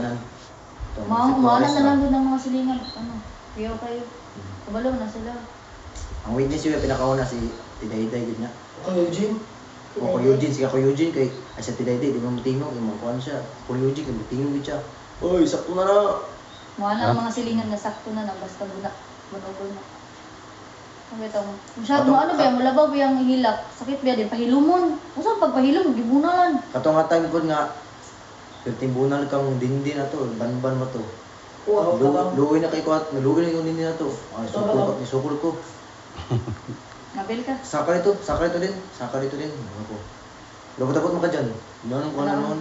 tanan. Mahalan na lang doon ng mga silingan. Ano? Piyaw kayo. Kabalo na sila. Ang witness yun, pinakauna si Tiday-Day, gud niya. Ako Eugene. O ko Eugene, siya ko Eugene, kay ay sa Tiday-Day, di mo matingog, yung mga kuhan siya. Ko Eugene, kay matingog gud siya. Uy, sakto na na! Mahalan ang mga silingan na sakto na basta guna. Manugol na. Ang bitaw mo. Masyado ano ba, malabaw ba yung hilak? Sakit ba din, pahilumon. Usan pagpahilom, gibunalan. Kato nga time ko nga, timbunal kang dindi na to, banban mo to. Luoy na kay kuhat, luoy na yung dindi na to. Ay, sukol ko. Nabil ka. Saka dito din. Ano ko. Lugod-agod mo ka dyan. Noon ko na noon.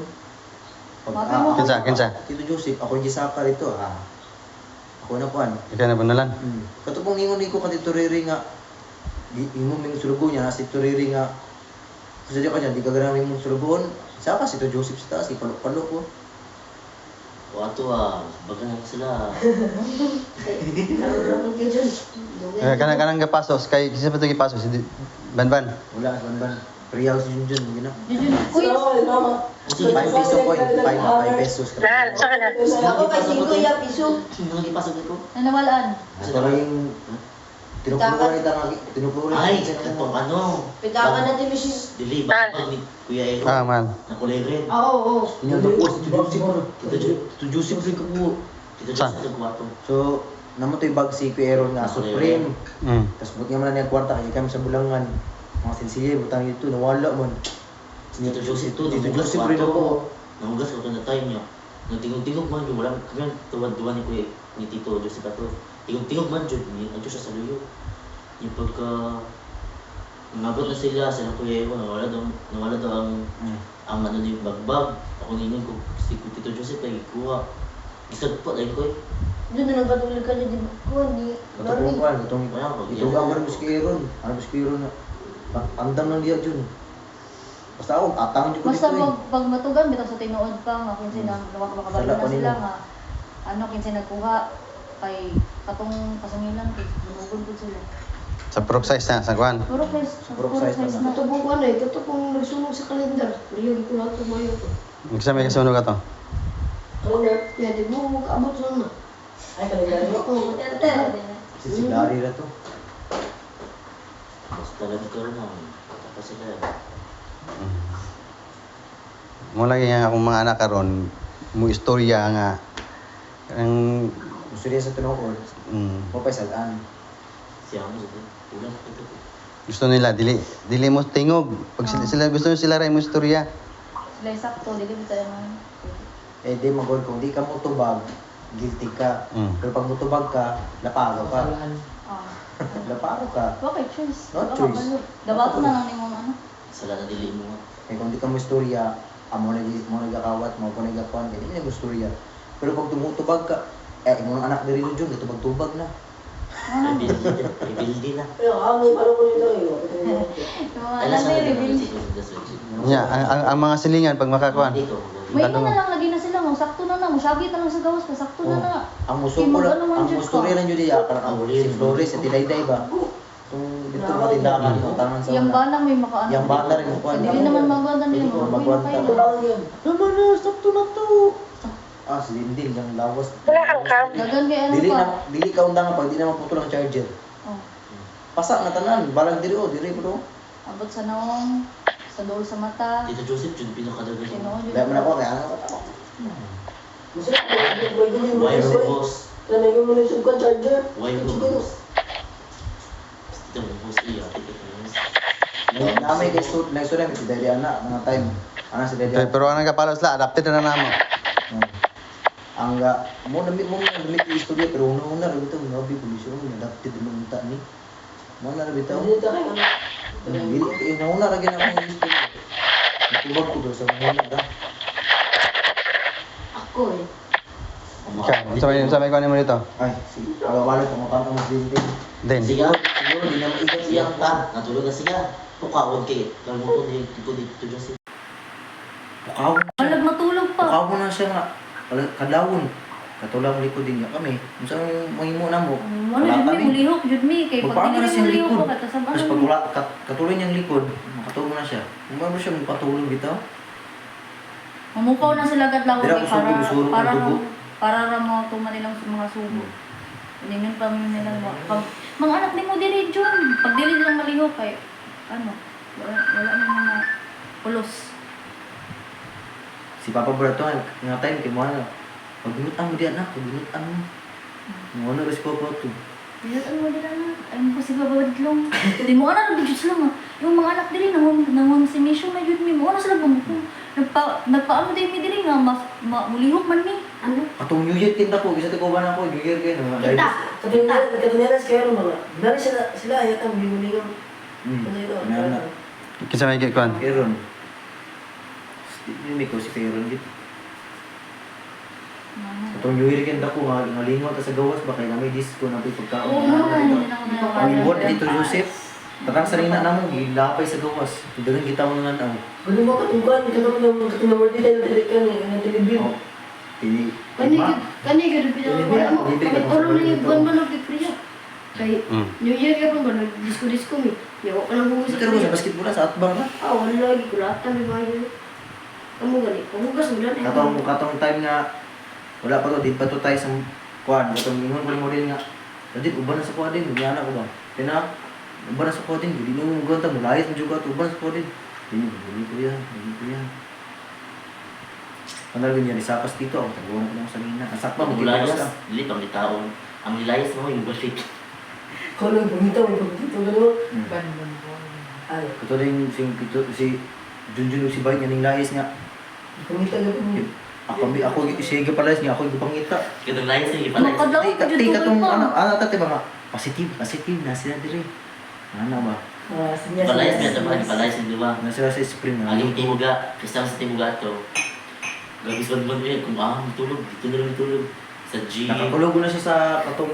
Kinsa? Tito Joseph, ako yung saka dito. Ako na kuhan. Ikaw na banalan. Kato pong ingon ko ka Tito Riri nga, ingon ming sulugo niya, si Tito Riri nga, kasi ka dyan, di ka ganang ming sulugoon. Saka si Tito Joseph sa taas, ipalok-palok ko. Wato baga na sila. Kanang gapasos kay kinsa pa to gipasos si Banban. Wala ka banban. Priyaw si Junjun, gina. Jujun, kuya. 5 peso ko, 5 pesos. Ako kay 5 piso. Nagipasok ko. Nanawalaan. Ito lang yung tinupuro Ay, katong ano. Pigakan natin, Mrs. Dili ba ni Kuya Ero. Man. Nakulay rin. Oo. Inyong tapos, Tito Joseph rin ko. Dito sa kwarto. So, naman ito yung bag si Kuya Aaron nga, Supreme. Tapos buti nga man na yung kwarta, kaya kami sa bulangan. Mga sensiye, butang ito, nawala man. Dito Joseph to. Dito Joseph rin ako. Nahugas ko na tayo niya. Nagtingog-tingog man yun. Wala kami tuwan-tuwan ni Kuya ni Tito Joseph ato. Tingog-tingog man yun. Nandiyo siya sa luyo. Yung pagka nangabot na sila Kuya Ero, nawala daw ang ano yung bagbag. Ako ninong ko si Tito Joseph ay kuha. Isag po dahil ko eh. Doon na nagpatuloy ka niya, di ba? Ni Katong kuhan, itong gamar mo si Kuya Aaron. Ano mo si Kuya Aaron na, andam lang diya dyan. Basta ako, atang dyan ko Basta dito pag matugan, bitaw sa tinuod pa, nga kinsa na makabalo na sila nga. Ano, kinsa nagkuha, kay katong kasangilan, kay binugol po sila. Sa proxize na sa kuan. Puro size na. Ito pong ano eh, ito pong nagsunog sa kalendar. Riyog ko lang tumayo ko. Kinsa may kasunog ato? Kalendar, pwede mo mag-abot lang na. Ay, kalendar mo ako. Si Larry na to. Basta lang ko rin naman. Tapos sila. Mo lagi nga akong mga anak karon mo istorya nga ang Gusto niya sa tunokod, mo pa salaan. Siya mo sa ulan. gusto nila dili mo tingog pag sila gusto sila ray mo istorya. Sila sakto, dili bitaw man. Eh di magod kung di ka mo tubag, guilty ka. Pero pag mutubag ka, laparo ka. Laparo ka. Okay, choice. No choice. Dabato na lang ni mong ano. Sala na dili mo. Eh kung di ka mo istorya, amo nagakawat, mo ko nagakuan, hindi mo istorya. Pero pag tumutubag ka, imong anak diri ron jud, tubag-tubag na. Rebuild na. Pero may pala ko nito eh. Yung mga alam na reveal. Nya ang mga silingan pag makakuan. May ina na lang lagi na sila mo, sakto na na mo, syagit na lang sa gawas, sakto na na. Ang muso ko lang, ang istorya lang jud diya, parang ang si Flores, sa Tiday-Day ba? Kung dito mga tindahan mo, tangan sa Yung bana may makaano. Yung bana rin mo kuan. Hindi naman magwanta nila mo. Magwanta. Hindi na kayo. Naman na, sakto na to. Si Lindin, yung lawas. Gagan kay ano Dili pa. na, dili ka undangan pag di na maputol ang charger. Oh. Pasa na tanan, balang diri po do. Abot sa naong, sa dool sa mata. Tito Joseph, yun pinakadagal. Tinuod Dahil mo na yun. ko, kaya ano ko. Why boss? Tanay mo na yung subkan charger. Why boss? Ito mo boss iya. Namay kay stud, na stud si Daddy Ana, mga time. Ana si Daddy Ana. Pero ang nagkapalos la adapted na namo. Ang mo namit yung istorya, pero una-una rin ito, mga bibulisyon, adapted naman ta ni. Mo na rin ito. Dito kayo. Dili, una rin ako yung istorya. Natubag ko doon sa muna na. Ako eh. Sa may kuan mo dito. Ay, sige. Awawala ko mga mas din. Then Siguro, di na maigat siya ang tan. Natulog na siya. Pukaon kay. Kalmuto ni Tito Joseph. Pukaw. Walag matulog pa. Pukaw mo na siya nga. Kadlawon. Katulang likod din niya kami. Kung saan mahimo na mo. Ano, jud mi, mulihok, jud mi. Kay pag Magpaano na hindi siyang mulihok likod. ko, katasam Tapos ano. pag wala, katuloy niyang likod, makatulong na siya. Kung ano siya magpatulong dito, Mamukaw na sila gadlaw Dira ko para sugo, para dugo. para ra mo tuman nilang mga sugo. Iningon pa mo nila pag mga anak ni mo dili John. Pag dili nilang malihok kay ano, wala na mga pulos. Si Papa Brato nga time kay mo ano. Pagbinutan mo di anak, pagbinutan mo. Mo ano si Papa to. Bilat ano dila na. Ay mo kasi babadlong. Di mo ana nabidyo sila nga. Yung mga anak dili nangon si mission na jud mi mo ana sila bumuko. Nagpaano din mi dili nga mulihok man mi. Ano? Atong New Year kinta ko, bisa ko ba na ko, New Year kayo na. Katunayan kayo mga. Dari sila ayatang bimulingan. Ano. Kinsa may kuan? Aaron. Hindi ko si Aaron gid. Atong New Year kinta ko nga lingaw ta sa gawas ba kay na may disco na may pagkaon. Oo nga. Ang board dito Joseph. Tatang sarina na mo, gilapay sa gawas. Tudagan kita mo nga ang. Kunin mo katungkuan, katunawar dito yung telekan ng telebid. Pili. Kani gud pinawala mo. Kami oro ni ban di priya. Kay New Year ka pa ba disco mi. Yawa ka lang bugas. Pero ko sa basketball sa atbang na. Ah, wala lagi kulatan mi bayo. Kamu gani, pamugas mo lang. Katong time nga wala pa to, di pa to tayo sa kuan. Katong ingon ko mo rin nga. Dadi uban na sa kuan din, yana ko ba. Kaya uban na sa kuan din, di mo gonta mo layas mo juga to uban sa kuan din. Dini ko yan. Ano rin yan, isapas dito ako, taguan ko lang sa mina. Ang sakpa, Ang magkita nilayas, lang. dili pang litaon. Ang nilayas mo yung balik. Kau lang pagito gano. Ay, Ito rin si Junjun si Bay niya ning layas niya. pagito gano. Ako siya palayas niya, ako yung pangita. Kitong layas niya, ipalayas. Makadlaw ko jud Tika tong pa. ano tate mga positive na sila dire. Ano ba? Ah, sinya. Ipalayas niya, tapos ipalayas niya, di ba? Na sila sa spring na. Ang timuga, kasama sa timuga to. Gabis man mo yan, kung matulog, dito na lang tulog. Sa G. Nakatulog na siya sa katong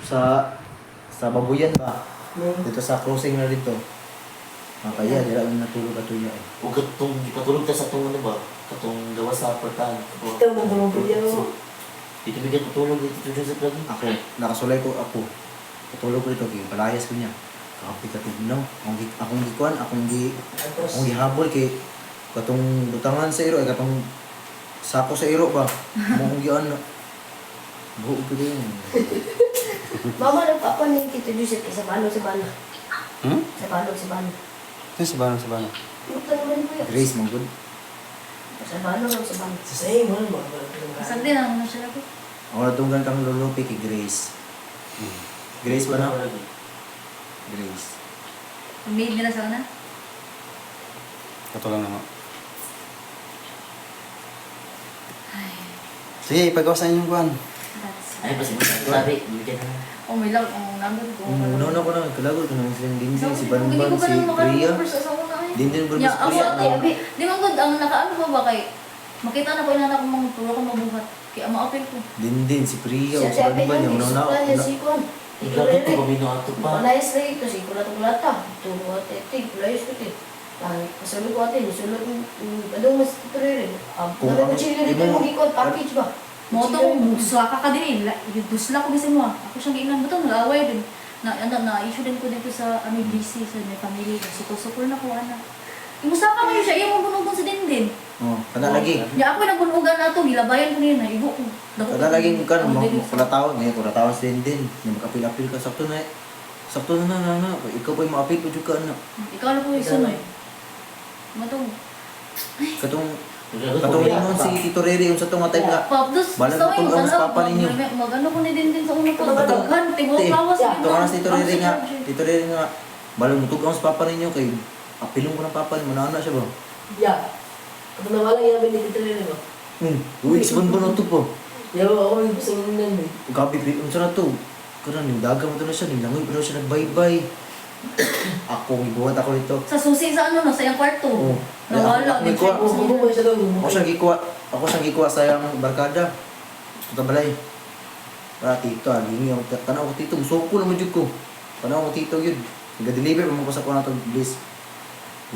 sa babuyan ba? Dito sa crossing na dito. Kaya dira ang natulog ato niya eh. O katong, ipatulog ta sa itong ano ba? Katong gawa sa apartahan. Ito mo mo video. Dito bigyan patulog dito Joseph lagi. Ako, nakasulay ko ako. Patulog ko dito, kaya palayas ko niya. Kapi ka tugnaw. Akong gikuan, akong gihabol kay katong butangan sa iro, ay katong sako sa iro ba? Mong gian na. Buo ko din. Mama nagpapa ni Tito Joseph kay sa balo. Sa balo. Sa bano. Ito naman po yun. Grace, mong good. Sa balo. Sa sa'yo mo lang Sag din ang siya ko. Ako natunggan kang lulupi kay Grace. Grace ba na? Grace. Made nila sa kana. Kato lang naman. Sige, ipagawasan yung kuan. Ay, basta sabi, bigyan na. Oh, may lang ang number ko. Una ko na, kalagol ko na silang Dindin, si Banban, si Priya. Dindin ba Ya, si ako Priya? ate, di man gud ang nakaano ba ba kay makita na ko ina na ko mga tulo ko mabuhat. Kay ama apil ko. Dindin, si Priya, o Siya si Banban, yung una Siya na. si Kwan. Grabe ko kami na ato pa. Palayas lagi ito si kulata. Turo at etik. Palayas ko ito. Kasabi ko ate, sulat adong mas ito rin. Nabi ko siya rin ito yung ikot package ba? Mo to busla ka din. Busla ko kasi mo. Ako siyang giingnan buto nag-away din. Na issue din ko dito sa GC sa my family. Support na ko ana. Imusta ka ngayon siya, iya mo bunugon sa dindin. Oh, kada lagi. Ya ako nagbunugan na to, gilabayan ko niya na ibo ko. Kada lagi kan, kulataon, kulataon si Dindin. Yung makapil-apil ka, sakto na na. Ikaw pa yung maapil ko juga na. Ikaw na po yung sunod. Matong. Katong ingon si Tito Rere, yung sa tunga type nga. Papdos, Balang basta kung ang papa ninyo. Magano ko ni din sa una pa. Daghan, tingog lawas. Ito ka na si Tito Rere nga. Balang mutug ang sa papa ninyo kay apilong ko ng papa ninyo, manana siya ba? Yeah. Kung nawala yung abin ni Tito Rene ba? Uwi, sa banban ito po. Yawa ako yung gusto mo nun eh. Gabi, ang sarap to. Karan, yung dagang ito na siya, nilangoy pa daw siya nag-bye-bye. Ako, ibuhat ako dito. Sa susi sa ano no, sa iyang kwarto. Oo. Nawala. May kuha. Bumubay siya daw. Ako siyang gikuha sa yung barkada. Ito balay. Tito, alingi ako. Tanaw ko tito, gusto ko naman dyan ko. Tanaw ko tito yun. Nag-deliver, mamang ko na ito, please.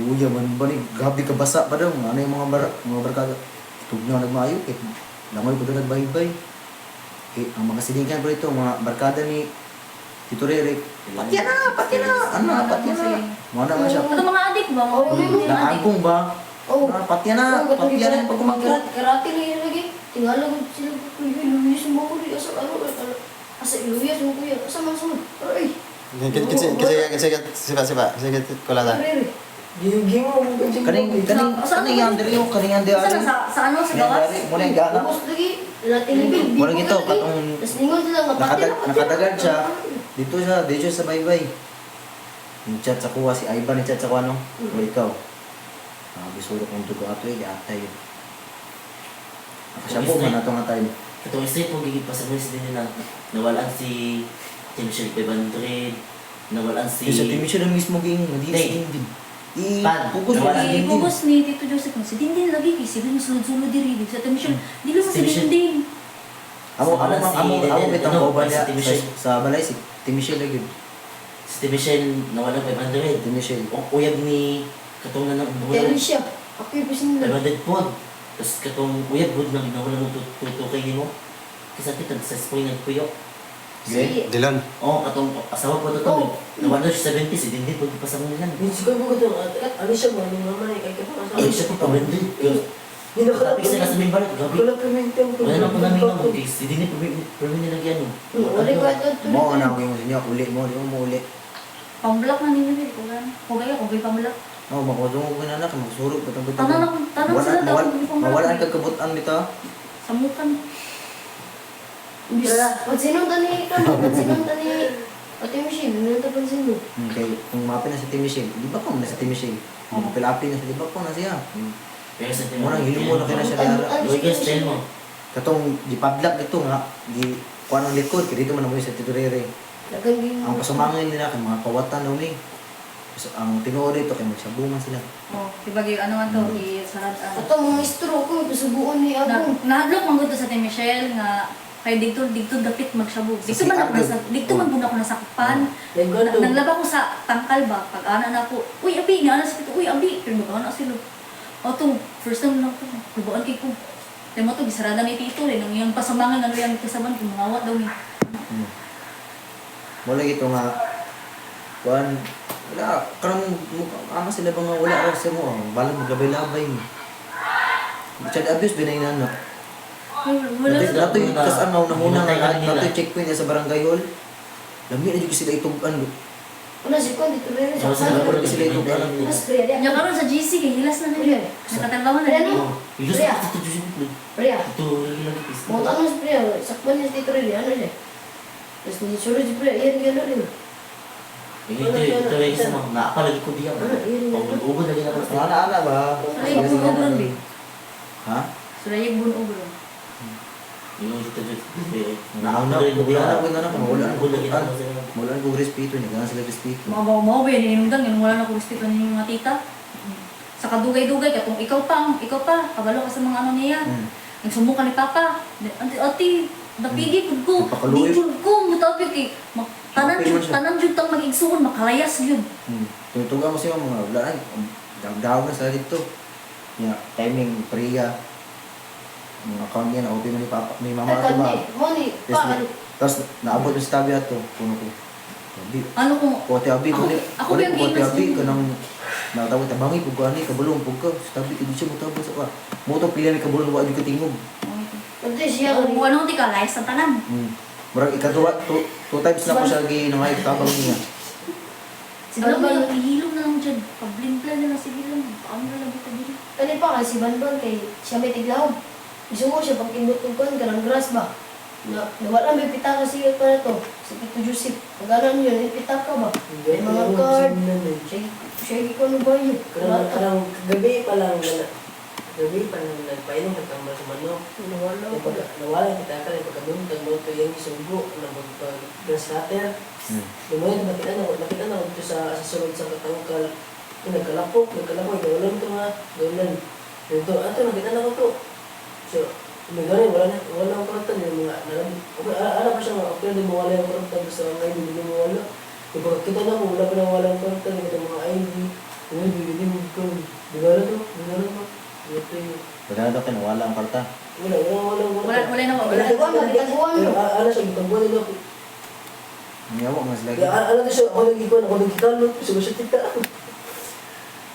Uya, man ba ni, gabi ka basa pa daw. Ano yung mga barkada? Tugnaw nagmayo, eh. Langoy ko doon nagbay-bay. Eh, ang mga silingan pa ito, mga barkada ni Tito Rere. Pati na. Ano, pati na. Mga naman siya. Ito mga adik ba? Mga adik. Naangkong ba? Oh. Patya na pag kumangkot. Karate lagi. Tingala ko sila kuya, Luis mo ko di asa asa Luis mo kuya. Asa man sunod. Ay. Kasi kulata. Gigi mo. Kaning yander yo, kaning yander. Sa ano, sa gawas? Muna yung gana. Tapos lagi, natin Walang ito, katong Tapos ningon sila nga pati nakadagan siya. Dito sa baybay. Yung chat sa kuha, si Ivan yung chat sa kuha, no? O ikaw. Bisurok ng dugo ato eh, di atay yun. Siya po man ato nga tayo. Itong straight mo gigit pa sa voice din nila. Nawalan si Tim Shell 500. Nawalan si... Sa team siya lang mismo ging, hindi Hey. si Dindin. Pan, Focus mo nawala sa si Dindin. Ibubos ni Tito Joseph mo. Si Dindin lagi kay sila sulod-sulod diri. Sa Tamisyon, di lang si Si Michelle. Dindin. Amo bitang Ano, kauban si niya Tim Michelle. sa balay si Tim Michelle lagi. Si Tim Shell nawalan 500. Tim Michelle. O uyab ni katong na Kaya bulan. siya. Ako yung pisin nila. 500 pod. Tapos katong uyab bud nang nawalan mo tutukay nimo. Kasi kita sa spring nagpuyo. Si Dilon. Oh, katong asawa po to. Oh. Nawalan siya 70 si Dindin pag pa sa mga nila. Siguro mo ito, ano siya mo, yung mama niya, kay kapag Ay, siya po 500. Hindi na Sabi kasi nasa main barat, gabi. Wala permente mo. Wala na po namin ng case. Hindi ni permi nilagyan yun. wala ko ito. Mo na ako yung niya uli mo, di mo uli. Pambulak na ninyo diri ko gan. Kugay ako kay pambulak. Oh, makudong ko na anak, magsurog patang bitang. Tanan sila daw kung pambulak. Mawalan ka kabutan bitaw. Samukan. Pansinong tani ka mo, pansinong tani. Ate Michelle, ano ito pansin mo? Okay, kung mapin na sa Tim Michelle, di ba ko na sa Tim Michelle? Pilapin na sa di ba ko na siya. Pero sa Murang hilo mo na kaya siya dara. Uy, guys, tell mo. Katong di padlak dito nga, di kuan ang likod, kaya dito man mo sa titurere. Naganding Ang pasumangin nila kay mga kawatan daw ni. Ang tinuod dito kay magsabungan sila. Oh, diba gyud ano man to i-sarad. Ato mga istro ko, pasubuan ni ako. Nahadlok man gud to sa Tim Michelle nga kay dito dapit magsabog. Dito man ako nasa dito man gud ako nasakpan. Naglaba ko sa tangkal ba pag ana na ako. Uy abi na sa uy abi pero magana sila. O to first time lang ko. Kubaan kay ko. Kaya mo to gisarada ni Tito nang yung pasamangan ano yung kasaban ko mangawat daw ni. Wala gito nga kuan wala karang ama sila ba nga wala ra sa mo balang maglabay-labay ni. Child abuse binay na no. Wala Datoy kas ano na muna nga datoy checkpoint niya sa barangay hall. Lami na jud sila itugan. Una si ko dito rin sa Sila kanya. Sila itugan. Mas priya dia. Nya karon sa GC kay hilas na nila. Nakatalawan na Priya nila. no? Oh, ilos Priya. na ito dyan. Priya. Ito, lagi pis. Mo tanong si priya, sakpan niya dito rin ano siya. Terus ni suruh si priya, iyan gano rin. Ito yung isa mo. Naapalagi ko diyan. Pag-ubod lagi na ako. Ana ba? Sulay bun ogron bi. Ha? Sulay bun ogron. Yung dito dyan. Nauna Naapalagi ko diyan. wala na wala na Ubod lagi na ako wala sila. wala ko respeto ni kana sila respeto. Mao ba ninungdan ngin wala na ko respeto ninyo mga tita. Sa kadugay-dugay katong ikaw pa kabalo ka sa mga ano niya. Nagsumbo ka ni Papa. Ati, napigi pud ko. Napakaluoy. Di pud ko mutabi kay tanan jud tang mag-igsuon makalayas yun. Tutugan mo siya mga wala ay dagdaw na sa dito. Ya, timing priya. Mga account yan, open mo ni Papa, ni Mama Ay, ato ba? kandi. Mo ni, pa, ano? Tapos naabot mo sa tabi ato, puno ko. Abi, Ano ko kote abi ko ni. Ako yung kote ginas abi din. ka nang natawag tabangi pug ani kabulong pug ka. Sa tabi ko di siya mo tabas ka. Mo to pila ni kabulong wa di ka tingog. Pwede siya Kung ko. ano ti ka layas sa tanan. Murag ikaduwa, two times na ko siya ginangay tabang niya. Ano ba yung ihilom na lang dyan? Pablimpla na lang sige lang. Paano na lang kita dito? Kani pa kasi Banban kay siya may tiglahom. Gusto mo siya pag kinutugan ka ng grass ba? Nawala may pitaka siya pa na to. Si Tito Joseph. Pag-anan yun, pitaka ba? May mga card. Siya ikaw na ba yun? Karang gabi pa lang nagpainom nagtambal sa manok. Nawala ko. Nawala kita ka rin pagkabuntag mo ito yung isugo na mag-grass cutter. Lumayan, nakita na ko dito sa sunod sa katangkal. Nagkalapok, gawlan ito nga, gawlan. Ito, nakita na ko ito. So, gawlan, wala ang karakter yung mga nalang. Ala pa siya nga, okay, di mo wala yung karakter, basta ang ID, di mo wala. Kita na mo, wala pa na wala ang karakter, yung mga ID. Hindi mo ikaw, di wala to. Ito yung... Wala na daw wala ang karta. Wala na. Taguan mo. Ala siya, gitagbuan nila. Ngawa mas lagi. Ala na siya, ako nag-ikuan, ako nag-ikalot, siya tita.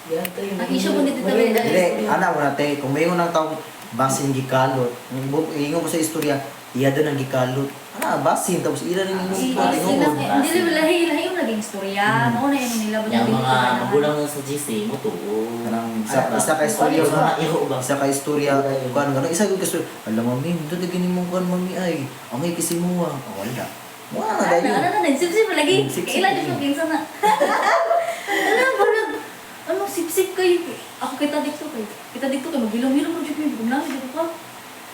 Yata yun. Ang issue ko dito talaga. Dili, ana mo nate, kung mayon ang taong basin gikalot, ingon ko sa istorya, iya doon ang gikalot. Ana, basin tapos ira rin Sila, ingon. hindi lahi yung laging istorya. Mauna yun nila ba Yung mga magulang na sa GC mo to. Kanang isa ka istorya Yung mga ba? iro ba? Isa ka istorya, kuan ganun isa ko istorya. Alam mo mami, dito gini mo kuan mami ay. Ang kisi mo ah. Wala. Wala na dayon. Sip-sip lagi. Sip-sip Kailan lagi. yung kinsa na. Ano, sip-sip kayo. Ako kita dito kayo. Kita dito kayo, magilong-ilong mo dito. Gumlang, dito pa.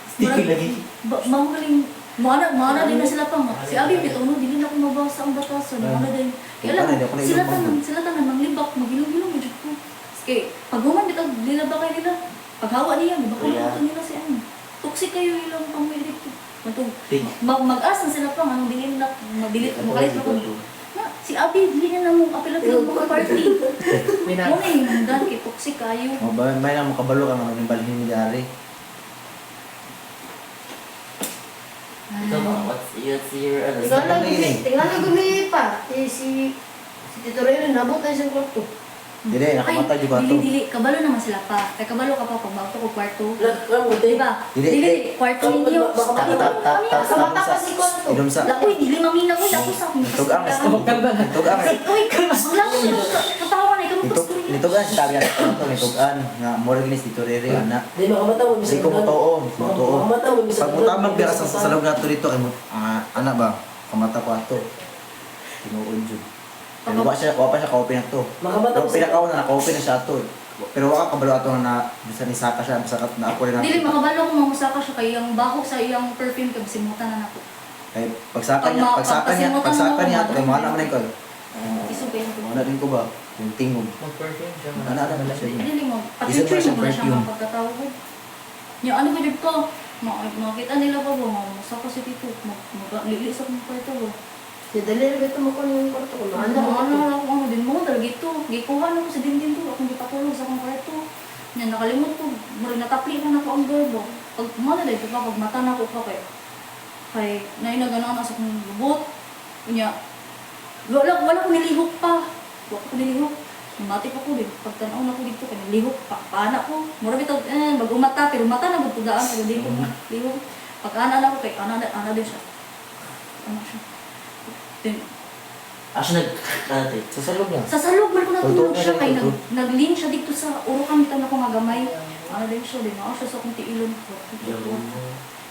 Sticky lagi. Mahuling, mana din na sila pa. Si Abi, bitaw no, dili na ako mabasa ang batasan. Mana din. Kaya lang, Paano, di ako nainom sila tanan, manglibak, magilong-ilong mo dito. Kaya, pag human, bitaw, dila ba kayo nila? Paghawa niya, baka Yeah. nila si ano. Toxic kayo ilang pamilya dito. Ting. Mag-asa sila pa, anong dingin na, makalit na ko. Na, si Abi, hindi niya na mong apel-apel mga party. Muna yung dan, kay toxic kayo. O ba may na mo kabalo ka man balhin ni Dari. Ito ba? What's your ano? Tingala gumi pa. Si Tito Rene, nabot na isang kwarto. Dili nakamata jud ato. Dili, kabalo naman sila pa. Kaya kabalo ka pa pag bago ko kwarto. Lang mo Di din. ba? Dili, Dili, kwarto ninyo. Baka Kamata pa si kwarto. Idom sa. Lakoy, dili mamina ko. Ako sa akin. Tugang. Tugang. Uy, maglago mo. Katawa na, ikaw magpastori na. Nitugan si tabi ato nitugan nga more ginis dito rere ana. Di makamata mo. Di ko motoo, motoo. Makamata mo. Pag mutamag bira sa salog nato dito kay mo ana ba kamata ko ato. Tinuod jud. Pero wa siya pa siya ka-open na to. Makamata Pero mo. pinakaw na naka-open na siya ato. Pero waka kabalo ato na bisa ni Saka siya sa na ako rin Dili, nato. makabalo ko mamusaka siya kay yung baho sa iyang perfume kay simutan na nako. Kay pagsaka niya ato kay mana man ko. Isugay ko. Ano din ko ba? Yung tingog. Mag-perfume siya. Ano na siya. Dili mo, Isip mo pati siya mo na siya perfume. ang pagkatawag ko. Yung ano ko dito ko, makita nila ba ba, masaka si Tito, maglilis ako ng kwarto ba. Si dali rin ito mo yung kwarto ko. Ano din mo, talaga ito. Gikuha na ko sa dindin to, akong gipatulog sa akong kwarto. Yan, nakalimot ko, muli natapli ko na ko ang door ba. Pag mana dito pa, pag mata na ko pa kay nainaganan na sa akong lubot. Kunya, wala ko nilihok pa. Wala ko nilihok. Mati pa ko din. Pag tanaw na ko dito, kaya nilihok pa. Paana ko. Mura bitaw, mag-umata, pero mata na magpudaan. Pero di ko lihok. Pag ana na ko, kay ana din siya. Ano siya. Then, Siya nag-ate. Sa salog lang. sa salog man ko natulog siya kay Totoo. nag-lean siya dito sa urukan dito na ko nga gamay. Ano din siya din ako siya sa kung tiilon ko.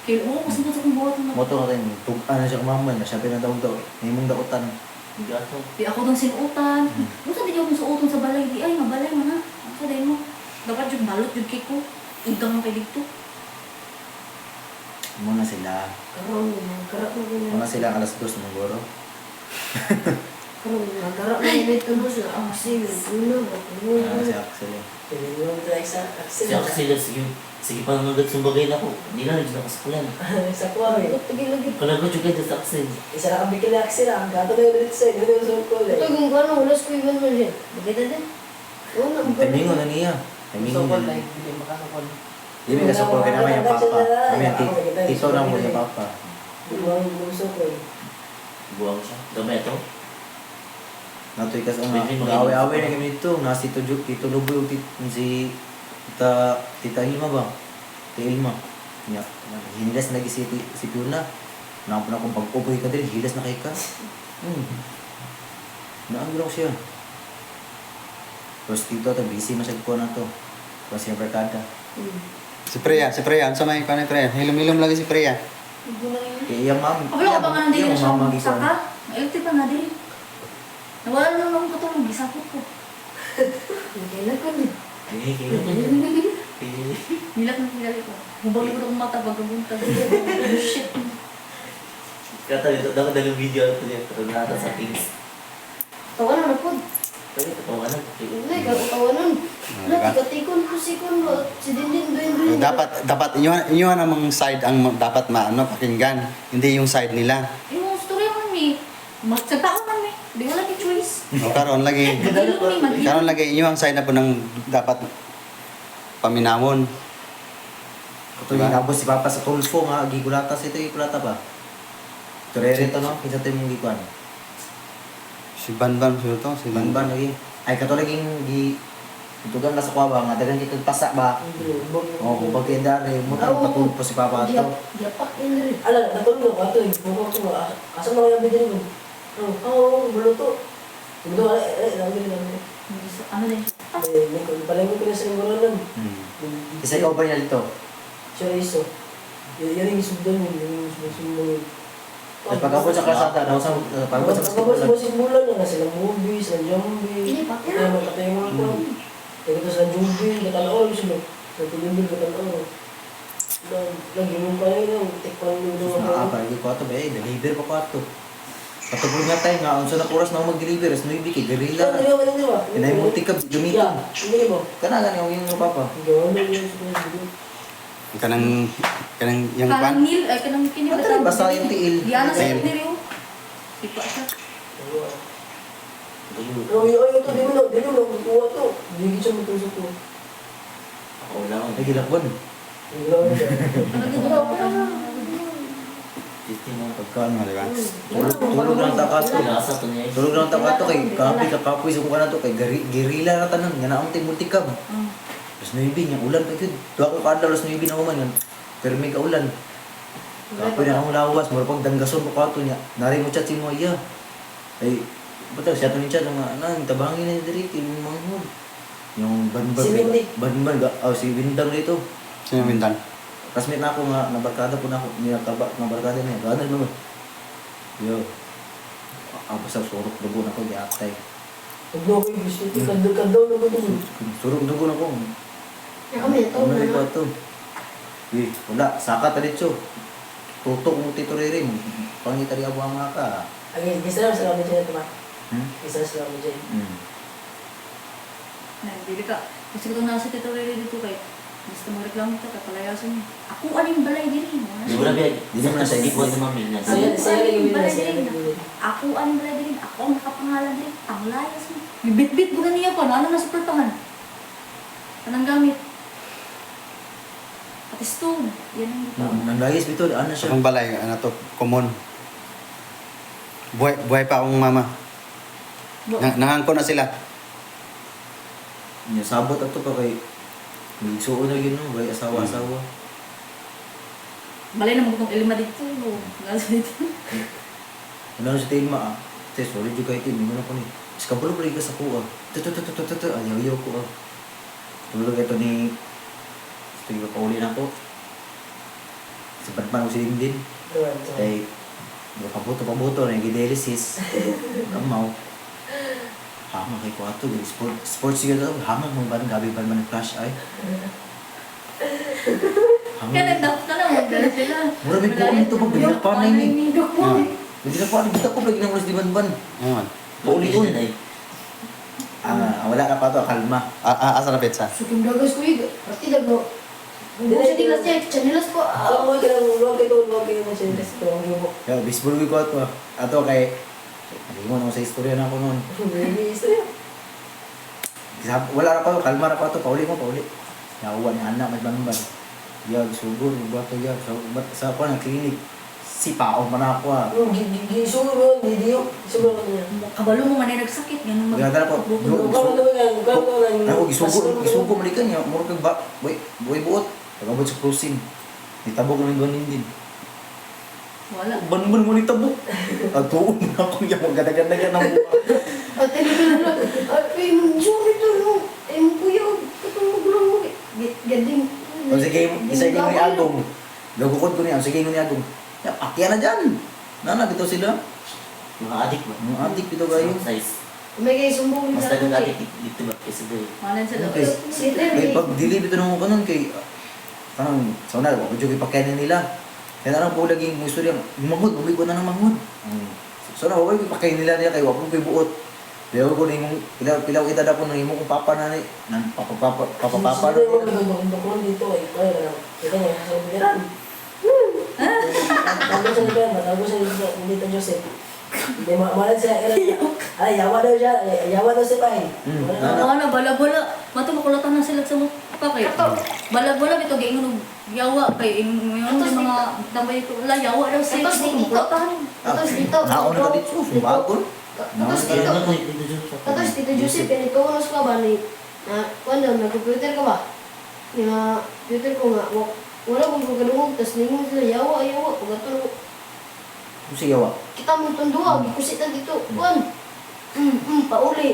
Kaya oo kasi sa kung buhat na. Moto natin, ano siya kumaman, siya pinadaog daw. May mong daotan. Gato. Di ako dong sinuutan. Buta di ako suutan sa balay di ay nga balay man ha. Ano sa din mo? Dapat jud balot jud kay ko. Udang kay dito. Muna sila. Karoon yun. Karoon mo yun. Muna sila alas 2 ng goro. Karoon yun. Karoon mo yun. Ito mo siya. Ang sige. Ulo. Si Axel eh. Pinili mo tayo sa Si Axel. Axel, sige pa nung sumbagay na ko. Hindi na rin nakasukulan. Sa kuwari. Tigil-lagi. Kalagot yung kayo sa Axel. Isa na kami kila Axel. Ang gato kayo ulit sa'yo. Hindi ko sa kuwari. Ito kung ano. Ulas ko iwan mo siya. Maganda din. Oo na. Timingon na niya. Timingon Sokol na na. niya. Hindi makasokol. Hindi may kasapol ka naman yung papa. Kami yung tito na mo yung papa. Hindi mo sokol. Buwang siya. Gamay ito. Natuloy kasi ang Medyo away-away na kami dito. Nasi Tito Lubo, si Tita Ilma ba? Tita Ilma. Niya, hinilas na lagi si Piona. Nampun akong pag-upoy ka din, hilas na kay ka. Naangulaw siya. Tapos dito, busy na siya ko na to. Tapos siya barkada. Si Freya, ano sa may kanay Freya? Hilom-hilom lagi si Freya. Kaya iyang mami. Wala ka ba nga nandito na siya mama saka? Electric pa na din. Nawala na lang akong katulog, gisakot ko. Kailan ko din. Nilak na pinali ko. Hubang ko ng mata pagkabuntag. Oh shit. Kata dito, dapat dalang video ito niya. Nata sa Kings. Tawanan na po. Pero ito pa wala. Hindi, tawanan. Nagkatikon ko si Kun. Si Dindin, doon. Dapat inyo namang side ang dapat pakinggan, hindi yung side nila. Yung story man ni, magsagtao man ni. Di wala ki choice. O karon lagi, Madilong ni, madilong. karon lagi inyo ang side na po ng dapat paminamon. Ito yung nabos si Papa sa Tulfo nga, gigulata sa ito, gigulata ba? Turere ito no, kinsa ito yung gikuan. Si Banban siya to, si Banban Banban. lagi. Ay katulad yung Tutugan ka sa kuha ba, nga dagan kay kagpasa ba? O, kung pagkindari, mo tayo patulog pa si Papa ato. Diyapak yun rin. Ala, natulog ako ato, buko ko, asa na kaya bigyan ko? Buluto. Buluto, Ano din? palengke ko na sa inguranan. Isa ikaw ba niya dito? Siya iso. Yan yung isugdan yun, yung isugdan yun. At pag-abot sa kalsada, daw sa pag-abot sa Pagkabot basketball. sa simulan na silang movies, silang zombie. Hindi pa Kaya magkatayung ko. Kaya ito sa zombie, katalaw sila. Sa tulimbil, katalaw. Lagi mo pa yun, tikpan mo doon. Nakapalagi ko ato ba deliver pa ko ato. Patubog nga tayo nga, unsa na oras na ako mag-deliver, as nuibi kay Guerrilla. Hindi ba? Pinay mo tika, dumito. Yeah, hindi ba? Kanagan yung Papa. Gawin mo yun sa video. Kanang yung Kanang pan. nil, ay kanang kini Ba't rin basta yung tiil? Di ana sa Tiil. inyo. Ipa siya. Pero yung ito, di mo nakukuha to. Hindi siya matusok ko. Ako lang. Nagilakban. Hindi lang siya. Pagkaan nga, Di ba? tulog lang takato. Pinasa to niya. Tulog lang takato kay kapoy sa kung to kay Guerrilla na tanan, nga naamang tayo multikab. Tapos nuibi, yung ulan pa yun. Doon ako kaadlaw, tapos nuibi na uman yan. Pero may kaulan. Kapoy na akong lawas, mura pag danggason pa kato niya. Naring mo chat si mo, iya. Ay, ba't siya ito ni chat, ang tabangin na yung diri, yung manghod. Yung banbag. Si Windy. Banbag, si Windang rito. Sino mintan? Classmate na ako nga, nabarkada po na ako, nabarkada niya. Gano'n naman. Yo. Ako sa surok dugo na ko, di atay. Pag mo ko yung gusto, kandaw na ba ito? Surok dugo na ko. Kami, ito Ano na ba ito? Wala, saka talitso. Tutok mo tito Riri, pangita rin abuang nga ka. Ay, gisa lang sa kami dyan ito ba? Hmm? Gisa lang sa kami dyan. Dili ka. Kasi kung nasa Tito Rere dito kay gusto mo reklamo ka palayasan niya. Ako aning balay diri mo. Di ba na biya? Di naman nasa Hindi isip. ko ni Mami na. Saya lang yung Balay saya diri lang na. yung Ako aning balay diri. Ako ang nakapangalan diri. Ang layas mo. Bibit-bit mo na niya pa. Ano na sa pertahan? Anong gamit? At stone. Yan ang ito. Ang layas bito, ano siya? Akong balay, ano to, common. Buhay pa akong mama. Nangangko na sila. Niya sabot ato pa kay may suo na yun, no? Bay asawa-asawa. Balay na magkong ilima dito. Nasa dito. Ano sa tema ah? Te, sorry juga ito, hindi mo na ko ni. Iskabalo pa rin ka sa kuha. Tututututututu, ayaw-ayaw ko ah. Tulog ito ni... Ito yung pauli na ko. Sa Batman ko si Lindin. Kay... Pabuto na yung dialysis. Amaw. Hama kay ko ato. Sports siya daw. Hama mo ba? Gabi ba naman ng flash eye? Kaya nagdap ka lang. Magdala sila. Mura may buwan nito pag bilang pa na yun eh. Ah, Hindi na pa, kita ko lagi ng oras di banban. ayun. Pauli-uli. Wala ka pa to, kalma. Asa na pizza? Sukim dagas ko yun. Pati dagno. Kung siya tilas niya, chanilas ko. Ako mo kaya luwag kayo mo siya kasi ito ang gibo. Kaya baseball ko ato. Ato kay... Hindi mo naman sa istorya na ako noon. Baby, istorya. Wala na pa to, kalma na pa to, pauli mo, pauli. Yawa ni anak, may banban. Yag, sugod, bato yag. Sa ako ng klinik. Si Pao man ako ah. Gisuro mo, hindi yun. Gisuro mo niya. Kabalo mo man ay nagsakit. Yan ang Ganda na po. Kung ano yan, kung ano yan. Ako, isugo malikan niya. Muro kay ba, buhay buot. Pagabot sa cruising. Nitabog na yung doon din. Wala. Banban mo nitabog. At tuon na ako niya, maganda-ganda yan ang buka. At tinigil na. Ay, sorry to. Ay, mo kuya. Katong magulang mo. Gading. O sige, isa yung ni Agong. Gagukod ko niya, sige yung ni Agong. Akya na dyan. Nana, dito sila. Mga adik ba? Mga adik dito kayo. Size. May kayo sumbong Mas na. dagang adik dito ba? Kasi ba? Malan sila. Okay. Sila Kay eh. pag dili bito nung kanon kay kanang sa una ko jud ipakainin nila. Kaya na po lagi mo istorya, manghod, bumay ko na ng manghod. So na wala ipakainin nila kay wa ko buot. Pero ko ning pilaw kita daw nang imo kong papa na ni nang papa. Siyempre mo nagdokon dito eh. Kaya kita niya sa biran. Tago sa biran, tago sa dito Joseph. Di malan siya ay yawa daw siya, yawa daw si Pai. Ano, bala-bala. Mato makulatan na sila sa mukha kay. Bala-bala ito kay ingon yawa kay ingon yung mga tambay ko. La yawa daw siya. Tapos dito. Makulatan. Tapos dito. Naon na dito, bago. Tapos Kaya dito. na ko dito dyan. Tapos Tito Joseph, pinagkawalas ka ba ni Kuan daw, nag-computer ka ba? Nga, computer ko nga, wala kong pagkadungog, tas ningon sila, yawa, pagkatulog. Ano siya yawa? Kita mo itong duwa, gikusitan dito, kuan. Pauli.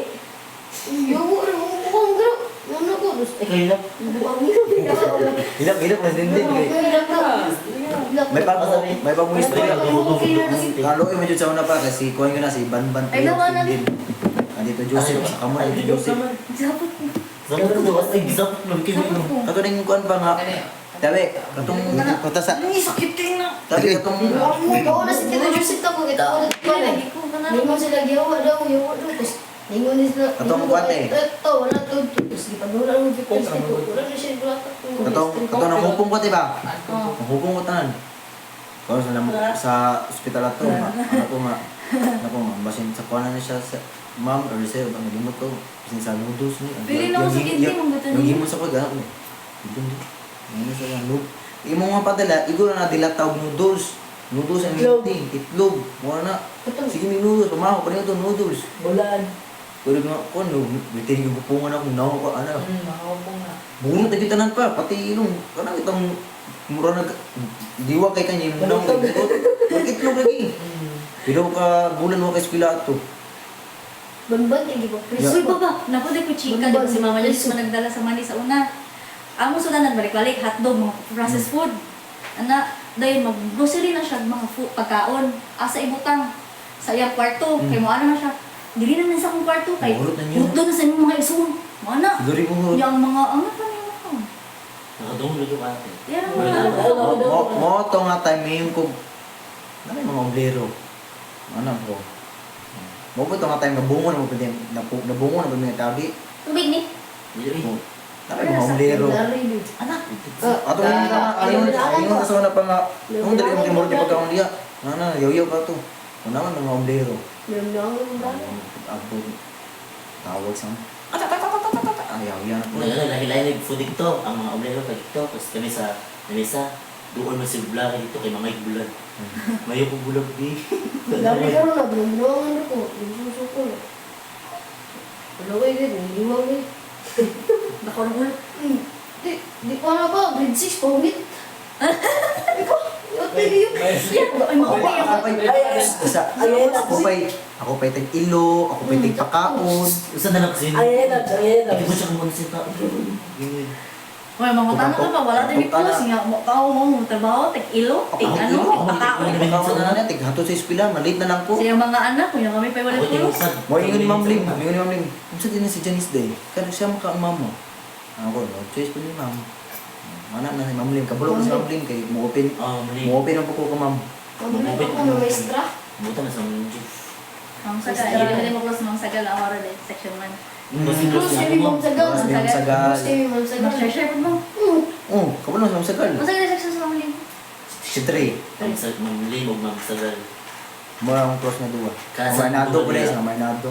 Yawa, mukhang garo. Ano ko, tapos, Kayo lang. Hilap na din din. May bagong istorya. Kalo yung medyo sa una pa kasi kuhan ko na si Banban Ay, naman na din. Andito Joseph, sa kamay ni Joseph. Sapot ko. Dapat ko ba? Ay, dapat lang kayo. Kato na yung kuhan pa nga. Tabi, katong... Punta sa... Ay, sakit kayo na. Tabi, katong... Oo na si Tito Joseph ako, kita ko na kuan eh. Lagi ko ka na. Ningon sila, yawa daw, tapos, ningon sila, Katong kuwate. ito, wala to, tapos, ipadulan mo dito, wala na siya duwata. Katong nangupong ko, diba? Oo. Nangupong ko tanan. Kung sa ospital ato, ano ko nga, basin sa kuhanan na siya sa ma'am or sir, bang nalimot ko, basin sa noodles ni. Pili na ako sa kinti, mong gato Yung niya. himon sa pag-anak mo. Ano sa yan, noob. Imo nga padala, iguro na dilataw noodles. Noodles ang Itlog. hinti, itlog. Muna na. Sige may noodles, pamaho pa rin ito noodles. Bulan. Pero nga, kung ano, bitin yung bupungan ako, naho ko, ano. Makakapong na. Bunot na kitanan pa, pati ilong. Kanang itang mura na, diwa kay kanya, yung naho kay butot. Mag-itlog lagi. Pero ka, bulan mo kay eskwela ato. Banban, hindi ba? Uy, baba, naku, di ko chika. Di ba si Mama Liz man nagdala sa mani sa una. Amo sudan nagbalik-balik, hotdog, mga processed food. Ana, dahil mag-grocery na siya, mga pagkaon. Asa ibutang sa iyang kwarto. Kay mo ano na siya. Dili na sa akong kwarto. Kay Mahulot na niyo. hutdo na sa inyong mga isuon. Mo ana. Siguro yung hurot. Yung mga, ano pa niyo ako? Nakadungog lagi yung ate. Yan ang Wala. mga, Mo to nga time ngayon ko, ano yung mga oblero? Ano ko? Mo po ito nga time nabungo na mo pwede, nabungo na pwede nga tabi. tubig ni. Dili. Ano yung mga oblero? Anak. Ato yung ayun na sa una pa nga, nung dali yung timor di pagkaon niya, ano, yaw-yaw pa to. Kung naman mga oblero. Abot, tawag sa ayaw yan po. Lahi-lahi food dito. Ang mga oblero kay dito. Tapos kami sa mesa. Doon man si Bula dito kay Mamay Bulan. Mayo ko bulag di. Dami ka rin na, binunungan ako, binunusok ko. Wala kayo gano'n, hindi mo kayo. Bako ng ulo. Di pa na ba, grade 6, pangit. Di ko, yun. Ay, makapay ako. Ako pa'y tag-ilo, ako pa'y tag-pakaon. Saan na lang kasi? Ayan, Hindi ko siya kumuha sa tao. May mga tanong ka pa, wala din ito. Singa, tao mo, trabaho, tig-ilo, tig-ano, pakaon. Pakaon na na, tig-hato sa eskwela, maliit na lang po. Sa iyong mga anak, kung yung kami pa wala Ako tulog. tinusad. Mo ingon ni Ma'am Lim, ingon ni Ma'am Lim. Kung sa din si Janice Day, kada siya maka ang mama. Ako, no choice po ni Ma'am. Mana na si Ma'am Lim, kabulok ko si Ma'am Lim kay mo open. Mali. Mo open ang puko ko Ma'am. Mabalik ako ng maestra. Buta na sa mga Ang sagal, hindi mo close mga sagal ang oral eh, section 1. Close Close niya kami, mo. Ma'am Sagal. Close kami, Ma'am Sagal. Close kami, Ma'am Sagal. Mag-share po mo. Oh, kabulok sa Ma'am Sagal. Masaya na section sa mga linggo. Si Trey. Mamli mo magsagal. Mo ang close na duwa. Kasi- Marnado ko rin, sa Marnado.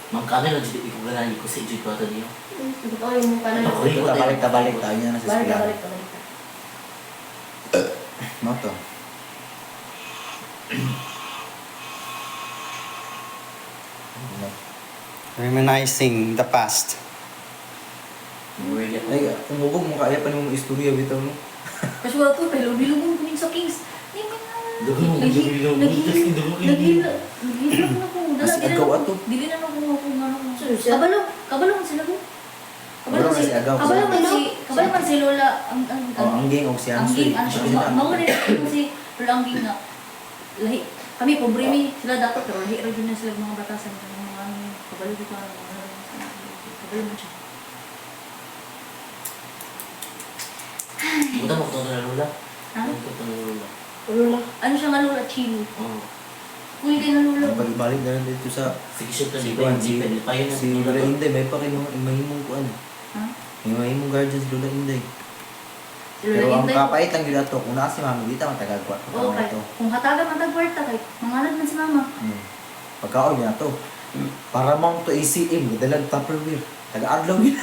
Mang kami lang dito ikaw ganaan ko sa ijud ko ato niyo. Hindi ko alam yung kanan. Ako rin. Tabalik tayo niya na sa Balik, eskwela. balik, balik. Mo to. Reminiscing the past. Ay, umubog mo kaya pa nung istorya bitaw no. Kasi wala ko, pero bilubong ko sa Kings. Hindi mo na. Dugong mo, dugong mo, dugong mo. Naghihirap na ko. Mas agaw ato. Dili na ako ano. Sino siya? Kabalong sila ko. Kabalong si agaw. Kabalong man si Lola. Oh, ang ging og si Ang Ansoy. ging, ano siya, mga rin si Lola ang ging na. Lahi, kami pobre mi sila dapat pero lahi ra gyud na sila mga batasan ng mga ano, kabalo di pa kabalo man siya. Buta mo ko na lula. Ha? Ano ko na lula? Lola. Ano siya nga Lola Chino? Oh. Kuya din na Lola. Balik-balik na lang dito sa Sige siya si tani Juan, pa yung jeep. Payo na si Lola Inday, may pa kayo mahimong kuan. Ha? May mahimong guardian si Lola Inday. Si Lola Pero ang Inday. kapait lang yun ato, kung naka si Mami, dito ang tagagwa. Oo, kay. Kung hatagan man tagwarta kay mangalan man si Mama. Pagkaon niya to. Para mong to ACM, dalag Tupperware. Taga-adlaw yun.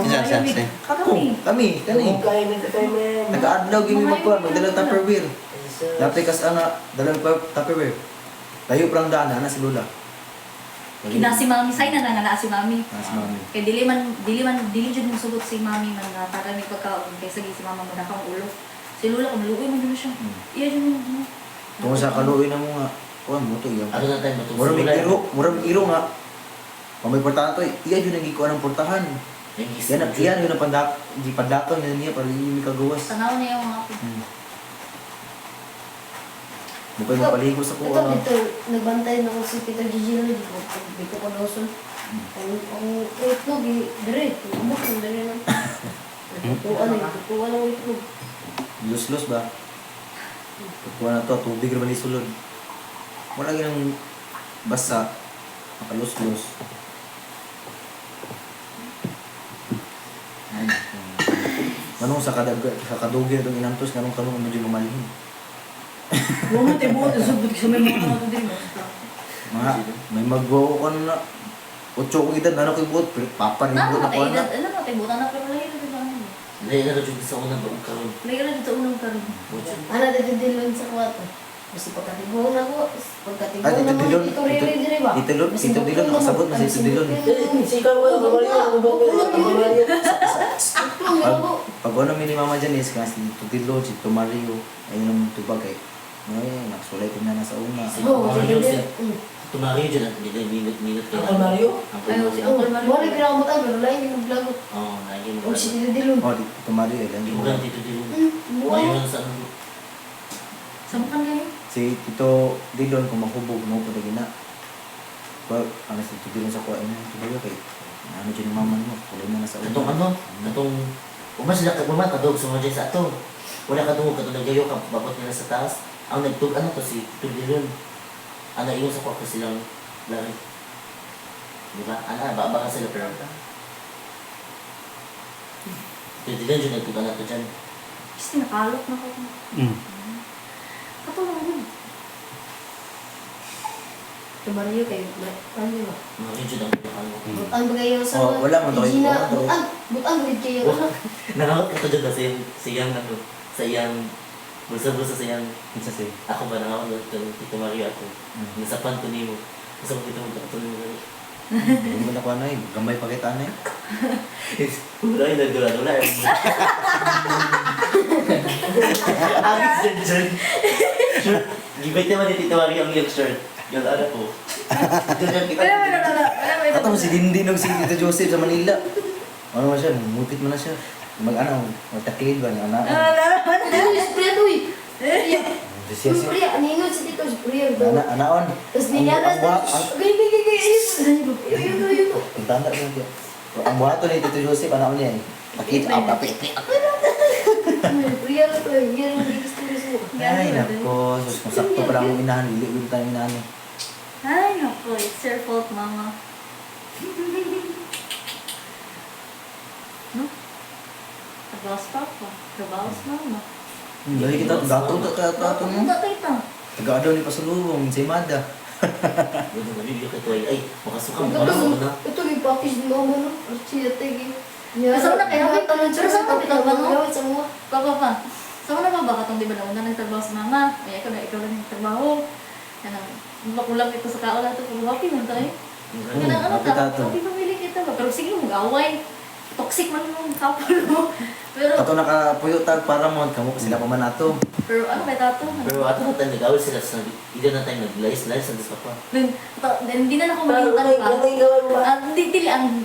Yan, yan, yan. Kami, kani. Kaya na kami. Taga-adlaw yun yung magkuhan, magdalag Tupperware. Dati kas ana, dalang Tupperware. Tayo parang daan, ana si Lola. Kina si mami, say na nga si mami. Mas mami. Kay dili jud mo sugot si mami man nga para may pagkaon kay sige si mama mo dakang ulo. Si Lola kung luoy man yun siya. Iya jud mo. Kung sa kaluoy na mo nga, kuhan mo to, iyang. Ano na tayo Mura may matutulay? iro, mura may iro nga. Kung may portahan to, iya yun ang ikuha ng portahan. Yung Yan yun ang di pandakon yun niya, para yun yung kagawas. Tanaw niya yung mga ako. Mukha yung mapaligo sa Ito, kuha. dito, nagbantay na ko si Peter Gigilo, dito ko lawson. Ang itlog, dire, umok, ang dire lang. Tutuan ang itlog. Lus-lus ba? Kuha na to, tubig naman isulod. Wala ginang basa, makalus-lus. Ay, manong sa kadugay itong inantos, kanong medyo mamalihin. Huwag mo tayo buhat, subot sa may mga ano din. Mga, may magwawo ka na. 8 ko edad, ano ko ibuot, papan Na, ibuot na ko na. alam mo tayo buhat na pero lahira dito ano. Dahil na rin sa unang baong karoon. Lahira dito unang karon. Ano, dito dilon sa kwarto. Kasi pagkatibong na ko, Ah, Tito Dilon, ito rin dire ba? Tito Dilon, nakasabot na si Tito Dilon. Si ikaw ba? Mario, Mario. Pag ano ni Mama Janice, kasi Tito Dilon, si Tito Mario, ayun ang tubag eh. Ngayon, nakasulay ko na nasa una. Oo, Mario, sige. Tumari dyan at hindi minute kayo. Uncle Mario? Ayaw si Uncle Mario. Wala pinakamutan, pero lain yung naglagot. Oo, naging O si Tito Dilon. Oh, Tito Mario, eh, lang Hindi yun. mo lang dito dito. Wow. Ayun sa ano. Samukan kayo? Si Tito Dilon, kung mahubog, no, pwede gina. Well, ano si Tito Dilon sa kuha niya, Tito Mario, kay ano dyan yung mama mo, kulay na nasa una. Katong ano, katong umas sila kagmama kadog sa mga dyan sa ato. Wala kadungog katong nagayo ka babot nila sa taas. Ang nagtug ano to si Tudilon. Ana iyo sa kwarto silang lari. Di ba? Ana baba ka sila pero. Tudilon dyan nagtug ano to dyan. Kasi nakalok na ko. Katulong yun. Ito Mario kayo, ano ba? Mga rin dyan ang pinakalo. Butan ba kayo sa Oh, wala man to, Gina, wala to. butan ba kayo? Nakakot ka to dyan kasi sa iyang ano, sa iyang bulsa-bulsa sa iyang Isa si, ako ba nakakot to Tito Mario ako. Nasapan ko nimo. Gusto mo kita magkakatuloy mo. hindi mo na kuha na eh, gamay pa kita na eh. Wala yung nagdula-dula. Ang shirt dyan. Shirt. Gibay naman ni Tito Mario ang yung shirt. Yung ano po. Diyan kita. Katong si Dindin si Tito Joseph sa Manila. Ano man siya, mupit mo na siya. Mag-ano, magtaklid ba niya anak? Ano yung Priya to eh? Priya. Siya Yung Priya, ano si Tito si Priya? Anaon. Tapos ninyanas na, yun. Ang tanda ko niya. Ang buhato ni Tito Joseph, anaon niya eh. Pakita, apit. Priya to eh, yan ang experience mo. Ay, nako. Sus, kung sakto pa lang ang inahan, ili tayo inahan eh. Ay, naku. It's your fault, mama. No? Trabaho sa papa. Trabaho sa mama. Dahil kita, gato ka kaya tato mo. Ano kita? Taga-adaw ni Pasalubong, si Mada. Yung nabibigyo ka to ay makasuka mo na. Ito yung package ni mama no? Siya tegi. Kasama na kayo? Pero saan ka pinapano? Gawin sa mga. Papa. Saan na ba ba katong di ba nauna nagtrabaho sa mama? Ay, ikaw lang nagtrabaho. Yan ang makulang ito sa kaola ito. Pero happy man tayo. Yan ang ano happy ta? tato. Happy pamili kita ba? Pero sige, mag-away. Toxic man yung couple mo. Pero, Kato nakapuyo tag para mo, kamo sila pa man ato. pero ano kay tato? Pero ato na tayo nag-awal sila sa hindi na tayo nag-lice-lice sa dispa pa. Hindi na ako malintan pa.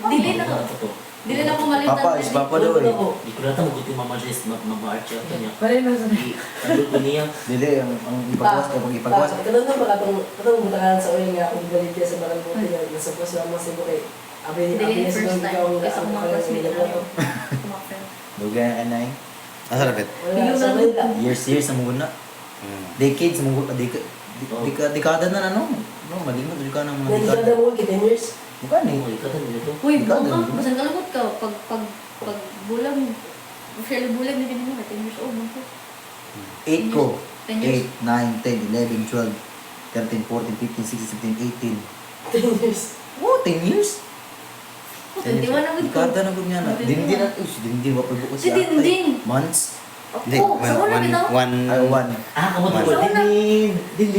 Dili na ako. Dili na ako malintan. Papa, is Papa daw eh. Di ko nata maguti mama Jess mag-march ako niya. Pare na sa Tandol ko niya. Dili, ang ipagwas, ang ipagwas. Katong na ba katong butakan sa oil nga kung balik sa barang buti nga nasa pos na mo sa buhay. Abi Dili sa first time. ikaw ang Kasi ako mga classmate na ako. kumakten. Dugay na kanay. Asa lapit? Wala sa Manila. Years sa muna. Decades sa muna. Dekada na ano. No, malimot ka ng mga Nandito dekada. mo 10 years. Mukha ni. Uy, kata nila to. Uy, Ikaw buka. din. Basan kalagot ka. Pag bulag. Officially bulag na din mo. 10 years old. Mo. 8 ko. 10 years. 8, 9, 10, 11, 12, 13, 14, 15, 16, 17, 18. 10 years. Oh, 10 years? 21 na good ko. Dekada na good nga na. Dindin na. Dindin, wapag bukod Si Dindin. Months. Hindi, Ako, sa una bitaw. Ay, 1. Ah, kamu Sa tuwa una. din. Din.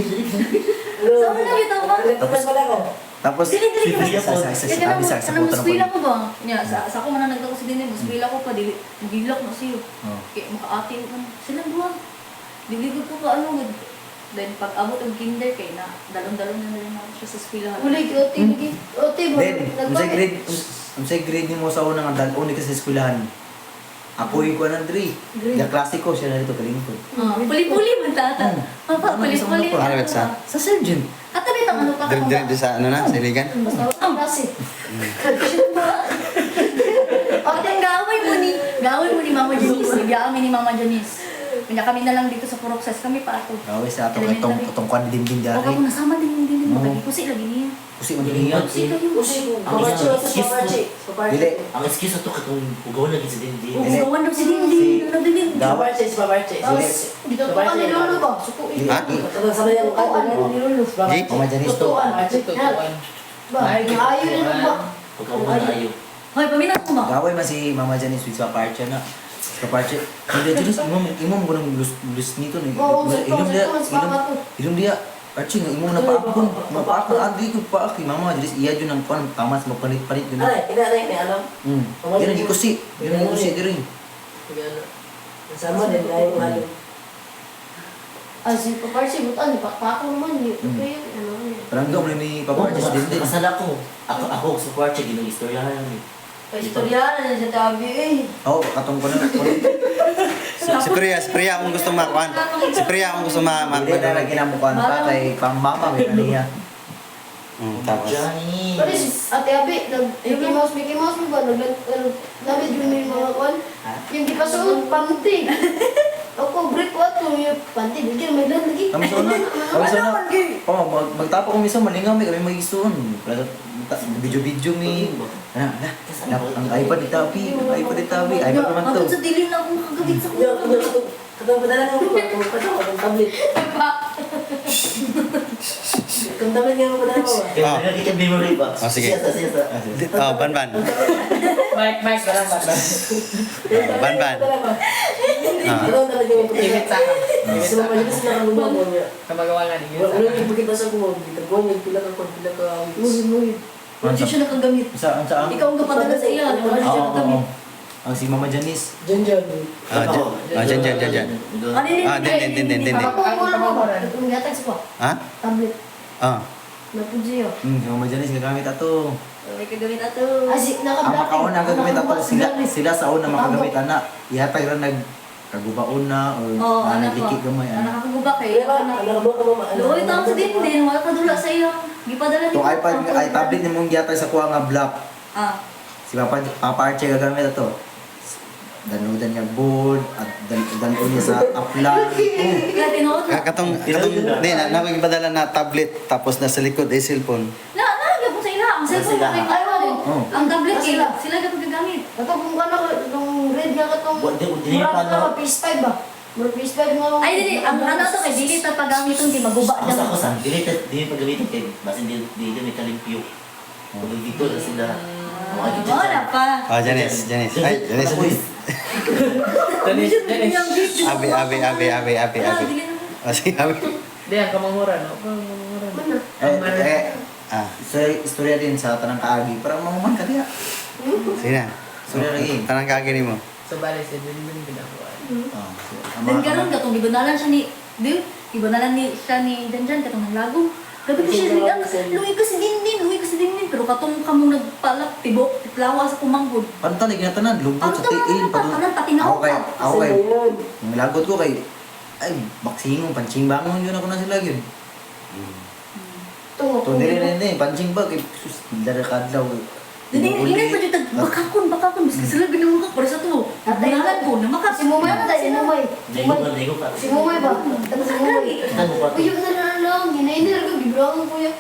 Sa una bitaw ka. Tapos pala ako. Tapos, Dili sa kanang puto na eskwela po. ko ba? Nya sa ako man nagdako sa dinhi, eskwela ko pa dili magilak na siyo. Oh. Kaya makaati ko sila duha. Dili ko pa ano gud. Then pag abot ang kinder kay na dalon-dalon na rin ako siya sa eskwela. Uli, OT ba? Then, unsay grade nimo sa unang dalon ka sa eskwelahan? Apoy ko na diri. Grade. Ya klasiko siya na dito kalingkod. Puli-puli man tata. Papa, puli-puli. Ano ba sa? Sa surgeon. At tabi tang ano pa Dire sa ano na, sa iligan? Basta ang klase. Ate, gawin mo ni Mama Janice. Nag-aami ni Mama Janice. Kanya kami na lang dito sa Purokses. Kami pa ato. Gawin sa ato kay tong kwan din Huwag dari. ako nasama din. Oo. Magkusi lagi niya. Kusi man niya. Kusi kayo. Paparchi, what's Excuse paparchi? Dili. Ang excuse na to katong ugaw lagi sa dindi. Dili. Ugawan daw si Dindi. Ano din? Paparchi, paparchi. Tapos, dito pa ka ni Lolo ba? Sukuin. Ha? Katong sa yung Tutuan ni Lolo. Jay? Mama Janice to. Tutuan. Tutuan. Ba, naayo na lang ba? Pagkauman na ayo. Hoy, paminat mo ba? Gawin man si Mama Janice with Paparcha na. Paparcha. Hindi Janice imong mo nang lus nito ni. Oo, Ilum dia. mas mama to. Ilum dia. Archie nga imong na paakon. Mapaakon adi ko pa aki Mama Janice iya jud nang kwan tamas mapalit-palit jud. Ay, ina alam. Dili di kusi. Dili di kusi diri. Yan. Sama din ay ano. Si Paparsi, butan, pakpako naman yun. Okay, ano yun. Parang gaw ni Paparcha din din. Kasala ko. Ako sa kwarto ginong istoryahan namin. Paistoryahan na sa tabi eh. Oh, katong ko na. Si Priya kung gusto makuan. Si Priya kung gusto Hindi na lagi na mukha pa kay pang mama may niya. Tapos. Johnny! Pero si Ate Abi, Mickey Mouse mo ba? Namit yun yung mga kwan. Yung di pa suot, panty. Ako, break ko ato yung panty. Bigyan, may lang lagi. Kami sa una. Oh, magtapa ko minsan malingaw kami magisuon. Video mi. Ang iPad ni Tabi, iPad naman to. Hanggang sa dilim na akong kagabit sa Katong padala ng katong tablet. Katong tablet nga padala mo ba? Ah. Kaya nakikita memory ba? Oh, sige. Siyasa. Oh, Banban. Mike, parang ba? Banban. Katong tablet nga padala. Limit sa akin. Kasi mga malis na kagumawa mo niya. Kamagawa nga ni Wala yung pagkita sa kumo. Bitagwan yung pila ka Muhid. Hindi siya nakagamit. Sa ang Ikaw ang kapadala sa iya. Wala siya nakagamit. Ang si Mama Janice. Diyan. Dyan. Ah, din. Ako, wala mo ba? Yung gatag sa ko. Ha? Tablet. Ah. Napujiyo. Si Mama Janice gagamit ato. May kagamit ato. Asi, Ang makauna gagamit ato sila sa una makagamit ana. Ihatag ra kagubaon na or Oo, anak ko. nalikik gamay ana. Nakakaguba kay. Alam mo ka mama. Loy, tawag sa din. Wala ka dula sa iyo. Gipadala Itong iPad ay tablet ni mong gihatag sa kuha nga black. Ah. Si Papa Archie gagamit ato. Danudan niya board at danudan niya sa upload. Kaya tinuot na. Katong napagipadala na tablet tapos nasa likod ay cellphone. Naalala po sa ila. Ang cellphone ko kay Ayaw. Oh. Ang tablet Sila. sila gapag gagamit. Ito kung ano, itong red nga katong... Hindi Mura pa ka ano. PS5 ba? Mura PS5 nga. Ay, dili. Ang ano to kay dili ta paggamit di maguba Ako daw. sa dili pa gamitin kay basta hindi may kalimpyo. Pag dito na sila. Wala pa. Ah, Janice. Ay, Janice. Abi. Ah, sige, Abi. Hindi, ang kamanguran. No? Kamanguran. Ah, Istorya din sa tanang kaagi. Parang mamuman ka diya. sige na. Istorya lagi. Tanang kagini mo. Sa bali, sa din binakuha. Dan karon katong gibanalan siya ni gibanalan siya ni Janjan katong naglago. Gabi ko siya ni luwi ka si Dindin, pero katong kamong nagpalak tibok, tiplawa sa kumanggod. Pantalig na tanan, lubot sa Pantalig tiil. na tanan, pati na Ako kay, utak. ako kay, yung lagot ko kay, ay, baksingong, panching bangon yun ako na sila yun. Tungo. Ito, nire panching bag, eh, sus, darakadlaw. Dili ingat pa jud bakakon biski sila binungkak para sa to. Dadalan ko na makas. Si Mumay na tayo, si Mumay. Ligo ka. Si Mumay ba? Ano si Mumay? Ano ba? Uy, yung nalalang, hinainir ko, gibulangan ko yan.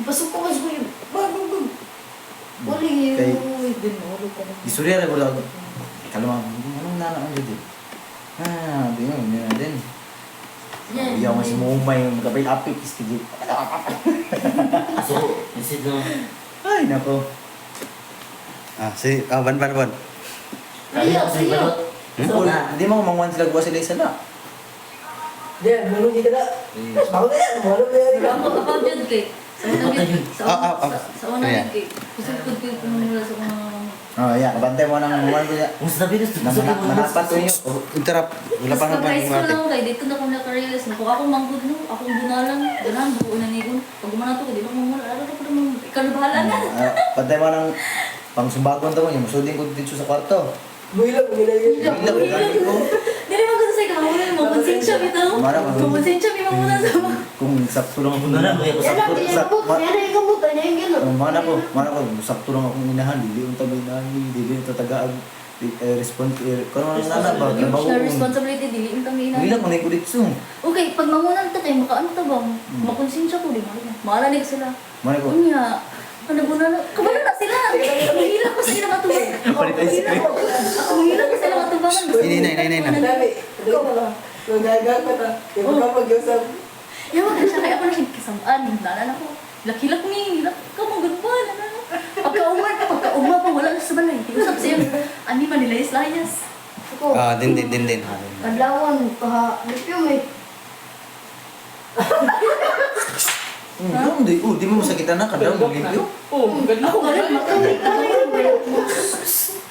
Ipasok ko kasi ko yun. Bag. Wali Kay- yun. Din, mahulog ka na. Isurya na ko lang. Kalma, anong nanaan dito? Di mo, yun na din. Iyaw mo si Mumay, magkabay apik, istigit. So, instead na Ay, nako. Banban. kami ako sa ibalot. Hindi mo manguan sila gawa sila isa na. Diyan, bulong di ka na. Bago na yan, bulong na yan. Ako jud kay Sa unang gid, sa unang Ayan. gid, kusog-kusog ko yung mula sa mga... Oh, yeah, kabantay mo ng muman ko niya. Kung sabi na, Manapat ko niyo. Interrupt. Wala pa Tapos naman pag-high yung school mate. lang kay dito na ko naka-realize na kung ako manggod no, akong bunalan, ganahan buko na nigon. Pag gumana to ko di ba mo ano ko naman ikaw na bahala na. Pantay mo ng pangsumbagon to mo niya. Masudin ko dito sa kwarto. Buhila, buhila yun. Bilang ko. Dili man ko sa kahawin mo konsensya bitaw. Mara, mara. Konsensya mi muna sa mga. Kung sakto lang ako Muna lang, kuya, Yan lang, yan ang kamot, yan ang gano'n. Mana ko, sakto lang akong inahan, dili yung tabi inahan, dili yung tatagaag, respond, kung ano na ba, Yung trabaho share ko. responsibility dili yung kami Hindi lang, manay ko dito. Okay, pag mangunan ta kay makaano ta ba? Makonsensya ko di ba? Maala ni sila. Mana ko, Unya, ano ba na? Kabalo na sila. Mahila ko sa ilang atubang. Palit ice cream. Ako mahila ko sa ilang atubangan. Inay na. Dami, ikaw na lang. Nagagang ka na. Di ba kapag yung sa... Yan wag siya kaya ako na siya kasamaan. Nalala ko. Lakilak ni, hilak ka mo ganda. Pagka-uma pa wala na sa balay. Usap siya. Ani man nila islayas. Ako, Din. kadlawan, lipyo may. di mo masakitan na, kadang maglipyo. Oh, ganda Ako ko. wala makawin.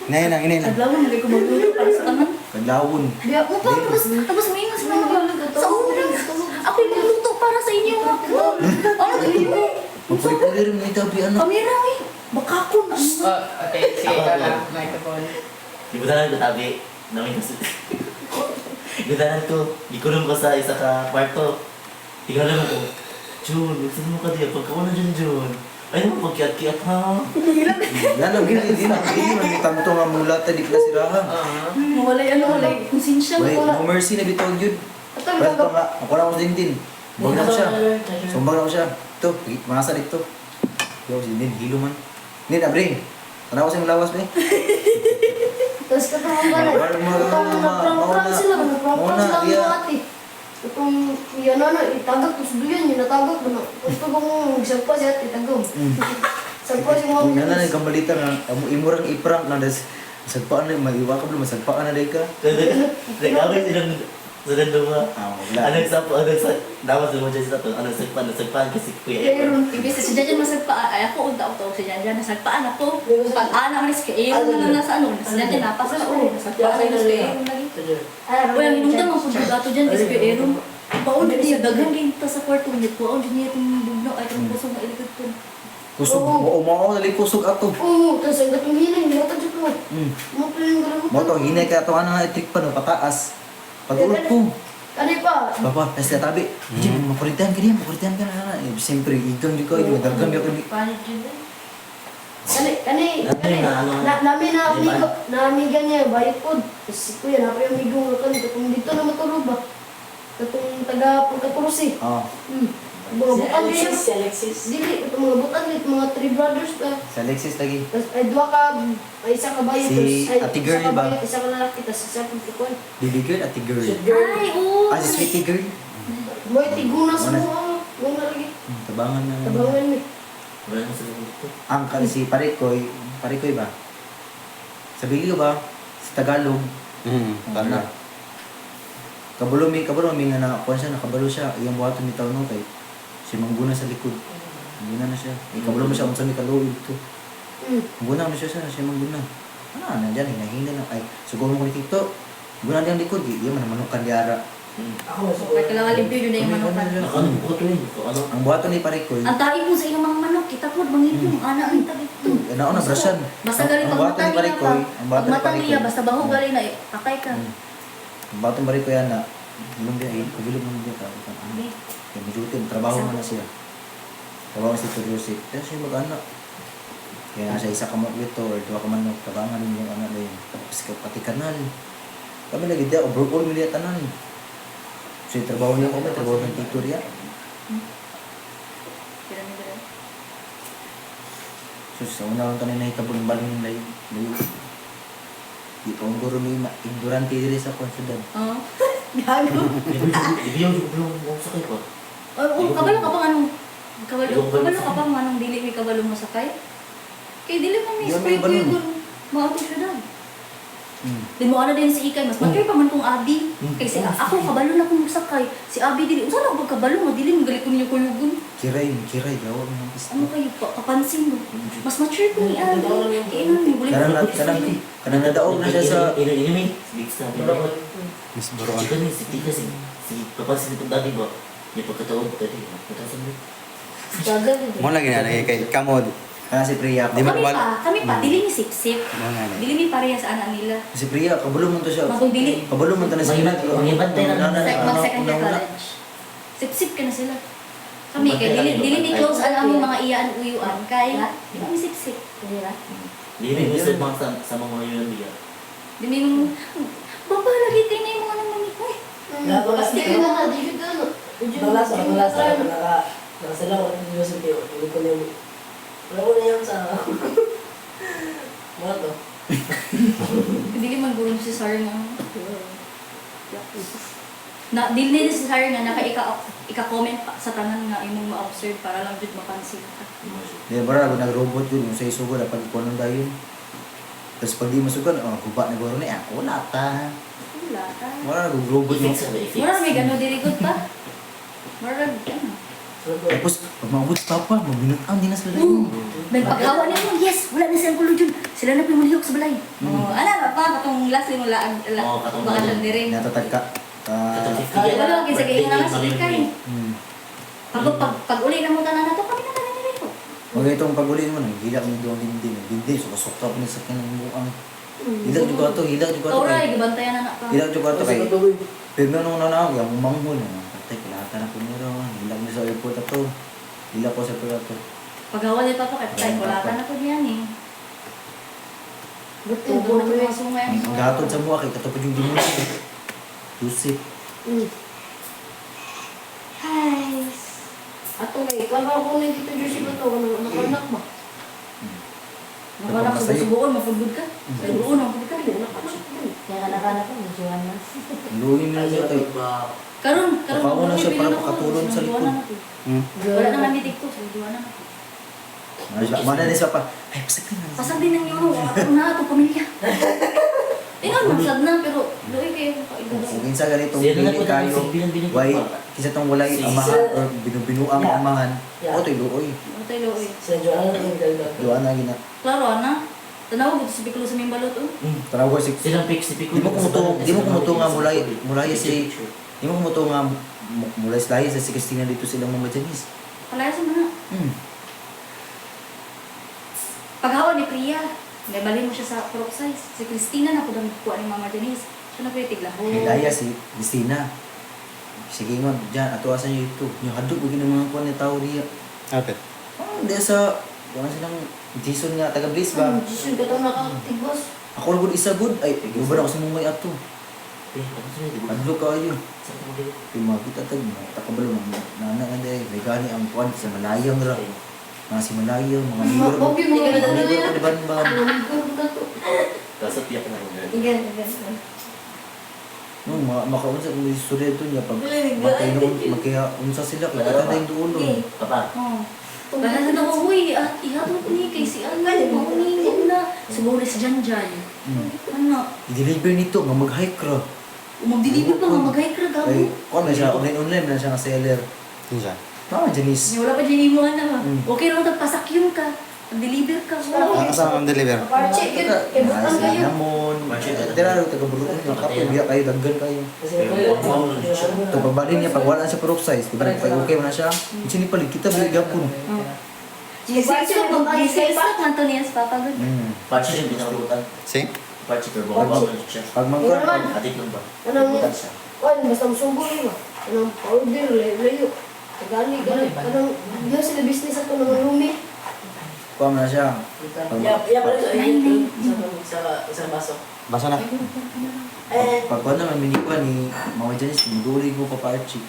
Inay na. Naglawan nila ko magluto para sa tanan. Kadlawon. Diya mo pa, tapos mingas na sa ulang. Ako yung magluto para sa inyo. Ano kayo? Magpuli-puli rin may tabi, ano. Kamera eh. Baka ako na. Okay, sige ka lang. Microphone. Ibutanan ko tabi. Namin kasi. Ibutanan ko. Ikulong ko sa isa ka kwarto. Tingnan mo ko. Jun, gusto mo ka diya. Pagkawa na dyan, Jun. Ay naman, pagkiat-kiat ha. Yan lang, hindi man may tanto nga mula tayo, di na sirahan. Walay konsensya. No mercy na bitaw yun. Pero ito nga, ako na ako din. Huwag na ko siya. Sumbag na ko siya. Ito, masa dito. Yo, si Nin, hilo man. Nin, abring. Tanaw ko sa yung lawas, be. Tapos katawang ka na. Nagprank sila, nagprank sila ang mga ate. Itong, yan na, itagak, tapos duyan, yun natagak na. Gusto kong sagpa siya at itagam. Sagpa siya mga Yan na, nagkambalita nga. Imurang iprank na, das sagpaan na, maiwa ka bro, masagpaan na dahil ka. Nagkawin silang sa dandunga. Wala. Anong sapo, dapat mo dyan sa ito. Anong sagpan kasi kuya. Aaron, imbes na si Jajan masagpaan, ay ako unta-unta si Jajan, nasagpaan ako. Pag-ana man si Aaron na nasa ano, si Jajan napasa na ulo, nasagpaan na si Aaron lagi. Wala, hinungdan mo kung gato dyan kasi Aaron. Paon din niya, daghan din ta sa kwarto niya, paon din niya itong bugno, ay itong busong na ilikod ko. Kusog, umao na kusog ato. Oo, tapos ang gatong hinay, hindi matag ko. Hmm. Mga pilang galamutan. Mo to, hinay ka ito, ano nga, itrik pa no, pataas. Pag-ulog ko. Kani pa, Papa, pesta tabi. Hindi, mapuritan ka na. Siyempre, igang di ko, dagang di ko. namin na amiga niya, bayikod. Tapos si kuya, na pa yung amigo nga kani, katong dito na matulog ba? Katong taga Pagkapurusi. Mga butan niya. Si Alexis. Dili, katong mga butan niya, mga three brothers ka. Sa Alexis lagi. Tapos ay dua ka, ay isa ka bayo. Si tapos, ay, Ate Girl isa ka ba? bayo, isa ka lalaki, tapos isa ka kukuan. Baby girl at girl. Sweet girl. Ay, oo. Si sweetie girl. Mo'y tigunas Ano? mo, guna lagi. Tabangan na. Tabangan mo. Wala na sa dito. Ang si Parikoy ba? Sa Bigyo ba? Sa Tagalog. Kana. Kabalo mi nga na kuan siya, nakabalo siya. Iyang buhaton ni Tawno kay si Mangguna sa likod. Mangguna na siya. Kabalo mo siya unsa mi kaluoy dito. Mangguna mo siya si Mangguna. Ano na diyan hinahinga na ay siguro mo dito. Guna diyang likod, iya man manukan diara. Ako na Kaya kailangan limpyo yun na yung manukan. Ano ko to yun? Ano? Ang buhaton ni Parikoy. Ang tayo mo sa ilang mga manok, kita po, mangit yung anak ang tabi. Nauna brasyan. Basta galing Ang pag buhaton mata ni niya Parikoy, pa. ang Pag buhaton ni mata Parikoy. niya, basta baho galing na, patay ka. Ang buhaton ni Parikoy yan na ilong dia, kagilog mo dia ka. Kaya majutin, trabaho na siya. Trabaho si Turyosip. Kaya siya mag-anak. Kaya nga siya isa ka ito or dua ka manok, tabangan yung anak na yun. Tapos pati kanal. Kami lagi dia, overall mo liya tanan. So yung trabaho niya ko, may trabaho ng tito riya. So sa una lang tanin na hitabo ng baling ng layo. Di pa ang guro ni ignorante diri sa konsyudad. Oo. Gago. Ibiyaw yung belum sakay ko. Kabalo ka pang anong, kabalo ka pang anong dili may kabalo mo sakay? Kaya dili mo may Di, spray may ko balon. yung mga otosyudad. Din mo ano din si Ikay, mas matay pa man kong Abi. Kasi ako kabalo na kong sakay. Si Abi dili, unsa na ko kabalo mo dili magali ko niyo kuyugon. Kiray, gawa mo ng Ano kayo kapansin mo? Mas mature ko ni Abi. Kaya ano ni bulay. Kanang nadaog na siya sa... Ini big star. Miss Buruan. Ika ni si Tika si papansin itong dati ba? Yung pagkataon tadi. Pagkataon mo. Tagal. Mo lagi na lagi kay kamod. Kana si Priya. Di ba- Kami pa, dili ni sip-sip. Mo nga ni. Dili ni pareha sa anak nila. Si Priya, kabalo mo to siya. Matong dili. Kabalo mo to na sa May- inat. may bantay na- Mag-second year college. Sip-sip ka na sila. Kami, kay dili ni close ang aming mga iyaan uyuan. Kaya, di kami sip-sip. Dili na. Hindi rin gusto mga sa mga yun niya. Dili nung, baba, lagi tayo na yung mga naman ni Uy. Di ka na, di ka na. Nakasalang ako ng university. Hindi ko na yung... Wala ko na yan sa... Mga to. Dili man guro si Sir nga. Na dili ni si Sir nga ika-comment pa sa tanan nga imong ma-observe para lang jud mapansin ka. Di ba rago nag-robot yun, yung sa isugo na pag ikuha ng dayon. Tapos pag di masugan, kuba na guro na yan. Wala ta. Wala ta. Wala nag-robot yun. Effects ba? Mura may Effects. gano diri gud pa. Mura ano. Tapos, pag maabot pa pa, mabinutan din na sila dayon. May paghawa niya mo, yes, wala na siyang kulo jud. Sila na pimulihok sa balay. Oh, ana pa katong last mo la Oo, katong baka lang diri. Natatag ka. Katong 50 Kaya yan. wala kasi kay nga sa Birthday, ikay. Hmm. Pag uli na mo tanan nato kami na tanan diri ko. Huwag itong pag-uli mo, hila kami doon din. Hindi, sukasok ka pa sa kanang buang. Hila juga to, hila juga to. Tauray gibantayan na ka. Hila juga to kay. Kasi katuloy. Pero nung nanawag, yung manghol. Patay, kilata na po nila. Hila mo sa airport na to. Hila ko sa airport na to. Paghawa niya pa kay tay wala ta na ko diyan eh. Buti, Tubo na dumi. mga sungay. Ang gatod sa buha, kay katapad yung dimusi. Yusip. Hi. Ato may, kala ko na dito Josie ba to, nakanak ba? Nakanak sa subuon, mapagod ka. Sa buon, mapagod ka. Kaya nakanak ko, nagsuhan na. Luhin na siya kay. Karon, Papawa na siya para pakatulon sa likod. Wala na nga dito, sa duwa na. Mana na siya pa. Ay, pasag na. Pasag din ng yun, ako na ito, pamilya. Tingnan mo, sad na, pero doon kayo kaibigan. Kung sa ganitong Sino na pili po kayo, na bilang-bilang why, pa? kisa tong walay Si- amahan or binubinuang Yeah. amahan, Yeah. o to'y luoy. Ano tayo, Loy? Sa Joanna na yung dalaga. Doon na gina. Klaro, ana. Tanaw, gusto si Piccolo sa ming balot, oh. Tanaw ko si... Silang fix ni Pico. Di mo kumuto nga mulay si... Di mo kumuto nga mulay sa lahi sa si Christina dito silang mga Janice. Palayas mo na. Paghawa ni Priya, may bali mo siya sa crop size. Si Christina na kudang kuha ni Mama Janice. Siya na kritig lang. Hidaya si Christina. Sige nga, dyan, atuasan niyo ito. Yung hadog, bagay ng mga kuha ni tao diya. Apit. Hindi sa... Kung silang Jason nga, taga-Bliss ba? Josie ka to nakakatibos. Ako lang good isa good. Ay, gubar ako sa mumay ato. Adlo kayo. Pimagita tag takabalo ng nana ande may gani ang kuan sa malayang ra. Mga si malayang mga nigor. Okay, mga Mga ganun nigor yan. di ban ban. Ang ganda na to. Tapos tiyak na rin. Igen, igen. No, makaunsa kung istorya to niya pag matay noon magkaya unsa sila kay kata dayong duolo. Papa, Oh. Kaya sa naman, uy, ihatod ko ni kay si Angay, mauningin na. Siguro si Janjan. Ano? I-deliver nito nga mag-hike ra. Mag-deliver pa nga, mag-hike ra Kay gabo. kuan na siya online na siya nga seller. Kinsa? Mama Janice. Wala pa dyan mo na. Mm. Okay lang pasakyong ka. Mag-deliver ka. Ang kasama ang deliver. Parche, yun. Ibutan kayo. Namon. Dira ro taga Bulukan nga kapon biya kayo daggan kayo. Kasi Ito pabalin niya pag wala siya peroxide, pag okay mo na siya. Sini palit kita bili gapon. Gising mag-gising man to niya sa papa good. patch yung binabutan. Si? Patch pero bawa mo siya. Pag magkuhan, Atik lang ba? Anong, Butan siya. basta musubo mo. Anong powder, layo. Tagali, anong, diyo sila business ako ng lumi. kuha mo na siya. iya pala sa isang baso. Basa na. Pag kuha naman, minikuha ni Mama Janice, piniguli ko pa Archie.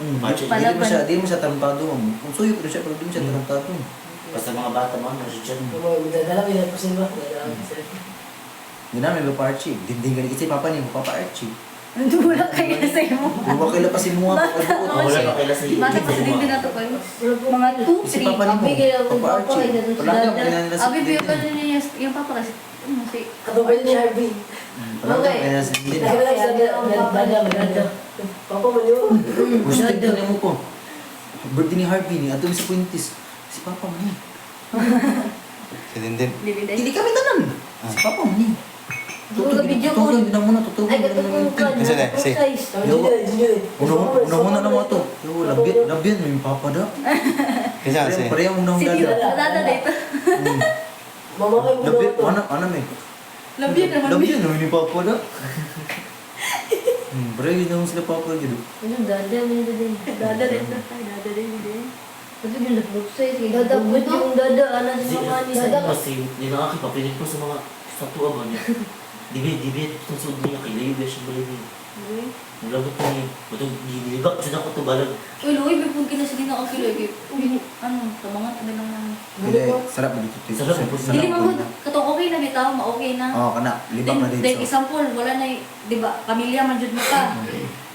Di mo siya tarantado. Kung suyo ko siya, pero di mo siya tarantado. Basta mga bata mo, ano siya dyan. Dadala ko yung pasin ba? Dadala ko sila. Yun namin ba pa Archie? Dinding ganit kasi papa niya, papa Archie. Wala kayo na sa imo. Huwag kayo lapasin mo nga. Oh, wala pa kaila sa Bata pa sa din na to kayo. Mga 2, Si 3. Papa ni mo. Abi kaya kung Papa papa ay Archie. dadun sa Palagi dada. ang kailangan nila sa Abi, biyo pa Tintin. rin yung papa kasi. Si Katubay ni Harvey. Palagi ang kailangan sa Tintin. Nakilala sa dada. Papa mo yun. Gusto tingnan mo ko. Birthday ni Harvey ni Ato sa Puintis. Si Papa mo ni. Si Tintin. Dividay. Hindi kami tanan. Si Papa mo ni. Tutugan video ko. Tutugan din muna. Tutugan Ay, din katulong muna. ka. Kasi na, si. Una na mo to. Yo, labyan may Papa da. Kaya si. Parehong unang Si Tito, dada. dada dito. Mama kayo mo Labyan, to. ano may. Labyan naman. Labyan naman ni Papa da. Parehong naman sila Papa gitu. Ano, dada, may dada. Dada dito. Ay, dada dito. Ito yung nag-boxay. Dada po yung dada. Ano si mama ni dada. Kasi yung nakakipapinig ko sa mga statua ba niya. Dibit, itong suod niya, kilayo ba siya balay niya. Nalabot ko niya. Matong gilibak, siya na ko ito balag. Uy, Loy, may pun kina sige na ako kilo. Ano, tabangan tabi lang ng... Hindi, sarap ba dito? Sarap po. Dili man gud katong okay na bitaw, ma-okay na. Oo, kana. Libak na Then dito. example, wala na, di ba, pamilya man jud mo ka.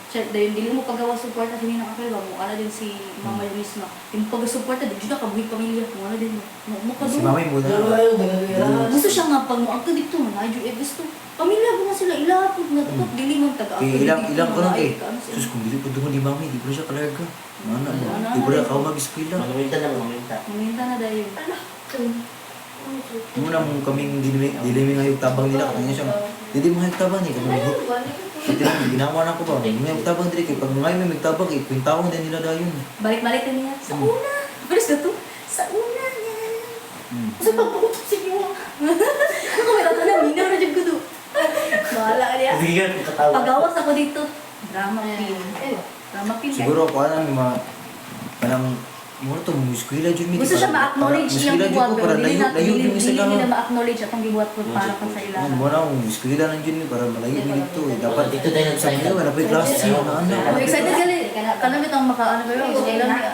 Siya, dahil dili mo paggawa suporta sa ninang akil ba, mo ana din si Mama Luisma. Yung pagsuporta, di jud na kabuhi pamilya, mo ana din mo ka Si doon. Mamay mo Dalo na. kayo, nagagaya. Gusto siya nga pag mo agto dito, na jud gusto. Pamilya mo nga sila ilapod nga dapat dili man taga Ilang ko lang eh. Sus, kung dili ko dungo ni Mami, di ko na siya kalarga. Mana mo? Di ko na ako mag-eskwela. Manuminta na, manuminta. Maminta na dayon. Muna mong kaming dilimi nga yung tabang nila. Kanya siya, hindi mo yung tabang eh. Ito lang, ginawa na ko ba? May yung tabang dili kay pag ngayon may magtabang eh. Kwintawang din nila dayon. Balik-balik na niya. Sa una. Pero sa to, sa una niya. Sa pagpukutok sa inyo. Ako may tato na, minaw na dyan ko to. Bahala ka niya. Sige nga, katawa. Pagawas ako dito. Drama queen. Drama queen. Siguro ako alam, may mga, parang, mo to, muskwila dyan. Gusto siya ma-acknowledge yung Muskwila gibuhat. dyan ko, Pero para dili layo, layo yung isa lang. nila ma-acknowledge atong gibuhat ko para pa sa ilaha. Mo na, muskwila lang dyan para malayo mo dito eh. Dapat, Dito tayo sa nag-sign mga wala pa yung klase siya, na ano. I'm excited gali. Kanang bitang maka-ano ba yun? Eskwela niya.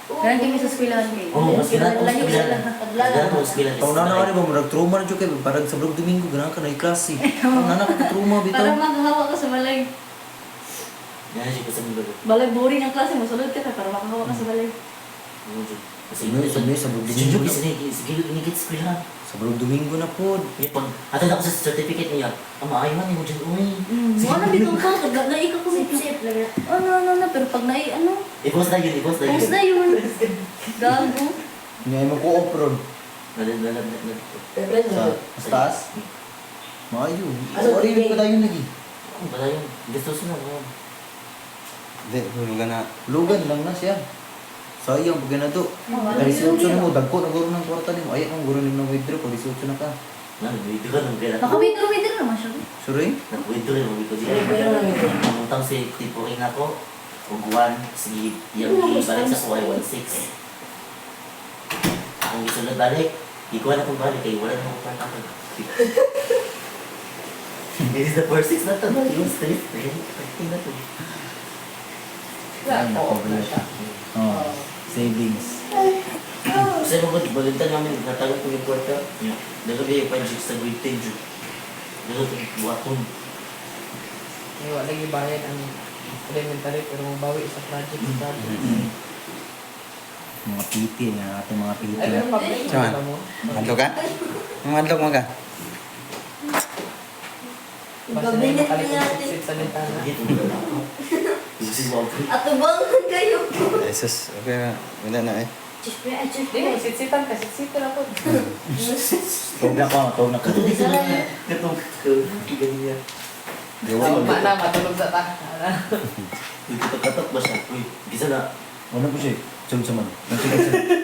Ganun kami sa eskwelahan kayo. Oo, mas kinatong Layo sila. sila. Kinatong sila. Pag nana ba, marag trauma na dyan kayo, parang sa Brog Domingo, ganang ka na yung klase. Pag nana ka trauma, Para bitaw. makahawa ka sa balay. Yan siya kasi mga Balay boring ang klase mo. Sunod ka para makahawa ka sa balay. kasi Sa Brog Sige, Domingo na. sige, inigit sa eskwela. Sa Brog Domingo na po. Yung pag, atay ako sa certificate niya, ang maayaman mo dyan, uy. Ano bitong ka? Naika ko Sip-sip lang na. Ano, pero pag nai, ano? I-post na yun, i-post na yun. Post na yun. Gago. Ngayon mo ko off-road. Sa taas. Maayo. Asa, Sorry, tingin? ko tayo lagi. Ano ba yun? Gusto ko na, oo. Hindi, hulugan na. Lugan lang na siya. Sayang, pag na to. Dahil 18 na mo, dagko na guro ng kwarta ni mo. Ayaw kang guro ng withdraw pag 18 na ka. Nag-withdraw ka nung kaya. Nakawinter naman siya. Sorry? Nag-withdraw yung withdraw siya. Pero lang ito. Namutang si tipo rin ako. Ug 1, sige, yung ibalik sa kuhay 1.6. Ang isulod balik, ikuha na kong balik kay wala na akong part ako. This is the first 6 na to, no? Yung straight. Tingnan na to. Oh, savings. Kasi mo ba, balintan namin, natagal ko yung kwarta. Nagabi yung 5-6 sa grade 10 June. Nagabi yung buhaton. May wala lagi bayad ang elementary pero mabawi sa project. Mga PT na ating mga PT. Ay, pero mabalik Saman. mo. Madlog ka? Madlog mo ka? Basta na yung makalit sa bintana. This is what Atubangan kayo. Jesus, okay na. Wala na eh. Chispe, ay chispe. Hindi mo, sitsitan ka, sitsitan ako. Tawag na ka, tawag na ka. Katong ganyan. Ako na, matulog sa ta. Dito katok ba siya? Uy, gisa na. Ano po siya? Saan sa man?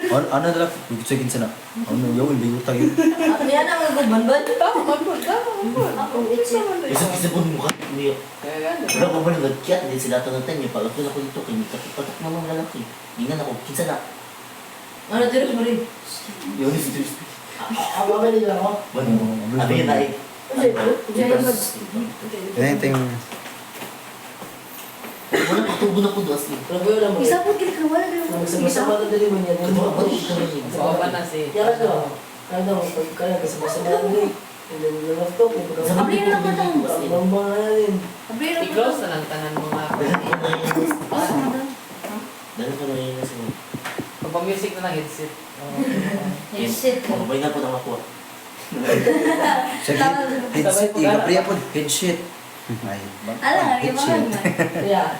Ano na lang? Sige sa na. Ano, yawin, bigo tayo. Ako yan ang magbanban. Tama, magpul, tama. Ako, itse. Isa po mukha. Hindi. Kaya gano'n. Wala ko ba nang nag-chat? Hindi sila tanong-tan niya. Pag ako dito, katok na mga lalaki. Gingan ako, kinsa na. Ano, tiros mo rin? Yun, is Ang mga nila ako. Abi yun ay. Yan yung Wala patubo na po doon. Asli. Pero ko lang mo. Isa po kini kan wala daw. Magsama-sama na dali mo niya. Katuwa pa rin siya rin. Baka ba na si... Yan ka daw. Kaya daw, pag kaya kasama-sama na ni. And then, nangatok, may pagkakas. Abli na lang ba ito? Ang bamba na rin. Abrero ko I-close na lang tanan mga Oh, madam. Dahil ko na yun na siya. Pag music na lang headset. Headset. Mabay na po na makuha. Sa headset, Gabriel po, headset. Ay, Ala, yung mga headset. nga. Yeah.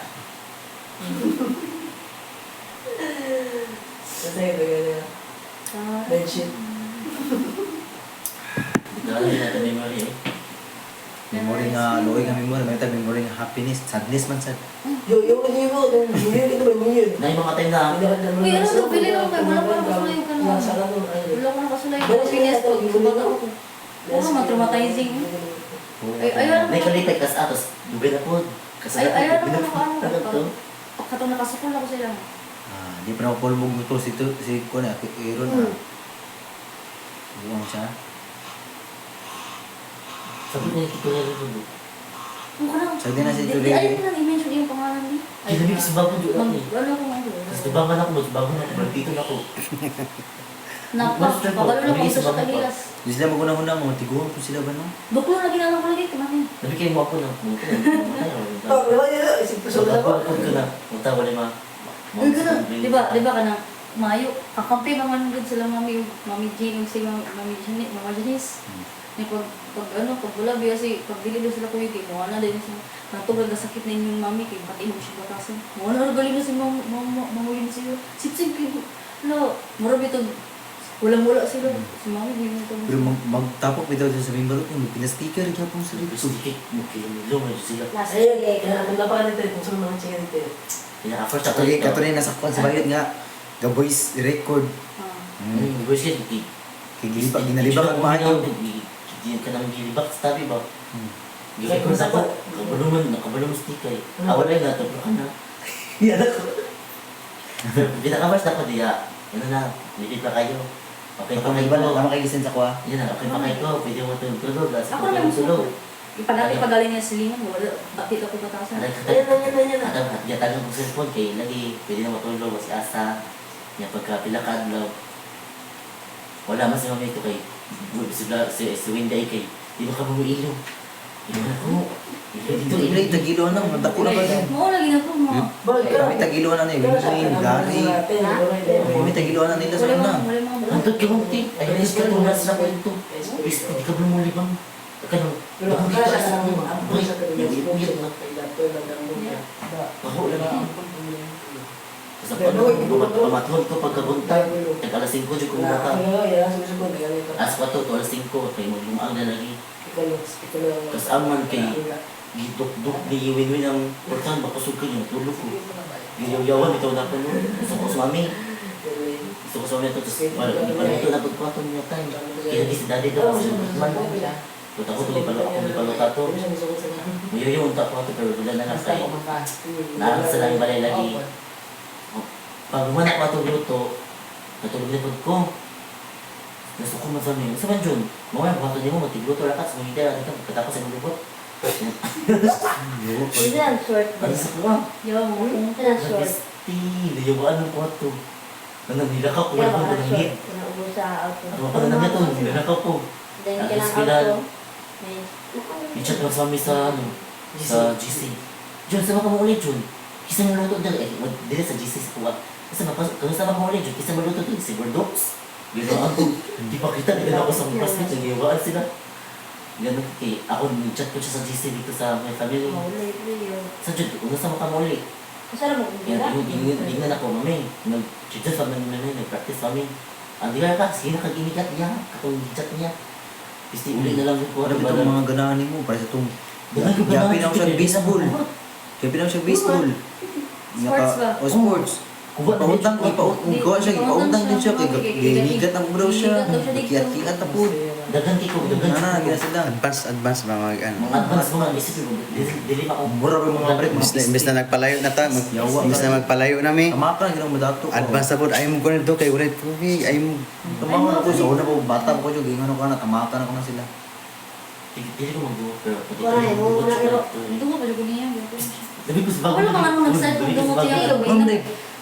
Kasi ito ganyan. Bedsheet. Dahil natin memory eh. Memory nga, loy nga memory, may tayo memory nga happiness, sadness man sad. Yo, hindi mo. Ito ba yung Na yung mga time na Uy, ano to? Pili lang kayo. Wala ko nakasulay ka na. Wala ko nakasulay ka na. Pinas ko. Sumaga ako. Oo, ma-traumatizing. Ay, ayaw may naman. kalipay kas atos. Dubay na po. Kasi Ay, ayaw naman Ano to? ako. Katong nakasukol ako sila. Ah, di pa na pulbog ito si Kuya, Aaron na. Buwang siya. Sabi niya ito na rin po. Kung ka na. Sabi na si Di- Tuloy. di- Ayaw ko na i-mention yung pangalan niya. Kinabig si Bago doon Mag- eh. Wala ko nga Tapos dibangan ako, dibangan ako, dito na ako. Napa, pagalo lang ako sa Kagilas. Di sila magunang-unang mga tiguan po sila ba no? Duklo na ginagawa ko lagi. Kumain. Nabigay mo ako ng Oh, wala yun. Isip ko sa So, wala ko. ako ka na. Punta wala ma. Uy, gano'n. Di ba ka na, Mayo, kakampi ba man doon sila Mami G, yung si Mami Janet, Mama Janice. Ni pag pag wala biya si pag dili sila ko yung mo na din siya. Natugad na sakit na inyong mami kay pati mo siya batasan. Mo na galing na si mamulin siya. Sip kay no, mura bito. Wala sila. Si mami di mo to. Pero magtapok bitaw dyan sa Mimbalot yung pinasticker ito pong sa Gusto dito. dikit mo kayo nilo, may sila. Ayun, kaya ang laban nito, kung saan mga chicken nito. Pinaka-first Kato rin nasa kwan sa bayad nga. The Voice record. Di ba siya? Kay ginalibang ang maayo. Hindi ka nang gilibak sa tabi ba? Kaya Gilibak kung sa saan- kabaluman, nakabalumos di kay. Wala yung natapos ka na. Yan ako. Pero pinaka-first ako diya. Ano na, lipit pa kayo. Okay pa kayo. Tama kayo lisensa ko ah. Yan na, okay pa kayo. Pwede mo tulog. Lasa Ako ko naman tulog. Ipadati pagaling niya sa lingan, wala bakit ako batasan. Ayan na. Yatagan ko cellphone kay lagi pwede na matulog si Asa. Niya pagkapilakad love. Wala man si mami ito kay si Winday kay di ba ka bumuilo? Ilo na ko. Dito ilay tagiluan na, madako na ba yan? Mo lagi na ko mo. Bakit ka? Kami tagiluan na ni Winrin, Gary. Kami tagiluan na nila sa una. Wala mga bulan. Antod ka mong ti. Ay, guys ka tunas na ko ito. Bis, di ka bumulibang. Kano? Pero ang kaya sa mga apoy sa Yung ipuyat na. kailato lang ang mga. Mahula na. Sa pamathod ko pagkabuntag. Nag-alas 5 dyan ko mata. As 4 to alas 5 kay maglumaang na lagi. Kas aman kay gitok-dok ni Iwin-Win ang portan bakusog ka yung tulog ko. Giyaw-yawan ito na ko no. Gusto ko sa mami. Gusto ko sa mami ito. Tapos ito na pagkwaton niya tayo. Kaya si daddy daw kasi man. Tuta ko tuloy palo tato. Muyo unta ko ato pero wala na lang kay. Naalas sa lang balay lagi. Pag manak pa itong luto, natulog na po ko. Gusto ko masami. Sa man dyan, mga bato niyo mo, matigluto lakas, mga hindi lang ito, katapos ang lubot. Hindi ang short ba? Ano sa kuha? Yo, mo. Hindi ang short. Nag-isti, nayawaan ng kwarto. Nananilakaw ko, Kaya wala ko mga short. nanangit. Pinaubo sa auto. Ano pa na ito, nilalakaw ko. Then Ang ka ng hospital. auto. May... I-chat mo sa amin sa, GC. Jun, sama ka mo ulit, Jun. Kisa maluto dyan, dili sa GC sa kuha. Kung sama mo ulit, Jun, kisa maluto dyan, si Gordox. Gano'n ako, di pa kita, di ako sa mga classmates, nagiyawaan sila. Gano'n kay, ako chat ko siya sa GC dito sa my family. Maulay ko yun. Sa Jun, kung sama ka mo ulit. Kasara mo kung Yan, gila? tingnan ako, mami. Nag-chat sa mga nag-practice kami. Ang di ka, sige na kag-inigat niya, katong chat niya. Pisti uli na lang ko. Ano ba itong mga ganahan mo? Para sa itong... Ganahan ko, Gabi na ganahan. ako siya baseball. Gabi na ako siya baseball. Sports ba? O sports. Ipautang din siya. Ginigat na po daw siya. Kiat-kiat na po. Dagan kiko, dagan. Nana, gina sila. Advance ba mga ano? Mga advance mga isip mo, dili pa ako. Mura ba yung mga break? Imbis na nagpalayo na ta, imbis na magpalayo nami. Tama ka, ginang madato. Advance na po, ayaw mo ko na ito kay ulit tubig, ayaw mo. Tama ka na po. Sa una po, bata po yung gingan ka na. Tama ka na ko na sila. Dili ko mag-duwa, pero pati Wala, mo na iro. Dungo pa jud niya. Dabi ko sa bago. Wala mga nung nag-start kung dungo siya. Ma'am,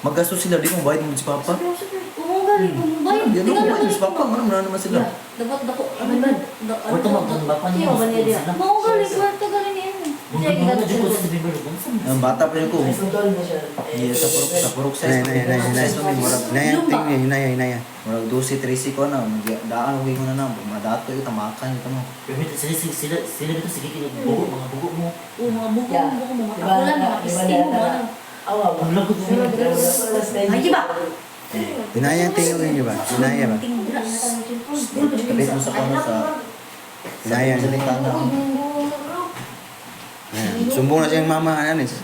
magastos sila. Di mo bayad mo si Papa. Kung gali ko mo ba? Yan ako ba? Mas papa, ano naman sila? Dapat dako. Kwarto man ba pa niya? Tiyo ba niya diya? Mao gali kwarto gali ni ano. Kung ano na dyan ko sa December, kung saan? Ang bata pa rin ko. Ay, control na siya. Iya, sa purok size. Size pa may murag. Hinaya. Murag 12-13 ko na. Daan uwi ko na na. Madato yung tamakan yung tamo. Pero sila dito sige bugo, mga bugo mo. O mga buko Yeah. mo mga Diba, tapulan mga diba, pisting mo diba, ano. Awa ba? Ang lagot mo. Ay, di ba? Hinaya tingin niyo ba? Hinaya ba? Tingras. Kapit mo sa kano sa... Hinaya. Sa lintana. Ayan. Sumbong na siyang mama, Anis.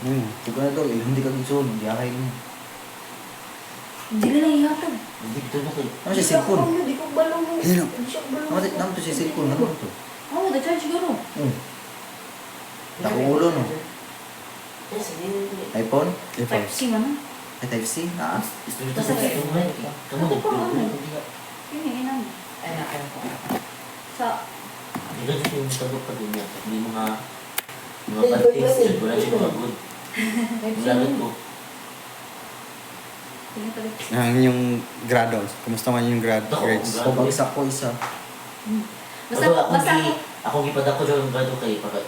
Ito na to, hindi ka gitsun. Diyahay mo. Hindi na lang ihatag. Hindi dito na kayo. Ano siya cellphone? Di ko balong mo. Sino? Di siya balong. Naman to siya cellphone. Ano to? Oo, the-charge siguro. Nakuulo no? Yes, hindi. iPhone? Type-C man. Ay, Type-C? Ah. Gusto nito sa kayo mo. Kamu nagpapalala. Yun yung inang. Ay, nakain ko. Sa... Hindi ka dito yung tabok pa din yan. Hindi mga panties. Wala siya mga good. Ang gamit ko. Tingin tayo. Ang inyong grado. Kumusta man yung grades? Ako bagsak ko isa. Basta Although ako, basta ako. Ako gipadak ko dyan ang grado kay para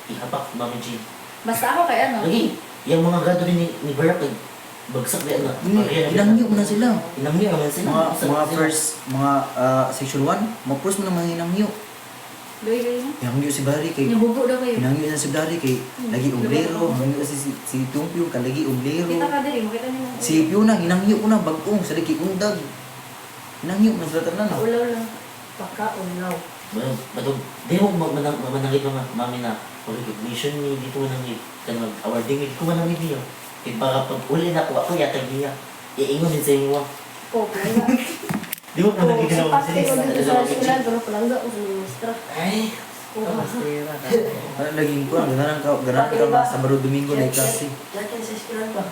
ihapak Mami Jean. Basta ako kay ano. Lagi, yung mga grado rin ni Barak ay bagsak na Inangyo mo na sila. Inangyo naman sila. Mga first, section 1, mga first mo naman inangyo. Loy-loy mo. Inangyo si Barry kay... Nabugo daw kayo. Inangyo na si Barry kay lagi umblero. Inangyo si Tumpyo kay lagi umblero. Kita ka diri, makita niyo. Si Piona, inangyo ko na bagong sa lagi undag. Inangyo na sila tanan. Ulaw lang. Pagkaunlaw. Batog, di mo manangit mga mami na recognition ni dito manangit. Kan mag-awarding ni ko manangit niya. Kaya para pag uli na ko, ako yatag niya. Iingon din sa inyo. Po, kaya. Di mo manangit ka naman Pati ko dito sa eskwelahan, pero palangga ko sa ministra. Ay, Pastira. Ano laging ko, ganahan ka na Sabado Domingo na klase. Lahat yan sa eskwelahan ba?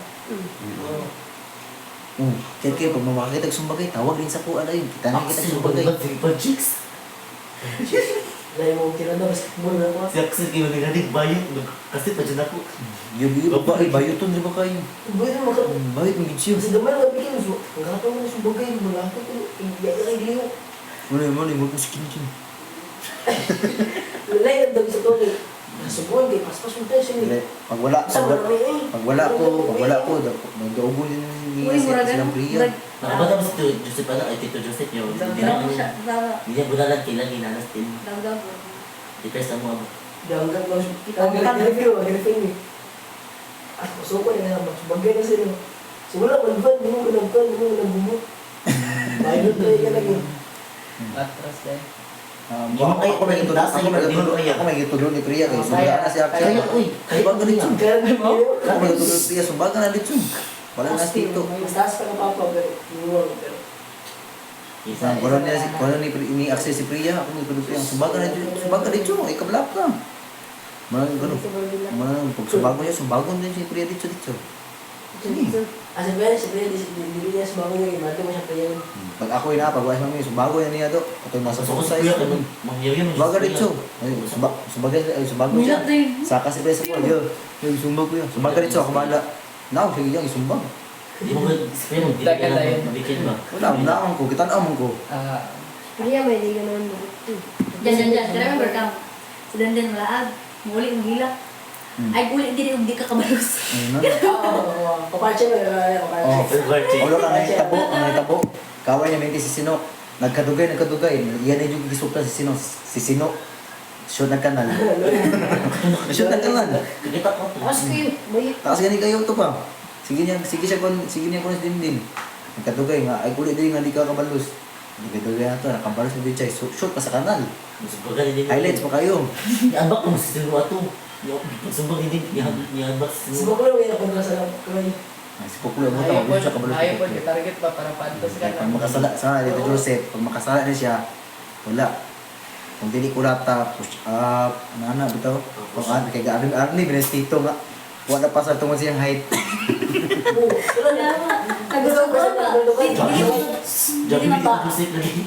Kaya pag mamakita sumbagay, tawag din sa kuha na yun. Kita na kita sumbagay. Triple chicks. Dahil mo tira na basketball na ako. Si Axel kayo naganig bayo. Kasi pa dyan ako. Yubi, babae, bayoton, di ba kayo? Boy na maka... Bayot mo gitsyo. Kasi naman nga bikin mo. Ang kapag mo na sumbagay, malapit ko. Iyak kay Leo. Muna, mo ko skin chin. Lalay na daw sa to. Nasubuhan kay paspas mo tayo siya. Pag wala ko, nag-aubo din Uy, mura silang ganun. priya. Nakabata mo si Tito Joseph, ano? Ay, Tito Joseph yun. Hindi Daw naman siya. Hindi niya bunalan kailan ginanas din. Daw. Depressed ang mga Danggat mo. Ang review, ni. Ako suko na naman. Sumbagay na sila. Simula, malban. Hindi mo nagkan, hindi mo nagbumot. Bayot na yan lagi. Atras din. Ako may gitulong ni priya kay sumbaga na si Axel. Kaya, uy, Kaya ba ganito? Kaya Ako may gitulong ni priya, sumbaga na dito. Wala na dito. mas taas ka na papa, pero inuwag. Pero Kung ni Axel si priya, ako may gitulong priya, sumbaga na dito. Ay kablap ka. Malang gano'n. Pag sumbago din si priya dito. Asa ba yan? Hindi niya sumago yung imado mo siya pa yan. Pag ako pag-wais mami, sumbago yan niya do. Ito nasa Sa susay. kuya, mangyaw yun. Sumbaga dito. Sumbago siya. Mulat din. Saka si priya sa ko, yung sumbag ko yan. Sumbaga dito, ako bahala. Now, sige yan, isumbag. Di mo ba, Speno, hindi ka lang mabikin ba? Wala, naman ko, kitanamon ko. Kaya may di ganun. Diyan. Kaya remember ka. Sa dandan malaag. Muli mo hila. Ay, uli din yung di ka kabalos. Ano na? Oo, kaparche mo. Oh, Favorite. ulo ka ang nahitabo. Kaway niya mente si Sino. Nagkadugay. Iyan ay yung gisupla si Sino. Si Sino. Shoot na kanal. Shoot na kanal. Kikita ko. Tapos kayo, bayit. Takas gani kayo ito pa. Sige niya ko sa din. Nagkadugay nga. Ay kulit din nga di ka kabalos. Nagkadugay na ito. Nakabalos na din siya. Shoot pa sa kanal. Highlights pa kayo. Iambak mo si Sino ato. Sumbang hindi. Iambak si Si Sino. Bakulaw yan ako na sa kamay. Si Pukulo mo ito. Mabilis siya kabalos. Ayaw po, target ba para pantos ka Pag na. makasala dito Joseph, pag makasala na siya, wala. Kung dili ko rata, push up, ano bitaw? Pag kay Arnie, binestito nga. Wala pa sa tungkol siyang height. Wala na. Jabi ni Joseph lagi.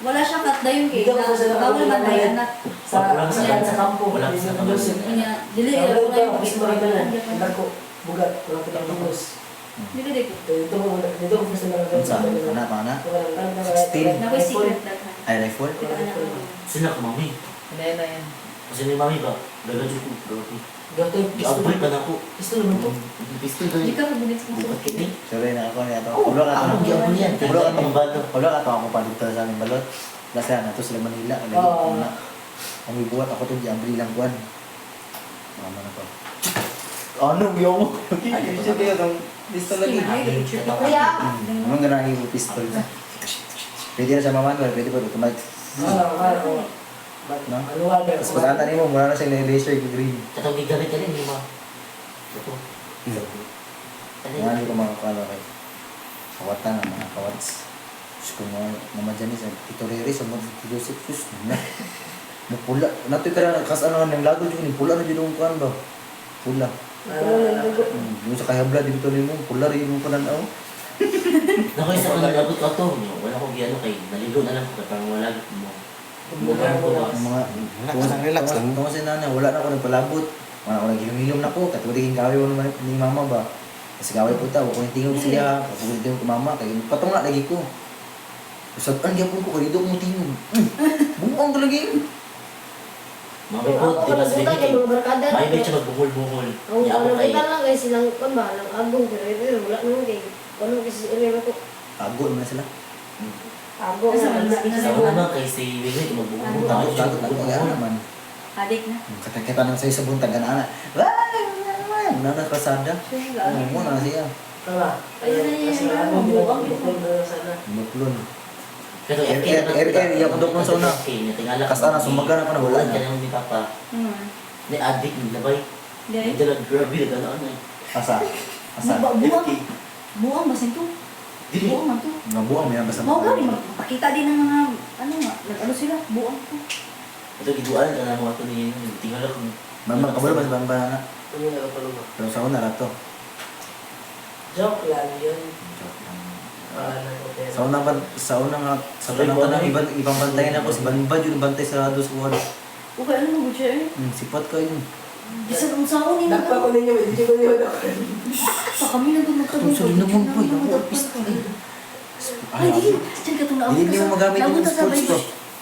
Wala siya kat dayon kay. Bawal man na anak. Sa kampo. Wala sa kampo. Kanya, dili Wala ko na. na yung Mas marami na. Barko. Bugat. Wala ko lang tungos. Dili di ko. Dito ko gusto na lang. Unsa? Ana pa na? 16. Nakoy secret daghan. Ay rifle. Kita anak ko. Sila ka, mami. Hindi na yan. Kasi ni mami ba? Dagadyo ko. Grabe. Gato, Gi-avoid ka na ko. pistol naman to. Pistol ka Di rin. ka kabulit sa Bukat mga kini. Sorry na ako niya to. Oh, Ulo ka ako to. gi-avoid yan. Ulo ka to. Ang balo. Ulo ka to ako pa dito sa aming balot. Last na to sila Manila. Oo. Ang ibuhat ako to di abri lang kuan. Mama na to. Ano yung? Ay, siya kaya tong pistol lagi. Kuya, Anong ganang yung pistol? Pwede na siya mamanwal, pwede pa automatic. No? Ano nga ba? Tapos pag ata mo, mura na siyang laser green. Katong gigamit ka rin, di ba? Ito. Ano Mga yun? hindi ko makakala kay kawatan ng mga kawats. Diyos ko mga namadyan sa Tito Rere sa mga Tito Joseph Fus. Pula. Natoy ka na, kas ano ng lago dyan, pula na dyan yung kuhan ba? Pula. Yung sa kahabla, dito rin mo, pula rin yung kanan ako. Naku, isa ko nalabot ko ito. Wala ko giyano kay naligo na lang ko. Parang wala mo. Bukan ko ba? Yung mga, Relax lang. Tungo si nana, wala na ako nagpalabot. Wala ako naghilom-hilom na ko, katuligin kaway mo naman ni mama ba? Kasi kaway po ta, wala ko tingog siya, kapag tingog ko mama, kaya patunga lagi ko. Saban gyapon ko kay dito mo tingog. Buong talaga yun. Mami po, di ba sabi buta kay yung mga barkada. may may siya magbungol-bungol. Ang Niya ako kay kita lang kay silang kan ba, lang agong pero wala naman kay ano kasi area ko. Tago naman sila. Agong Sa na mga- Sa ako naman kay si Wiwi, magbungol. Tapos siya Tago kaya magbungol. naman. Adik na. Kata-kata nang sa'yo sa buntag ka na ana. Wala na kasada. Oo, mo na siya. Tama. Ayun, kasi ano, bukol na sana. Buklon. Pero iya ko dokon sa una. Tingala Kas ana, sumaga na ko na wala na. Ka naman ni Papa. Hmm. Ni adik, ni labay. Dili. Hindi lang grabe, nagano na. Asa? Asa? Buang. Buang ba sinto? Dili. Buang man to. Nga buang may nabasa. Mao gani magpakita din ng mga ano nga, nag-ano sila, buang to. Ito, giduan ka na mga ito ni tingala ko. Mamang kabalo ba sa banana? Ano yung nakapaluma? Pero sa una rato. Joke lang yun. Pero Sa una ba sa una nga sa tanang ibang bantayan ako si Banbad yung bantay sa dos wall. Okay, ano mo siya eh? Sipat ka yun. Bisa kung saan ni Dakpa ko ninyo, hindi ko ninyo pa kami nandun magkabong. Sorry naman po, yung pistol. Ay, di. Diyan ka itong Hindi mo magamit yung sports ko.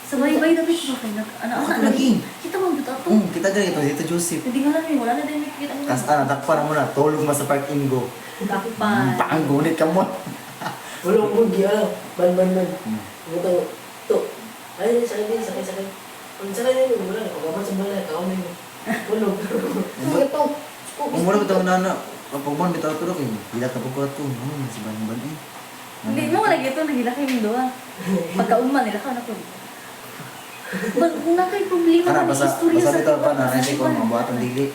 Sa baybay na bit mo kayo. Ano, Ako lagi. Kita mo dito ato. Kita ganito, dito Joseph. Hindi nga lang wala na din may kita mo. Kas takpan na muna, tulog mo sa park ingo. Takpan. Bang, gunit ka mo. Bulong bugi, ano? Ban. Hmm. Butang, to. Ay, sakay. Ang sakay na yun, wala. Pagkaman sa balay, kaon na yun. Bulong. Ito. Kung muna bitaw nana, kapag mo bitaw tulog eh. Hilat na po ko ito. Si Banban eh. Hindi mo lagi ito, nagilaki yung doa. Pagkauma nila ka na po. Kung na kayo problema Kana, ka basta bitaw pa na, nasi ko ang mga tuwa. batang dili.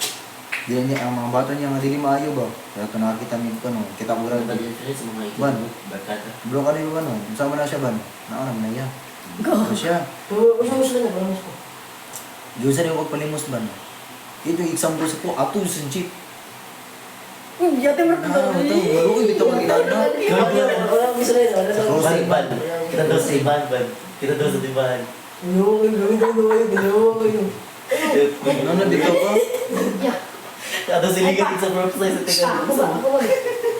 Dili niya, ang mga batang niya nga dili maayo ba? Kaya ito nakakita niyo ko no, kita ko rin. Ba din sa mga ito? Ban. Barkada. Bro ka rin ba no? Sama na siya ban? Naon naman na iya. Ano siya? Uso na, balamos ko. Diyon sa rin huwag palimos ban. Ito yung example sa ko, ato yung sa jeep. Yate mo Ito, maluoy bitaw ka ginagna. Wala ko isa na yun. Sa Jose. Ban. Kita daw sa iban, ban. Kita daw sa iban. Ano na dito ka? Yeah. Kada siligat sa professor sa tingin. Ako ba?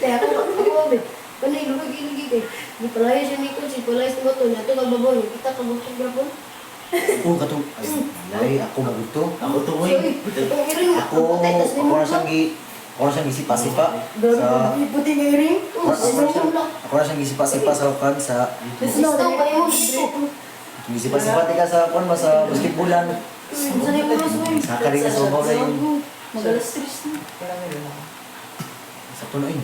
Kaya ako ba? Kani ilugay kay. Di palaya siya ni kun si palaya sa moto niya to magbabaw niya. Kita ka bukod gapon. Oo, katong, ay, ako maguto. Ako to mo Itong iring Ako na siyang gisipa-sipa sa... puti nga iring. Ako na siyang gisipa-sipa sa kan sa... Gusto pa yun. Gisipa-sipa tika sa kan ba sa basketballan. Sanay mo na swim. Saka rin sa sobaw na yun. Magalas stress na. Sa tunoy.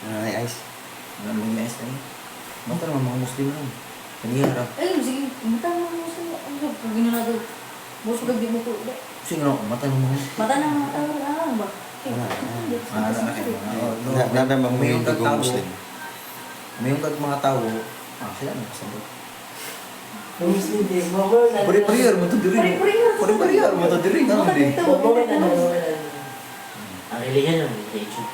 Ay, ice. Ano yung mais na yun? Mata naman mga Muslim lang. Kanihara. Ay, sige. Mata na mo sa ano. Kung ginawa doon. Boss, gagdi mo ko. Sige na, mata naman mga... Mata na mga tao. Ah, ba? Nadamang mo yung dugo Muslim. May yung mga tao, sila na kasabot. Muslim din. Mama, Pari-parihar mo ito diri. Pari-parihar mo ito diri. Ano din? Ang religion ng religion.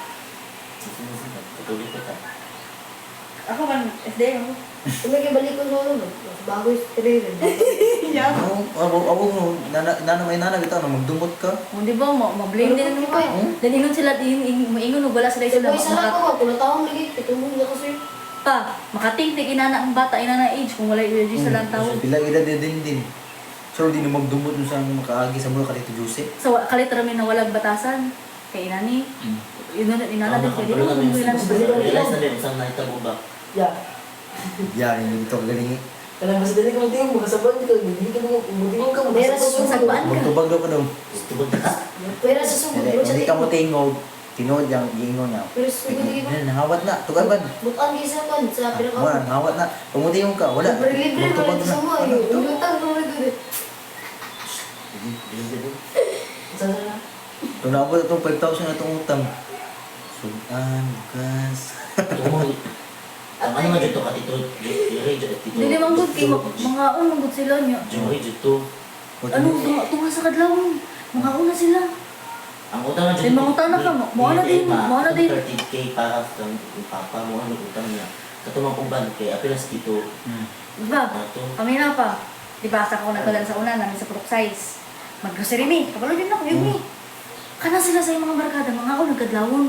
Katulik ko ta. Ako man, FD ako. Kung may kibalik ko sa ulo, mas bago yung stereo. Ako mo, may nana bitaw na magdumot ka. O, di ba, ma-blame din naman ko. Dan ingon sila, maingon, wala sila Sa sila. boy, sana ko, kung natawang lagi, pitulong na ko sir. Pa, makatingtig inana ang bata, inana age, kung wala i-register lang tao. Pila edad din. So, di na magdumot mo sa makaagi sa mga kalito Jose. So, kalit rami na walang batasan. Kay inani. Inana din, pwede Pero mo namin, kung ilan. realize na rin, saan nakita mo ba? Ya. Yan, yung ito galing. Kaya mas dali ka magtingin mo, kasabaan ka, hindi ka mo, umutingin ka, Meron sa makasabaan sagbaan ka. Magtubag daw ka daw. Tubod ka. Pwera sa sugod, Hindi, bro, sa hindi ka mo tingog. tingog. Tinood yung ingon niya. Pero sa sugod, di ba? Nahawat na, tugaban. Butaan kisa man, sa pinaka. Wala, nahawat na. Pumutingong ka, wala. Libre Magtubag naman sa mo, yung lutang naman ito. Saan na? Kung naabot itong 5,000 na itong utang. Sudan, bukas. Tumuloy. Ang ano nga dito ka, Tito? Tito? Hindi naman good kay mga unong sila niya. Jory, dito. Ano, tunga sa kadlawon. Mga una sila. Ang utang na May mga utang na ka, mo na din, mo na din. 30K para sa papa mo, ano utang niya. Katumang kong ban, kaya apilas dito. Diba? Ato. Kami na pa. Diba, sa ako nagkagal sa una namin sa Purok Size. Mag-grocery me. Kapalo din ako, yun me. Kana sila sa mga barkada, mga ako nagkadlawon.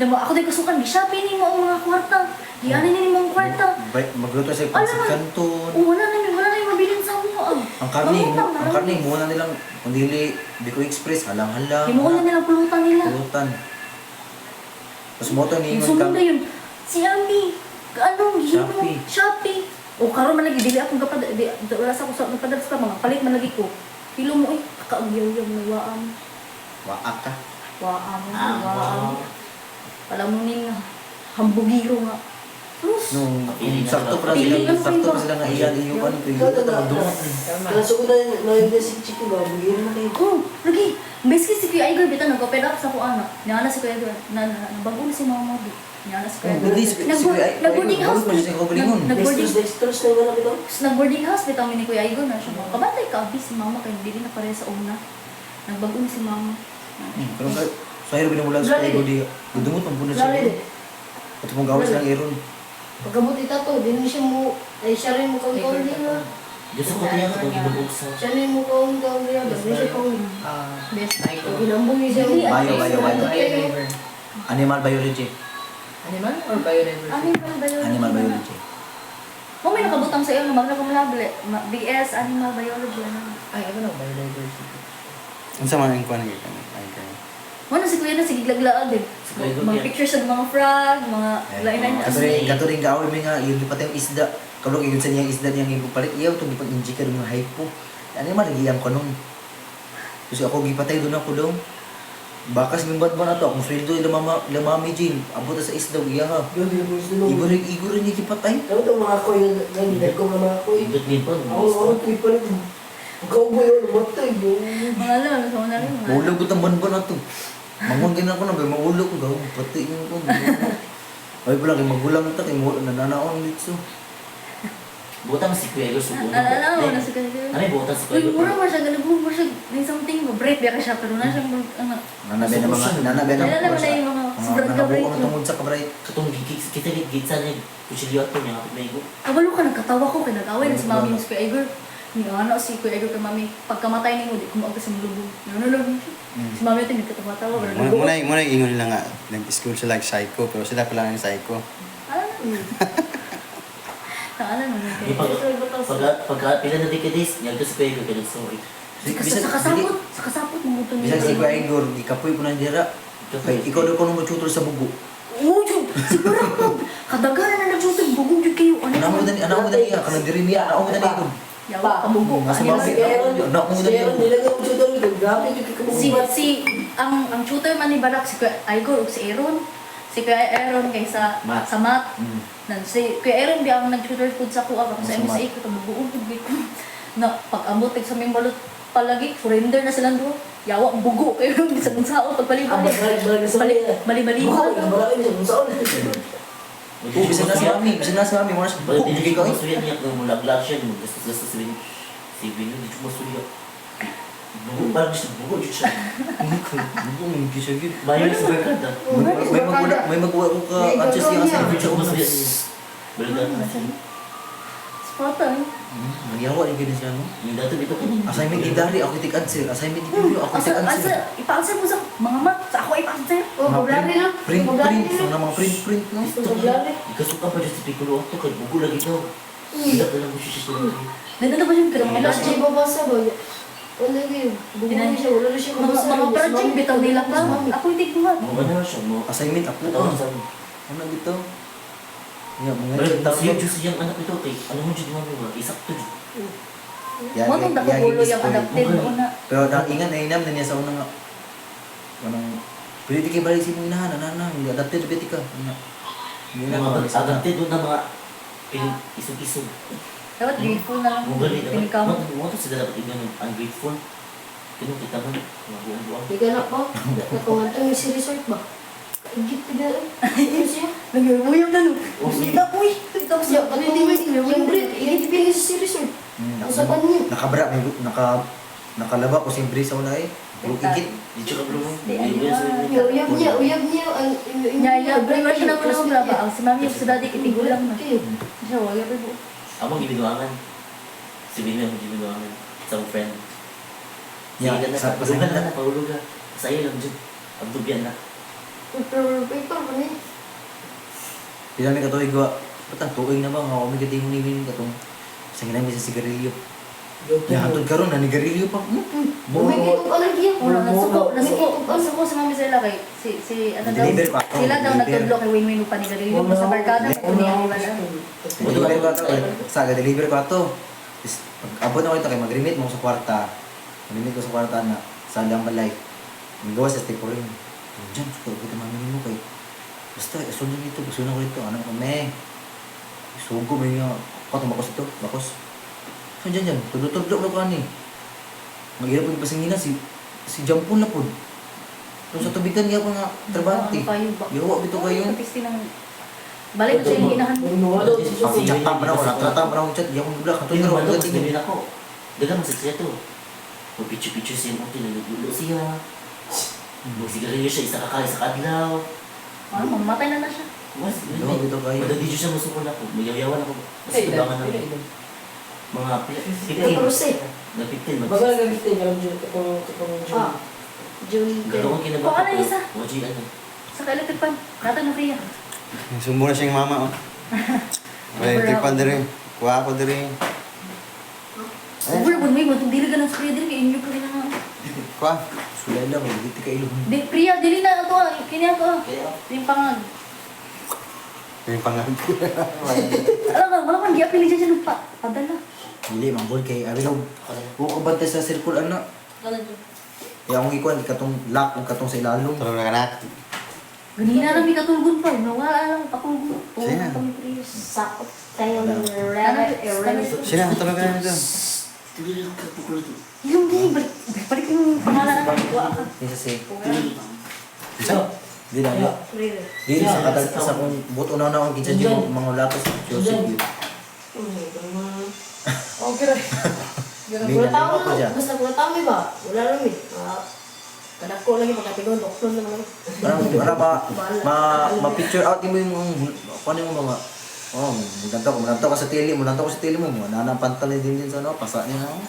Damo ako din kasukan, di Shopee ni mo ang mga kwarta. Di ano ni mo ang kwarta. Magluto sa Alam pansit mo, kanton. wala na yung mabilin sa mo. Ang karne, muna nilang, kung dili, Biko Express, halang-halang. Himuon na nilang pulutan nila. Pulutan. Tapos mo ito, Yung niingon sunod ka. na yun, si Ami, anong himo, Shopee. Shopee. O karon man lagi, dili akong kapad, wala sa ako sa napadal sa mga palit man lagi ko. Pilo mo, kakaugyaw-yaw na waam. Waak ka. Waam, Ah, waam. Alam mo ning hambugiro nga. Terus, Sakto pa Pili sila, lang sakto kayo pa ba? sila nga iyan, iyuan, pilihan na magdumot. Kaya sa una, na si Chico ba, bigyan na kayo. oh, lagi, basically si Kuya Igor, bita nag-open up sa kuana. Niala si Kuya Igor, nabago na si Mama Mo. Niala si Kuya Igor. Hindi, Nag-boarding house. Gusto siya kabalingon. Dextrose na gano'n ito. Nag-boarding house, bitaw mi ni Kuya Igor na siya. Kabatay ka, abi si Mama, kaya hindi na pareha sa una. Nagbago na si Mama. Pero ka, sa hiro binamulag sa kayo, di, gudumot ang puno siya. Lali, At mong gawas lang iron. pagkabot ita to, di na siya mo, ay siya rin mo kaon-kaon din na. Diyos ko kaya ka, ibubog sa... Siya rin mo kaon-kaon din na, di siya kaon. Best. Ginambong niya siya. Hindi, Bayo, bayo, bayo. Biodiver. Animal biology. Animal or biodiversity? Animal biology. Animal biology. Kung may nakabutang sa iyo, magna kumulable. BS, Animal Biology. Ano. Ay, ano na, biodiversity. Ang sama ng kuha ng ikan. Ano si Kuya na, sige glaglaan din. Kuya Igor Mga yan. pictures sa mga frog, mga lain-lain. Kato rin gawin mo nga, yun pa tayong isda. Kablo yun sa niyang isda niyang ibupalit. Iyaw ito, gipag-inji ka ng mga hypo. Ano yung malagiyang ko nun. Kasi ako gipatay doon ako daw. Bakas mimbat ba na to? Akong sweldo ilamami Jin. Abot na sa isda, iya nga. Yun, yung gusto nung... Igor rin niya gipatay. Ano itong mga koy, nag-lead ko mga koy. Ibig din po. Ako, koy pa rin. Ikaw ba yun, matay yun. Mga alam, sa mga rin. Mahulog ko itang banban na to. Mangon gina ko na, kaya mahulog ko. Gawin, pati yun ko. Ay pala, kaya magulang ito, kaya nananaon dito. Butang si Kuya Igor siguro. Alam mo na si Kuya. Ano yung butang si Kuya Uy, Igor? mura mo siya, ganun mo siya, may something, bright biya ka siya, pero na siya, ano, Nanabi na mga, nanabi na Kailan naman na yung mga sobrang nanabuo kabray ang ko. tungod sa kabray. Katong kita gitsa niya, kuchilyo ato niya, kapit may Igor. Abalo ka, nagkatawa ko, kaya nag-away na si Mami yung si Kuya Igor. Ano si Kuya Igor kay Mami, pagkamatay ni mo, di kumag sa mulubog. Ano siya. Si Mami ito, nagkatawa-tawa. Muna yung ingon nila nga, nag-school sila like psycho, pero sila pala ng psycho. Alam mo. Alam mo. Di pagka pila na decades, niya ito si Kuya Igor, kaya sorry. Sa kasapot, mga ito Bisag si Kuya Igor, di kapoy ko na dira. Kay ikaw daw ko nung mag-tutor sa bugo. Oo, Jud! Siguro ako! Kadagaran na nag-shooting, bugong Jud kayo. Anak mo dani iya, kanang diri miya, anak mo dani Igor. Yawa, kabugo. Nasa Ano mga si- anak mo Si dani Aaron, Igor. nilagay mo siya doon, grabe yung kikabubuhat. ang shooter man ni Barak, si Kuya Igor, si Aaron. Si Kuya Aaron kaysa Matt. sa Matt. Mm. Si Kuya Aaron di ang nag-shooter food sa kuha. Kasi Sa MSA ko, tabugoon ko. Na pag-amot, sa aming balot palagi, surrender na silang doon. Yawa, ang bugo kayo yung sa sao, Ang pagpalibali. balag sa mga. Bali-bali. Bukaw, ang balag niya, kung saan. Oh, bisa na si Mami, mo na Pero bugo hindi gigi ko ka. masuya niya kung mulaglag siya, gastos sa si Vino, hindi ko masuya. Bugo, parang siya, bugo siya. Bugo mo gigi gid. Bayo sa barkada. May magwala ko ka antes siya Hindi sa ko masuya. Balik ka na. Spotter. Nagyawa yung ganun siya, no? Yung dato dito ko. Assignment ni Dari, ako itik answer. Assignment ni Julio, ako itik answer. Ipa-answer mo sa mga mat. Sa ako ipa-answer. Oh, problema na. Print, Problema print. na. Yung namang print, no? Problema. Ikasuka pa dyan sa Piccolo Auto, kay bugo lagi daw. Hindi ka lang gusto siya lagi. Nandito ba yung mga Wala siya babasa ba? Wala kayo. Bumuli siya, wala na siya babasa. mga project bitaw nila pa. Ako hindi buhat. Mga na siya, mga Assignment, ako. katawang sa mo. Ano dito? Yeah, mga Balik, tao siya Diyos yung anak nito, kay ano mo dyan mga mga, isak to dyan. Mo tong dakulo yung adapted mo na. Pero ingan na inam na niya sa unang anong pwede kay balik si mga inahan, hindi adapted beti ka. Hindi na Mga balik sa agante doon na mga isog-isog. Dapat grateful na lang. Mga gali, dapat, Pinikaw mo. mga to sila dapat ignan, ungrateful. Kino kita man, mga buong-buong. Di ka na pa. Nakawantang yung si resort ba? Igit ka na. Ano siya? Naguyong na no. Oh, sige. Uy! Tapos Siya, ano yung bread? Igit ka na si resort. Ang sapan niya. Nakabra, may nakalaba ko siyempre sa una eh. Bukigit. Di siya kablo mo. Di, Di ano ba? Uyab niya. Nyaya, bring mo siya ng mga blaba. Ang si mami, si daddy, kitigulang na. Kayo. Siya, wala pa po. Amang gibinuangan. Si Bino ang gibinuangan. Sa friend. Yeah, Sige na, sa- pahulugan na, pahulugan. Sa'yo lang dyan. Abdubyan na. Paper pa niya. Pila may katuig wa. Ba't ang tuig na ba nga kami gati mo ni Win katong sa ginamit sa sigarilyo. Ya hatod karon na ni garilyo pa. Bumigit ko lang yan. Wala, nasuko sa mami sila kay si ano daw. Deliver pa ako. Sila daw Deliver. nagtudlo kay Win-Win pa ni Garillo sa barkada ko niya wala. Deliver ko ato. Sa deliver ko ato. Is abot na ko ito kay mag-remit mo sa kwarta. Mag-remit ko sa kwarta na sa lang balay. Magawa sa step ring. Diyan ko kita mamili mo kay. Basta isulod dito, gusto na ko ito. Anong kami? Sugo mo yung katong bakos ito, bakos. So dyan, tudlo-tudlo na ko ani. Maghirap ko pasingina si Jampon na po. Kung sa tubigan niya ko nga trabante. Yawa bito kayo. Kapisti ng balik sa inahan. Ako chat pa na ako, natrata pa na ako chat. Di ako nagula, katong Pero naro, ano, nagating. gabi na ako. Dagang masasaya to. Picture siya mo, tinagulo siya. Magsigarilyo siya, isa kakay sa kadlaw. Ah, mamatay na siya. Mas, Yawa bito kayo. Madadidyo siya masukol ako. Mayayawan ako. Mas tubangan ako. Mga 15. Kaprose. Na 15. Bagal ka gusto niya, kapag Ah. June. Galawang kinabang Kuha ka na isa. Waji ano. Sa electric pan. Natag na Priya. Sumbo na siyang mama, oh. May tripan din. Kuha ako din. Over mo may mo dili ka ng Priya dili kay inyo pa rin nga. Kuha. Sulay lang, magigiti ka ilong. Di Priya dili na ato ah. Kini ato ah. Kaya, Yung pangag. Yung pangag. Alam ka, wala man giapili siya siya lupa. Padala. Hindi, mambol kay Abilog. Huwag ko bantay sa circle, ano? Kaya akong ikuan, katong lock, kung katong sa ilalong. Tulog na ka na. Ganina lang may katulgon pa. Nawala lang patulgon. Sina? Sakot tayo ng Sina, tulog ka na dito. tuloy lang kapukul ito. Yung di, balik yung pangalan na kuha ka. Isa si. Isa. Di na, di sa katal sa kung buto na akong kinsa dyan, mga latos, Joseph yun. Okay rin. Di Wala na tao ako na. dyan. Basta wala tao ba? Wala lang eh. Kadako lagi pagkatigon, doktor naman. Para ma-picture out mo yung ano mo mga mulantaw ka sa tele mo, nanang pantalay din sa ano, pasa niya ako.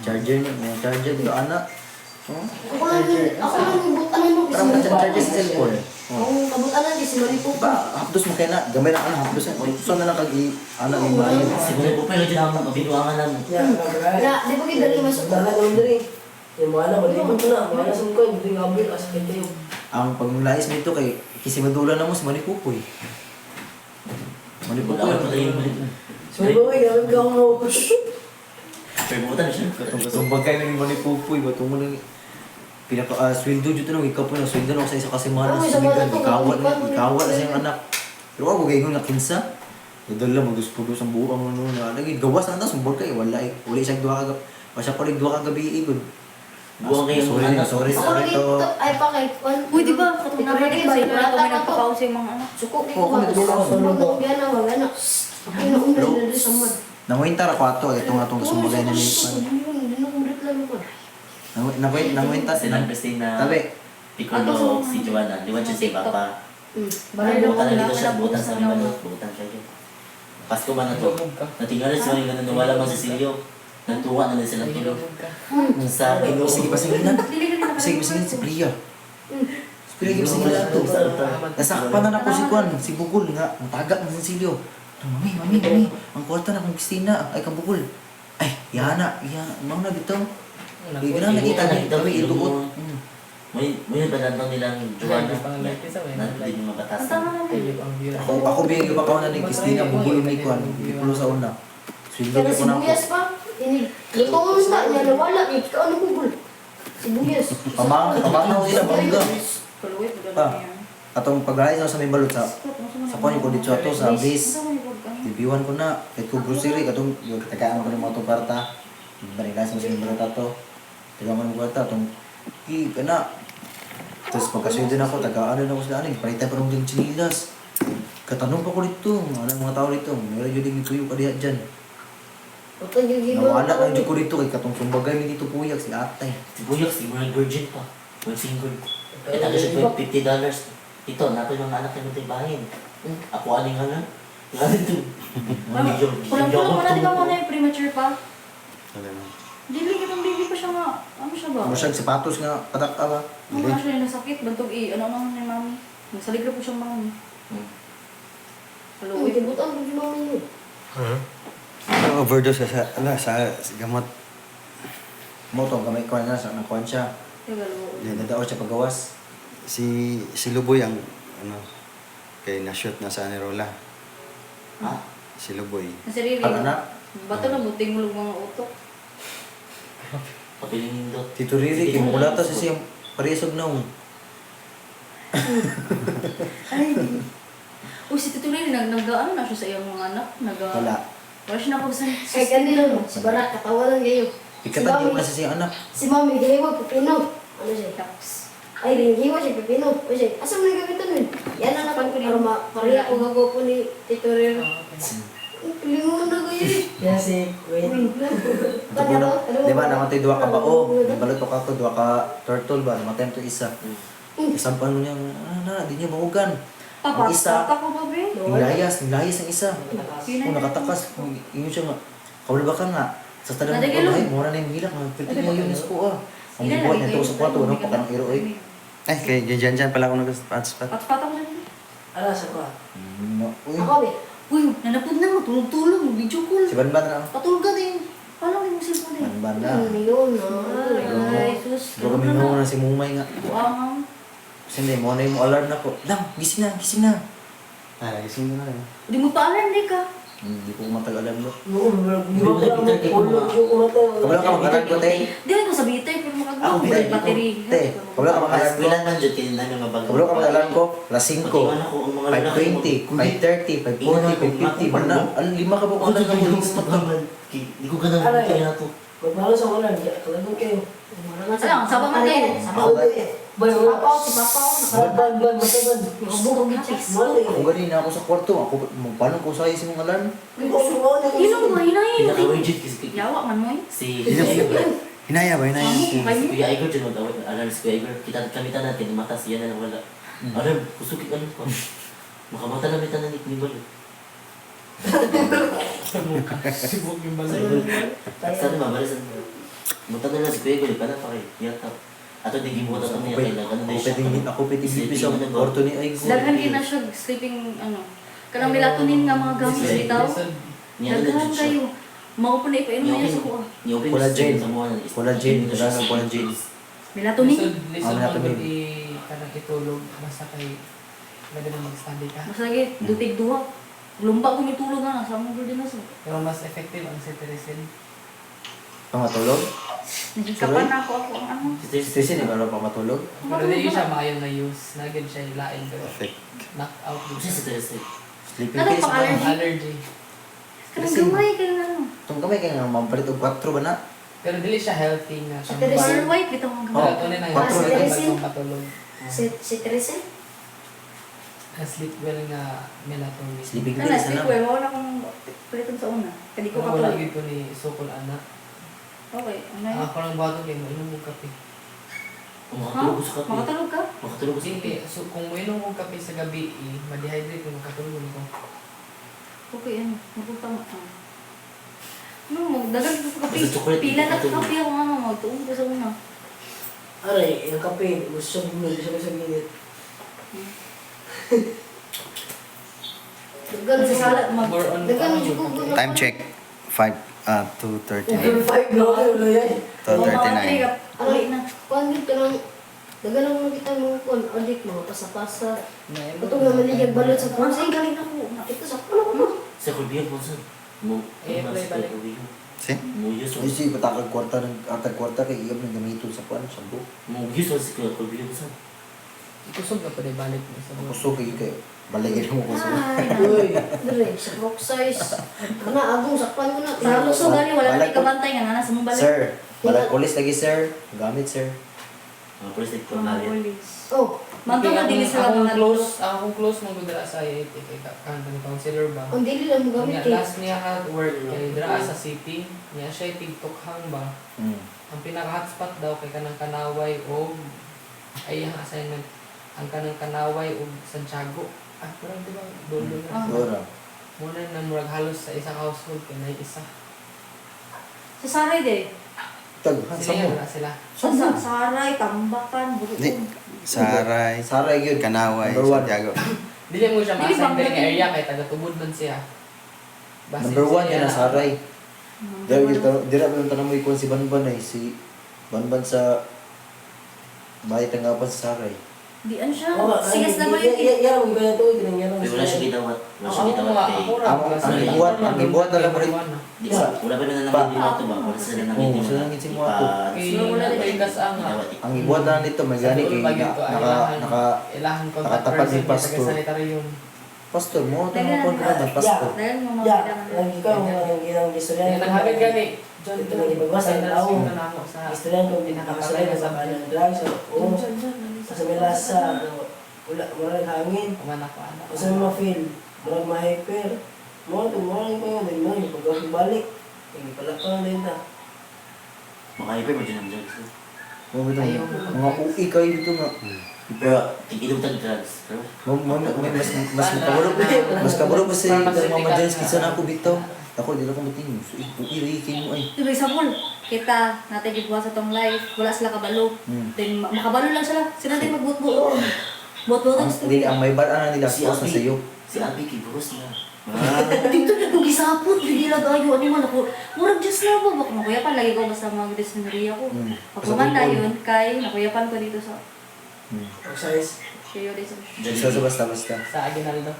Charger niya, may charger dito ana. Ako lang yung butanan mo. Parang mga charger sa cellphone. Ang kabutanan di si Maripo Ba, hapdos mo kaya na, gamay na ana, hapdos na. So na lang ana yung bayan. Siguro po pero dyan ang mabinuangan namin. Na, di ba kita rin masuk? Dala naman din eh. Yung mga anak, malibot ko na. Mga anak sa mukha, hindi nga abit. Asa kayo tayo. Ang pagmulais nito kay kisimadula na mo si Manipupoy. Wala ko tayo yung balik. So, boy, gawin ka akong hawak. Pero buta na siya. Itong bagay na yung Manipupoy, ba't mo lang sweldo dito nung ikaw po na sweldo na ako sa isa kasi mana Ay, sa sumigan, sa mga ikawa na sa yung anak. Pero ako gayong na kinsa, idol lang magduspudos ang buong ano na. Lagi gawas na tas sumbol kay wala eh. Wala siyang duha ka. Pasya pa rin duha ka gabi igod. Buwang kayo mga anak. Sorry Ako lagi to. ay pa kay Uy, di ba? Katong narinig sa ito na kami nagpapausa yung mga anak. Suko kay Oo, kami nagpapausa. Sumbong ng biyan na wala na. Ay, naundan na din sa mod. Nanguinta ra ko ato itong sumugay na ni. Hindi na kumrit lang ko. Nanguinta Silang Christina. Tabi. Piccolo, si Joanna. Liwan siya si Papa. Baray Butan lang na dito siya. Wala Butan na sa butas mga na Butan siya dyan. Pasko ba na to? Ilubog ka. Natingala sila yung ganun, wala man sa silyo. Nagtuwa na din sila tulog. Ilubog ka. Sa Ginoo. Sige, pasingilan. Dili ka nila Sige, pasingilan si Priya. Si Priya, Ginoo pasingilan to. sa altar. Nasakpan na ako si Kwan, si Bugol nga. Ang tagak ng sensilyo. Mami. Ang kwarta na kang Christina. Ay, kang Bugol. Ay, Yana. Mau na bitaw. Hindi na nakita niya. Kami iluot. May banandang nilang Joanna. Nandun yung mga Ang batasan. tama namin. Ako bigyan yung bakaw na ni Christina. Bugol ni Kwan. Ipulo sa una. Swingo Kaya ko na ako. sibuyas pa. Ini. Luto na niya nawala ni ikaw ano bugol. Sibuyas. Pamanaw sila, bangga. Kaluwit, Ah. Atong pag-alis sa may balot sa kwan yung kondisyon to sa base. Ibiwan ko na. Kahit ko grocery, katong yung katagaan ko ng mga itong kwarta. Banilas mo sa may balot ato. Tagaan mo ng kwarta. Itong na. Tapos pagkaswede na ako, tagaan na ako sila. Palitan pa ng chinilas. Katanong pa ko dito. Anong mga tao dito? Meron yun yung tuyo ka diya dyan. Utang yung ginawa. Nawala ka dyan ko dito. Kay katong sumbagay mi dito puyak si atay. Si Buyak, si Murray Virgin pa. Well, single. Eh, taga siya $50. Ito, nato yung mga anak na natin bahin. Ako aning nga lang. Nga rin ito. Kulang-kulang mo na, di ba mo na yung premature pa? Wala na. Dili kitang baby pa siya nga. Ano siya ba? Ano siya sapatos nga patak ka ba? Ano na siya yung nasakit, bantog ano ni mami. Nasaligro po siyang mami. Uy, Kaluwit. kibutan ko si mami niyo. Overdose sa gamot. Mo to, gamay ko na sa nakuan siya. Yung kaluwit. Nadadaos siya paggawas. Si Luboy ang kay na-shoot na sa Anirola. Ha? Si Luboy. Nasiriri. Ang anak, Bato na buting mulog mga utok. Kapiling nindot. Tito Riri, kay mula ta sa siyang parisog na Ay, uy, si Tito Lili, ano na siya sa iyong mga anak? Wala. Wala siya nakapagsan. Kaya kanino, si Barak, katawanan kayo. Ikatan ko na sa siyang anak. Si mami, hiwa, pipino. Ano siya? Ay, ringiwa siya, pipino. O siya, asam na gamitan nun? Yan ang napan, pariya ko gago po ni Tito Rero. Pilingon na kayo eh. Kaya si Wait. Di ba, namatay duwa ka bao. Nabalot ko ako, duwa ka turtle ba? Namatay to isa. Isampan mo niya, di niya mahugan. Ang isa, Papa ko ba, be? nilayas ang isa. Oh, nakatakas. Inyo siya nga. Kawala ba ka nga? Sa tanong ko, Nadagilon. ay, mura na yung hilak. Pwede mo yun sa ko ah. Ang bubuhat niya to sa kwarto, no? Pagka ng iro eh. Ay, kay dyan pala ako nag-spot. Pat-pat ako dyan. Alas ako ah. Uy, Ako, be. Uy, nanapod na mo, tulog-tulog, video call. si Banban na. Patulog ka din. Paano yung cellphone eh? Banban na. Yun, Ay, sus. Baka minuho na si Mumay nga. Buang. Kasi hindi, mo na yung alarm na ko. Lang, gising na. Ah, gising ko na rin. Di mo pa-alarm, di ka. Hindi ko matag-alarm mo. Hindi ko lang mag-ulog yung kumataw. Kabala ka mag-alarm ko, te. Di ko sa bitay, pero Ako, makagawa ko bitay. battery. Te, kabala ka mag-alarm ko. Ilan man dyan, kaya namin mabagal. Kabala ka mag-alarm ko. Alas 5. Patingan ako ang mga lalaki mo. 5:20, 5:30, 5:40, 5:50. Wala, lima ka ba kung alam ka mo limot ka? Hindi ko ganang kaya na to. Magmahal sa ulan, kalagot kayo. Alam, saba man kayo. Sabaw ko eh. Bay, Si Papaw, si Papaw. Ban, mataban. Bukog gipis. Ako ganina ako sa kwarto. Ako, paano ko sa'yo si mga alarm? Ilong mo, hinahin. Pinaka-rigid kasi Yawa man mo eh. si Hinaya ba? Hinaya. Kamu, Kuya Igor dyan mag-awit. Alam si Kuya Igor, kami tanan, kinimata siya na wala. Alam, kusukit ano ko. Makamata na may tanan ni Kunibal. Sibuk yung balay. Sana mabalisan mo. Muta na lang si Kuya Igor, para pa kayo. Yata. Ato di gimuta to niya kailangan na siya. Ako pwede dito sa kwarto ni Aigo. daghan din na siya sleeping, ano. Kanang melatonin nga mga gamit sa bitaw. Niya na Daghan dyan siya. kayo. Mao po na ipainom niya sa kuha. Ni-open Collagen. sa mga Collagen, kailangan collagen. Melatonin. Lisod Ano natin pagod yun? kanang itulog basta kay lagi na mag-study ka. Mas lagi, dutig duha. Lumba ko may tulog na, sa mga din na sa. Pero mas effective ang cetirizine. Pamatulog? Nagikapan na ako ang ano. Stacey, di ba rin pamatulog? Pero di siya maayon na use. Nagin siya lain pero Effect. knock out din Kasi siya. sa Teresa. Sleeping Ano pills pang na. allergy? Allergy. Kanang gamay kayo na ano. Itong kamay kaya nga mampalit og 4 ba na? Pero dili siya healthy nga. Siya Cetirizine. Or white, bitaw ang gamay. Melatonin ang Patro healthy na kapag yun. kung patulog. Si Teresa? Sleep well nga melatonin. Sleeping Kana, pills na sleep lang. well. Wala na akong palitan sa una. Kadi ko Kung wala katulog. gid ko ni sukol anak. Okay, ano yun? Ako lang bago kay mo inom mo kape. Kung Ha? makatulog ko sa kape. Makatulog ka? Makatulog ko sa kape. Hindi, so kung mo inom mo kape sa gabi, ma-dehydrate mo makatulog ko. Okay, ano, magpunta mo. Ano, magdagan ko sa kape. Basta chocolate, Pila na ito. kape ako nga, magtuon ko sa una. Aray, yung kape, gusto sa bulol, gusto sa ginit. Dagan Kasi sala, More on Dagan mo ko. Time check. 2:39. Over 5 na ako, wala yan. 2:39. Uwi na. Kuan gid ka nang dagan mo kita mo kon adik mga pasa-pasa. Na- Ito nga maligag balot sa Once kursi. ay galing ako. Ito sa kuno. Sa kulbiyan po sir. Mo, Play balik. Si? Muyos Ay, si patakag kwarta kay iyam ng gamiton sa kuan sa buhok. Muyos sa kulbiyan sir. Ikusog ka pa rin balik mo sa buhay. Gusto kay balay mo ko sa. Ay, Uy, Dire sa rock size. Kana agong sakpan mo na. sa luso gani, wala na Balag- ikabantay nga na sa mong balik. Sir, balag polis lagi sir. Gamit sir. Mga polis dito Mga na polis. Oh, Manto na din sila mga Akong close mong gudra sa IIT kay kanang counselor ba. ang dili lang mo gamit Nga, eh. last niya ka work kay dira sa city, niya siya tiktokhang ba. Ang pinaka-hotspot daw kay kanang Kanaway o ay ang assignment ang kanang Kanaway o Santiago. Parang di ba? Dolo na. Ah. Dora. Muna na murag halos sa isang household kay na isa. Sa Saray de. Taghan sa Sila mo. na sila. Sa Saray, Tambakan, Di. Buruon. Saray. Saray gyud. Kanaway. Number one. Santiago. Dili mo siya Dili ma-assign ba- diri nga area kay taga-tubod man siya. Base Number 1 sa yan iya ang Saray. Dira ba yung tanong mo ikon si Banban ay si Banban sa bahay tanggapan sa Saray. Di ano siya? oo, Sigas na ba yan, yun? yan ang iba na to, ginang Pero wala siya gitawat. Wala siya gitawat kay... ang ibuhat na lang mo rin. Di ba? Wala pa na nang dito ba? Wala sila nang Oo, dito. sila nang si mo ako. Wala din. Ang ibuhat na lang dito may gani kay ilahan nakatapat ni pastor. sanitary yun. pastor mo Dagan. tanong ko naman pastor. Dahil mo mga Ya, kailangan. lagi ka, ang ginang istorya. Naghagad gani. Ito na ibagbasa ng tao. sa Istorya ko, pinakakasalay na sa balang drugs. Oo, sa may lasa, wala nang hangin. Umanak ko anak. Kasi mo ma-feel, marang ma-hyper. Mo ko yun, dahil mo, yung pag-ako balik. Yung palakpan na yun na. Maka-hyper mo dyan ang drugs. Mo bitaw mga UI kayo dito nga. Pero, tig-ilong tag drugs. Pero, Mas kabalo pa sa mga James kinsa na ako bitaw. Ako di lang ko matingin. So UI kay mo ay. Diba example, kita natin gitwa sa tong live, wala sila kabalo. Then makabalo lang sila. Sila din magbut-but. But-but ang Hindi ang may bar nila si post na sa iyo. Si Abi, kiburos na. dito na ko gisapot, hindi lang tayo. Ano man ako, murag Diyos na ba? Baka makuyapan, lagi ko basta mag-dismenorrhea ko. Pag kumanda yun, kay nakuyapan ko dito sa Exercise. Sheo de sa Sa basta. Sa Aguinaldo.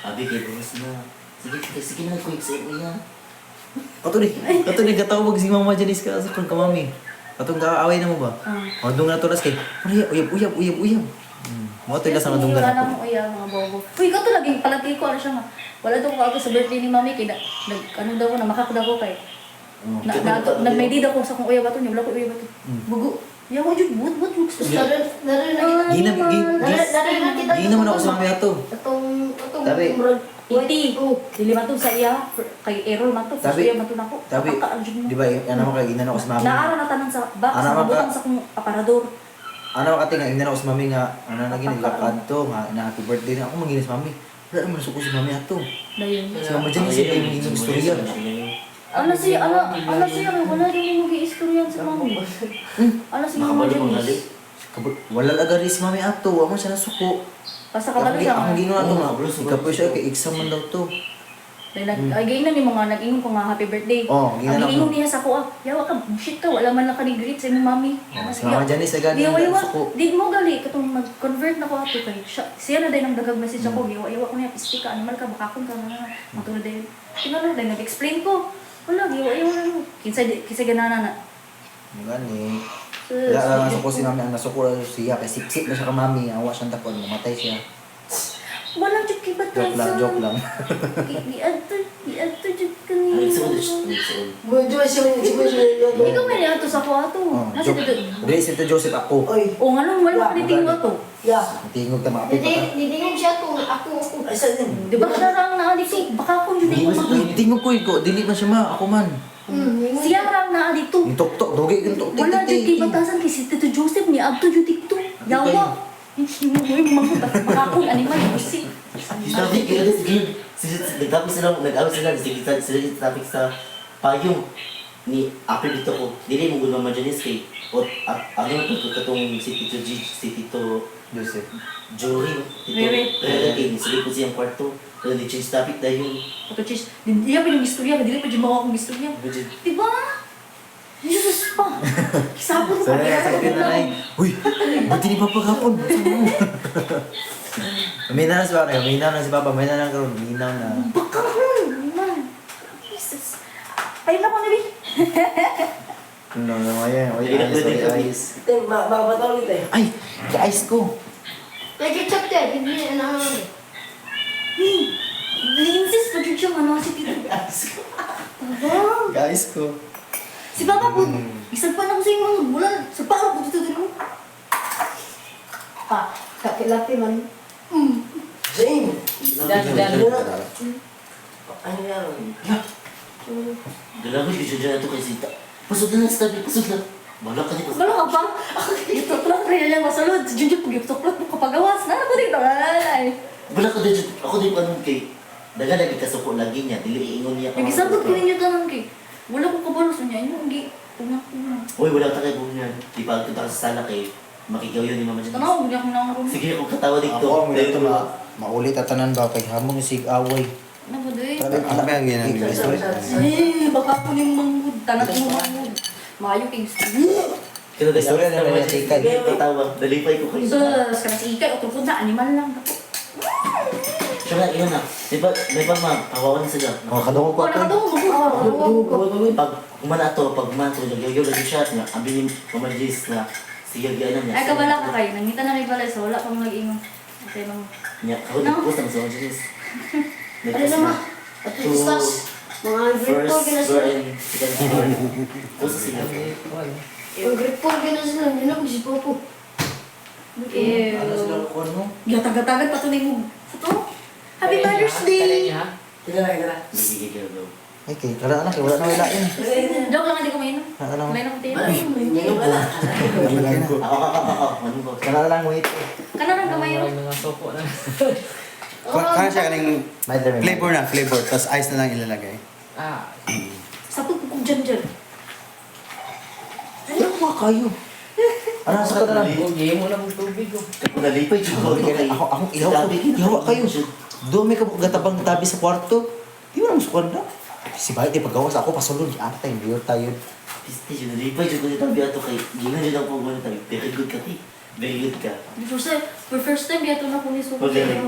Abi, kiburos na. Sige na, quick sa iyo yan. Katong gatawag si Mama Janice ka sa kung kamami. Katong kaaway na mo ba? O dung na tulas kay. Ano uyab. Mo to ila sa madunggan Wala ako. mo uya, mga bobo. Uy, ikaw to laging palagi ko, ano siya nga. Wala to ko ako sa birthday ni Mami, kaya ano daw ko, namakak daw ko kay. Nag-may daw ko sa kung uya ba to, niya wala ko uya ba to. Bugo. Yawa dyan, but. Gina man ako sa mami ato. Tabi. Iti, dili man to sa iya, kay Errol man to, Tabi. iya man to nako. Tabi. Di ba yan naman kay ina ako sa mami. Naara na tanan sa box, Ano sa man ka? butang sa kong aparador. Ano makati nga ina ako sa mami nga ano na gini lakad to nga na happy birthday na ako manginis mami. Wala naman suko si mami ato. Dayon. Si Mama Janice ay yung ginong istorya. Ala siya, wala din mo gi-istoryan sa mami. Ala si Mama Makabalo mo Janice. gali. Wala lagari si mami ato, amo siya nasuko. Basta kabalo siya. Ang ginawa to nga, Oo, ikapoy siya kay exam man daw to. Nag-iinom ni mga nag-inom ko nga happy birthday. Oh, Ang ginanap giinom mo. niya sa ko, yawa ka, shit ka, wala man lang ka ni greet sa imong mami. Si Mama Janice ay Di gani yawa, suko. di mo gali, katong mag-convert na ko ato kay siya na din ang dagang message ako, yawa ko niya, pisti ka, animal ka, bakakon ka, matulad din. Kinala din, nag-explain ko. Wala, yawa na. Kinsa ganana na. Gani. Wala nasuko si mami, ang nasuko siya kay sipsip na siya ka mami, awa siyang takon, mamatay siya. Wala jud kay batasan. Joke lang. Di ato jud Ay, kanina. so, Medyo siya. Ikaw may ato sa ko ato. Oh, Nasa joke. dito. Dili si Joseph ako. Oy, O nga nung wala ka niting ato. ya. Tingog ta mga pipa. Didingog siya to, ako. Ay, saan yun? Di ba narang na dito? Baka kung yun yung mga. Tingog ko iko, dili man siya ma, ako man. Siya rang na dito. Yung tok-tok, dogi yung tok-tok. Wala dyan kay batasan kay si Tito Joseph ni Abto yung dito. Yawa. Hindi mo mga makakul animal busi. Topic yun, sige, nagtapos sila, nag-awit sila, sige, sila topic sa payong ni Apple dito ko. Dili mo gulong majanis kay, o ano na ito, katong si Tito G, si Tito Joseph. Jory, Rere. Rere, sige po siyang kwarto. Pero di-change topic dahil yung, Ato chis, di pa yung istorya, dili pa yung mawa akong istorya. budget. Diba? Jesus pa. Kisapon pa. Sorry, sakit na na. Uy, buti ni Papa kapon. Uminaw na si Papa, uminaw na si Papa, may na lang karoon, uminaw na. Baka man. Jesus. Ayun ako na rin. No, ngayon, oy, ice. Makapataw ulit eh. Ay, ka-ice ko. May ketchup din, hindi na naman. Linsis pa dyan siyang ano si Tito. Tabang. Ka-ice ko. Si Papa po, isang pa na ko sa inyo mga bulan. Sa paro po dito dito. Pa, kapilapi man. Jane! Dan. Ano yan? Dalawa yung video dyan ito kay Sita. Pasok na sa tabi, pasok na. Bahala ka niya, pasok. Wala ka pa? Ituklat rin yan masalod. Si Junjun pag ituklat mo kapagawas. Nana ko dito. Ay. Bahala ka din, ako din anong kay. Daga lagi kasuko lagi niya, dili ingon niya. Yung isabot ko ninyo tanan kay. Wala ko kabalos niya. Yung hindi. Pumak-pumak. Uy, wala ka tayo niyan. Di pa punta ka sa sala kay makigaw yun ni Mama Jan. Tanaw, hindi ako nangarong. Sige, kung katawa dito. Ako, may ito na maulit at tanan ba kay hamong sig away. Ano ba doy? Ano ba yung ginagawa? Eh, baka po yung mangud. Tanak mo mangud. Mayo kay gusto. Kaya guys, Istorya na tama lang siya. si Ikan. Sige, katawa. Dalipay ko kayo. Sus, kana si Ikay. O tungkol na animal lang. Siya nga, yun na. May pa pawawan sila. Oh, kadungog ko. O, nakatungkol mo. Pag kumana to, pag mato, nagyayaw lagi siya. Nga, abi ni Mama Jis na siya gaya niya. Ay, kabala ka kayo. Nangita na rin balay. So, wala pang nag-ingon. Ate, nang... Nya, ako nag-post ng Mama Jis. Ano naman? At discuss. Mga grade 4 First, gina floor sila. and second floor. Post sila. Yung grade 4 gina sila, hindi na si Popo. Ew. Ano sila ko ano? Gatag-gatagad pa ito na yung... Sa to? Happy Mother's Day! Tira. Gigigil daw. Ay, kay kada anak, wala na wala yun. Joke lang, hindi ko mainom. Kada lang. Kumain ako tayo. Ngayon ka na. Ako. Ano ba? Kada lang wait. Kana lang kamay mo. Mga sopo na. Kaya siya kaning May dami. flavor, tapos ice na lang ilalagay. Ah, Sapag ko kung dyan. Ano ba kayo? Ano sa kada lang? game mo na mong tubig ko. Kung nalipay, siguro kay... Ako ihawa kayo. Dumi ka gatabang tabi sa kwarto. Di mo na musukan na. Si Bayot, di paggawas ako, pasulod. Ata, hindi yun tayo. Piste, yun nalipay, siguro dito biyato kay... Gina din ako mo tayo. Very good ka, kay. Very good ka. For first time, dito na ko ni Suko. Okay.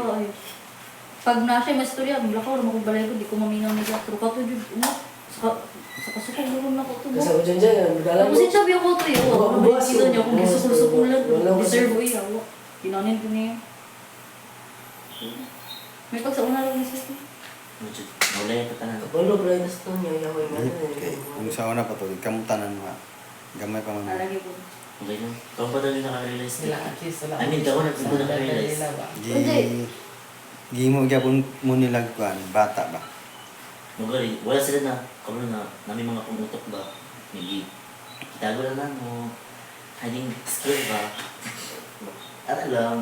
Pag na siya, may storya, mula ko, wala ko balay ko, di ko maminaw nila. Pero ka to, yun, sa kasukong gulong na ko to. Kasi ako dyan, magalang Tapos sabi ako to, yun. Ano ba yung Bukas, kita niya? Kung bukas, gisukul-sukulan, wala ko deserve ko iya. Pinanin ko niya. May pagsauna lang ni Suko. Wala yung katanan. Kapalo, Brian, nasa ito niya, yawa yung mga Kung sa una pa to, kamutanan mga gamay pa man. Alagi ko. Okay lang. Kung pa dali nakarealize Sila nila. at least wala. I mean, ako nagpunta na realize. Gi mo gyapon mo nilag kuan bata ba. Magari, wala sila na, kamo na, namin mga pumutok ba? Maybe, itago na lang mo, hiding skill ba? Ano lang,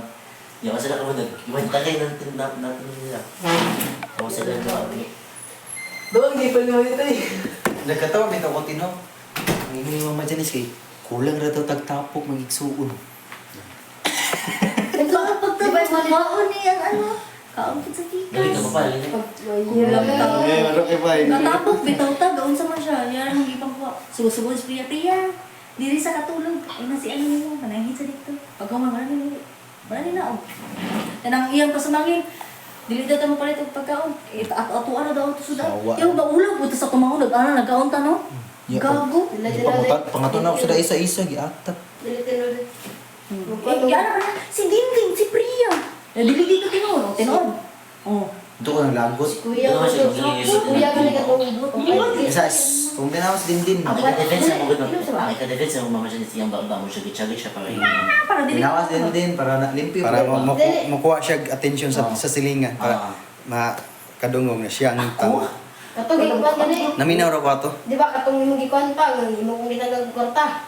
yawa sila kamo iwan tagay natin nila. Ako sila na, Doon, hindi pa naman ito eh. Nagkatawa, may ko tinaw. Ang ino yung mga Janis kay, kulang ra daw tagtapok, magigsuon. Ito ang pagtabay mo baon niya, ano? Kaabot sa galing ka kikas. pa pala, yun Natapok, bitaw ta, gaon sa man siya. Yan ang ipang ko. Sumusugod sa priya. Diri sa katulog. Ay na si ano niyo, manahit sa dito. Pag ako marami na. Yan ang iyang pasamangin. Dili daw mo pala itong pagkaon. Ato ano daw ito sudan. Sawa. Yung naulag, buta sa tumahon. Nagkaon ta, no? Gago. Pangatunaw sila isa-isa, giatat. Dili-dili. Yan na si Dingding, si Priya. Dili dito tinuod. Oh. Ito ko ng lagot. Kuya ko to. Kuya ka nagkatubot. Isa, kung tinawas din din. Ang ika-defense na mo gano'n, ang ika-defense na mo mama siya siyang ba mo siya gitsagay siya para yun. Para dili. Tinawas din para na limpyo. Para ba? makuha siya attention sa silingan para makadungog na siya ang tao. Katong gikuan gani. Naminaw ra ko ato. Di ba katong imong gikuan pa, ng imong kong ginagag kwarta.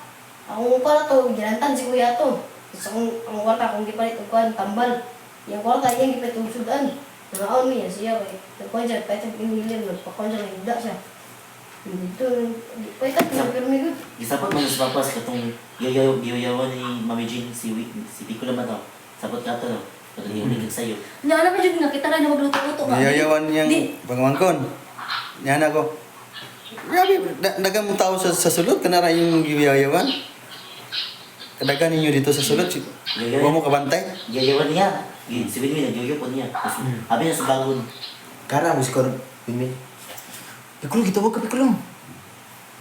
Ako ko na to, gilantan si kuya to. Tapos ang kwarta kung gipalit og kuan tambal. Yang kwarta yang gipalit og sudan. Nangaon niya siya kay nagkuan siya kahit ang pinilir nagpakuan siya ng higda siya. Dito, kahit ang pinagpirmi ko. Gisapot mo sa papas katong yayawan ni Mami Jean si Pico naman daw. Sapot ka to no. Pagaliulig sa'yo. Hindi, alam mo dyan nga, kita rin na magluto-luto nga. Niyayawan niyang Di. pangmangkon. Yan ako. Grabe, dagang tao sa sulod, kanara yung giyayawan. Kadagan ninyo dito sa sulod. Huwag mo kabantay. Yayawan niya. Si Winwin nagyoyo po niya. Abi na sa bagon. Kara mo si Koron. Pinmin. Pikulong, gitawag ka Pikulong.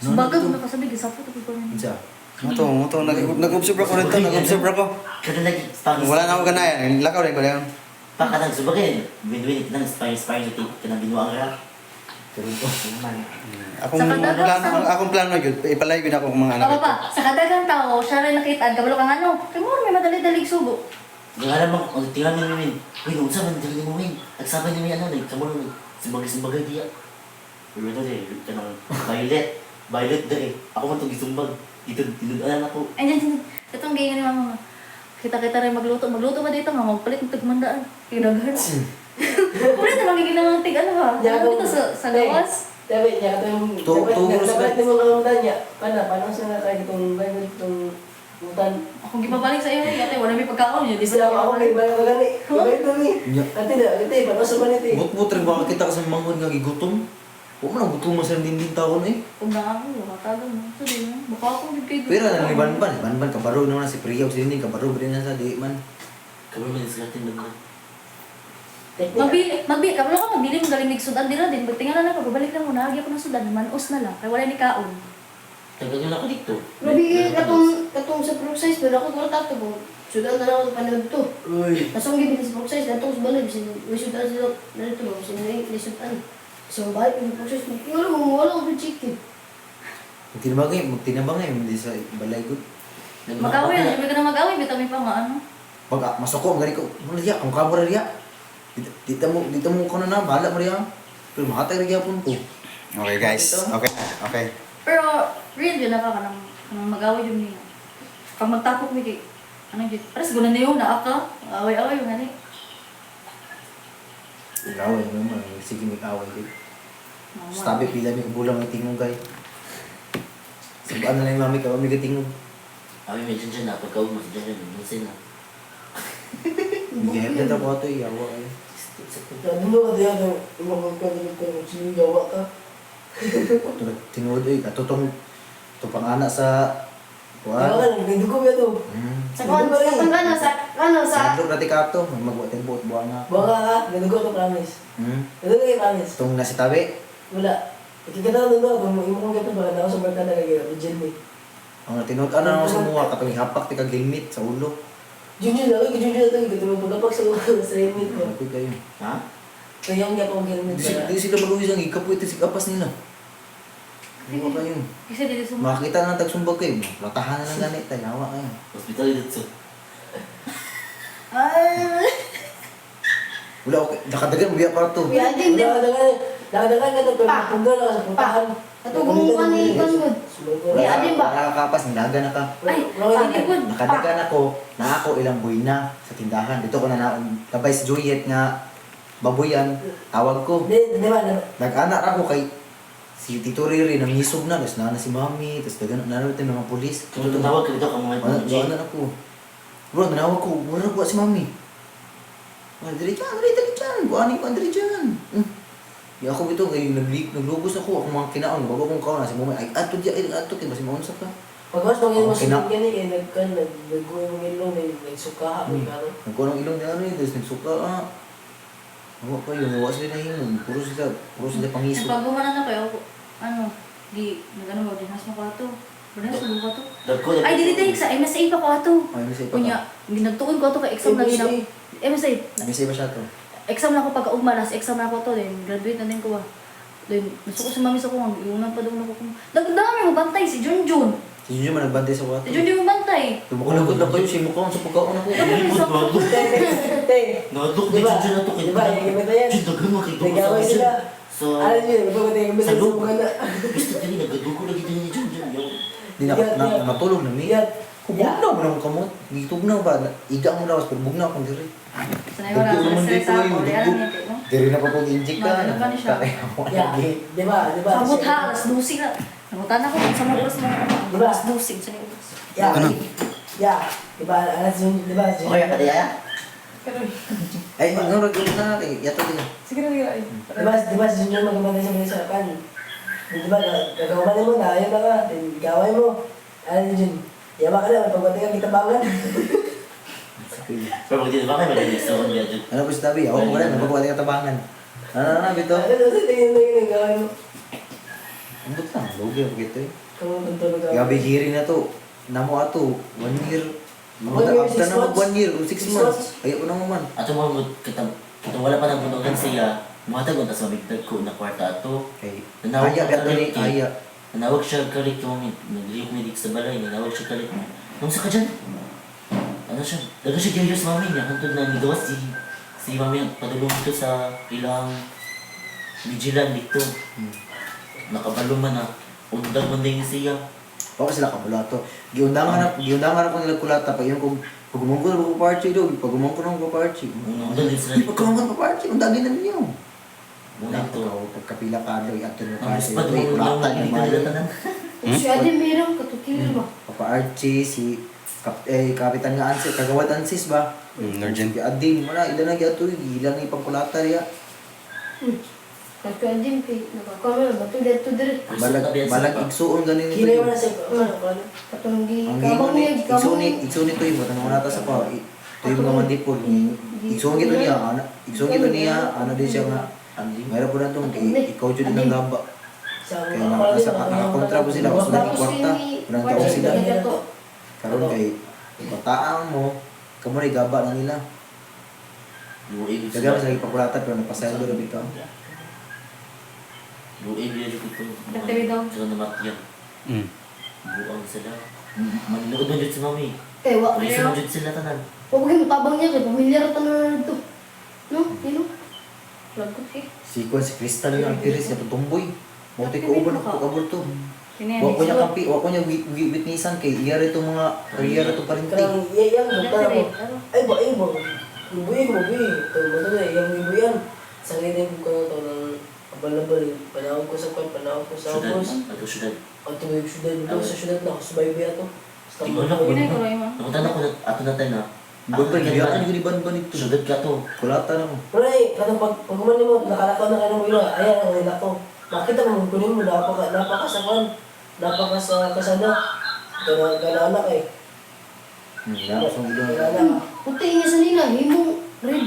Sumbagag mo na kasabi, gisapot ako ko niya. Isa. Muto, nag-observe ako nito, nag-observe ako. Kada lagi spang. Wala na ako ganayan, lakaw rin ko lang. Pa kadang subagay. Winwin kanang spire na kanang binuang ra. Pero ito. Akong plano yun, ipalay ko na ako mga anak. Baka pa, sa kadagang tao, siya rin nakitaan, kabalo kang ano, kay mo may madali-dalig subo. Ngalan mo, tingnan mo Winwin. Uy, unsa man dali mo Win. Agsaban ni ano, kamulong sumbagay diya. Pero ito kanang violet dali. Ako man to gisumbag. Dito tinudan ako. Ay, dyan, itong ganyan ni mama. Kita-kita rin magluto. Magluto ba dito nga? Magpalit ng tagmandaan. Kinaghan. Kulit na magiging naman tig ano ba? Ano dito sa gawas? Dapat niya katong dapat mo ang utan niya. Paano sa kay itong Bible itong utan. Ako gipabalik sa iyo, ate, wala may pagkaon niya. Di sila ako kay Bible gani. Bible ni. Nya. Ate, paano sa maniti? Bot-bot rin baka kita ka sa mangon nga gigutom. Huwag mo na gutom mo sa dinding taon eh. Kung na ako, makatagal mo. Sabi mo, baka ako bigay doon. Pero na ni Banban kabaro naman si Priya o si Dinding kabaro ba rin na sa di man. Kamay man sa atin man. Magbili, kabalo ka, magbili mo galing sudan din na din. Bagtingan na lang, pagbalik lang mo, nahagya ko ng sudan, manos na lang, kaya wala ni kaon. Tagal yun ako dito. Grabe katong sa fruit size pero ako kwarta to ko. Sudan na lang ako panood to. Uy. Kasong gibili sa fruit size datong sa balay bisin sudan sila dito mo sin ni sudan. So balik yung fruit size wala ko chicken. Magtinabangay, hindi sa balay ko. Mag-away na, sabi ka na mag-away, bitaw may pa nga, ano? Pag masoko, magani ko, ano riya, ang kamera riya. Dito mo ko na bahala mo riya. Pero makatay riya po ko. Okay guys, okay. Pero, real yun na ka nang mag-away yun niya. Pag magtapok mo kay, ano yun, pares gunan na yun, naaka, away-away yung hani. Away naman, sige mag-away ko. Sabi pila may kubulang ng tingong kay. Sabaan na lang yung mami ka, mami ka tingong. Abi medyo dyan na. Pagkaog mo sa dyan, minsan na. Bigyan na ako ito, iyawa kayo. Ano mo ka diyan ang magkakalit ko sinigawa ka. Tinuod eh, katutong ito pang anak sa Diba kuwan. ka, nagdugo ba ito? Sa kon sa Sa adlok natin ka ito, magbuhatin buot buwan na. Baka ka, nagdugo ka promise. Nagdugo ka promise. Itong nasi tabi, Wala. Ikikita ko nagdugo, kung imo kong kita ba, na ako sa barkada kaya Jen me. ang tinuod ano ako sa muha, katong ihapak ti ka gilmit sa ulo. Junjun ako, junjun ito, ito mo pagkapak sa helmet ko. Kapit kayo. Ha? Kaya yung niya pang helmet Di sila maluwi ang ikapoy, ito sigapas nila. Buka kayo. Kasi dito sa Makakita na tagsumbag kayo, latahan na ng ganit, yawa kayo. Hospital dito. Wala okay, nakadagan mo biya para to. Kuya din din. Nakadagan ka ito, pero paggal ako sa puntahan. Katugong kan ni Kangod. Kuya din ba? Nakakapas, nilaga na ka. Ay, paligod. Nakadagan ako, na ako ilang buhay na sa tindahan. Dito ko na kabay si Juliet nga baboyan, tawag ko. Di ba? Nag-anak ako kay si Tito Riri, nangisog na, tapos na si Mami, tapos dagan na natin mga polis. Kung tawag ka dito, kung mga Ano ako? Bro, nanawag ko, wala ko si Mami. Dali dyan, buhanin ko, dali dyan. Di ako ito, kaya naglugos ako, ako mga kinaon, bago kong kaon, si Mami, ay ato dyan, ato, kaya si Maunsa ka. Pagkas nung yung Okay na. masukog yan eh, kaya nagkuha yung ilong, nagsuka, nagkano. Nagkuha ng ilong niya, tapos nagsuka, Hawa pa yun, hawa sila na yun, puro sila pangiso. Nagpagumanan na kayo, ano, di, nag-ano ba, dinas mo ko ato. Dinas mo ko ato. Dagko, Ay, dili tayo sa MSA pa ko ato. Ay, may pa Kunya, ginagtuon ko ato kay exam lagi na. MSA. May ba siya to? Exam na ako pagka-ugma, last exam na ako to, then graduate na din ko ba. Then, gusto ko si mami sa kung, iunan pa daw na ko kung, dagdami mo bantay, si Junjun. Si Junjun man nagbantay sa wato. Si Junjun mo bantay. Tumukulagod lang kayo, si mukha sa pagkaon ako. Nadok. Te, Nadok, Diba? medyo dyan na to. Diba? Yung iba yan. Dyan, dagan mo, kay nag-away sila. So, Alam niyo, bago tayo yung sa loob. mga na. Gusto ka rin, nagadugo lagi din ni Jun. Di na matulog na mi. Iyat, Bugnaw mo naman kamot. Gitugnaw ba? Iga mo na, pero bugnaw kung diri. Sanay wala Dugo naman sa dito stress yung ako. Kaya dugo. lang yun, no? Diri na pa pag inject ka. Ano ba ni siya? Kaya mo Yeah, lagi. di ba? Sabot ha, alas 12 na. Namutan ako kung sa mga oras mo. Diba? Alas 12, sa oras. Yeah. Ano? Yeah. Di ba? Alas yun, di ba? Okay ka diya? Pero, Ay, nurag yun na. Yato din. sige na nga ay. Di ba si Junior magmamantay sa mga sarapan? Di ba? Gagawain mo na, ayaw na ka. Gawin mo. Ano yun? Yaman ka na, pagbatay ka kitabangan. Pero pag dito ba kayo magaling sa kanya dyan? Ano po si Tabi? Ako mo rin. Nagbabawa din katabangan. Ano, bito? Ano, tingin na yun, gawin mo. Ang lang. Lugi ako gito eh. Kung tuntulog ka. Gabi hearing na to. Namo ato. 1 year. 1 year, After 6 na mag months. 1 year o 6 6 months. months. Ayaw ko na man. Ato mo, kitang wala pa ng bunugan siya, muhatag unta sa migdag ko na kwarta ato. Okay. Nanawag Aya, ko gato ni kalit Aya. Nanawag siya kalit yung nagliyok ni Dick sa balay, nanawag siya kalit. Nung sa ka dyan? Ano siya? Daga siya gayos mami niya, hantod na nigawas si mami ang padulong dito sa ilang vigilant dito. Nakabalo man na, undag man din siya. Ako sila kabulato. Giundangan ako nila kulata. Pag yun kung pagumangko na ko party do, pagumangko na ko party. Undag din sila Di dito. pagkumangko na ko party, undagin na ninyo. Muna ito. Pagkapila ka do, ato na Ang party. ispat Ito, mo lang, kulata hindi ni ka nila Mario. tanan. Si Ate Mirang, katukil ba? Papa Archie, si Kapitan nga Ansis, Kagawad Ansis ba? Nurgen. Si Ading, wala, ilan na gato, ilan na ipangkulata riya. Kasi din kay nakakamera, bato dito dire. Balag igsuon ganin nito Kinay yung. mo na siya. Ano? Katulong gi Ang kabang gingon niya, ni, kabang igsuon nito yung, batang mga nata sa pa, ito yung mga mandipol. Igsuon gito niya, igsuon gito niya, ano din siya nga, mayroon po na itong, ikaw dyan din ang gamba. Kaya nakakontra po sila, gusto na ikwarta, unang taong sila. Karoon kay, bataan mo, kamo na igaba na nila. Luig Kagama sa ipakulata, pero nagpasayang doon dito. Luig nila dito. Nagtabi daw. Sila namatyan. Mm. Buang sila. Maninood man dyan si mami. kay wa. Ay, sunod dyan sila tanan. Huwag kayo matabang niya, kay pamilyar ta na ito. No? Dino? Lagot eh. Si Kwan, si Crystal yung actress, yung tumboy. Mauti ko uban ako kabulto. Kanya, Wa ko niya kampi, wa ko niya witnessan kay iya rito mga career rito parinti. Karang iyang mo, karang mo. Ano? Ay ba, Ibuy mo, bi. Ito mo ito na, iyang ibuyan. Sa ngayon ko na ito ng abal-abal. Panahon ko sa kwan, panahon ko sa Syudad. hapos. Ato syudad. Ang tuwig syudad dito sa syudad na, subaybi ato. Tingnan ako. Pinay ko lang mo. Nakunta na ko na ato na tayo na. Bamba ni ato ni ban ito. Syudad ka to. Kulata na mo. Pero ay, katong pag umani mo, nakalakaw na kayo ng ilo, ayan ang nilakaw. Makita mo, kunin mo, napaka sa kwan. Napaka sa kasada. Gana anak eh. Ya, so Gana ilo. anak. Puti niya sa nila, himong red.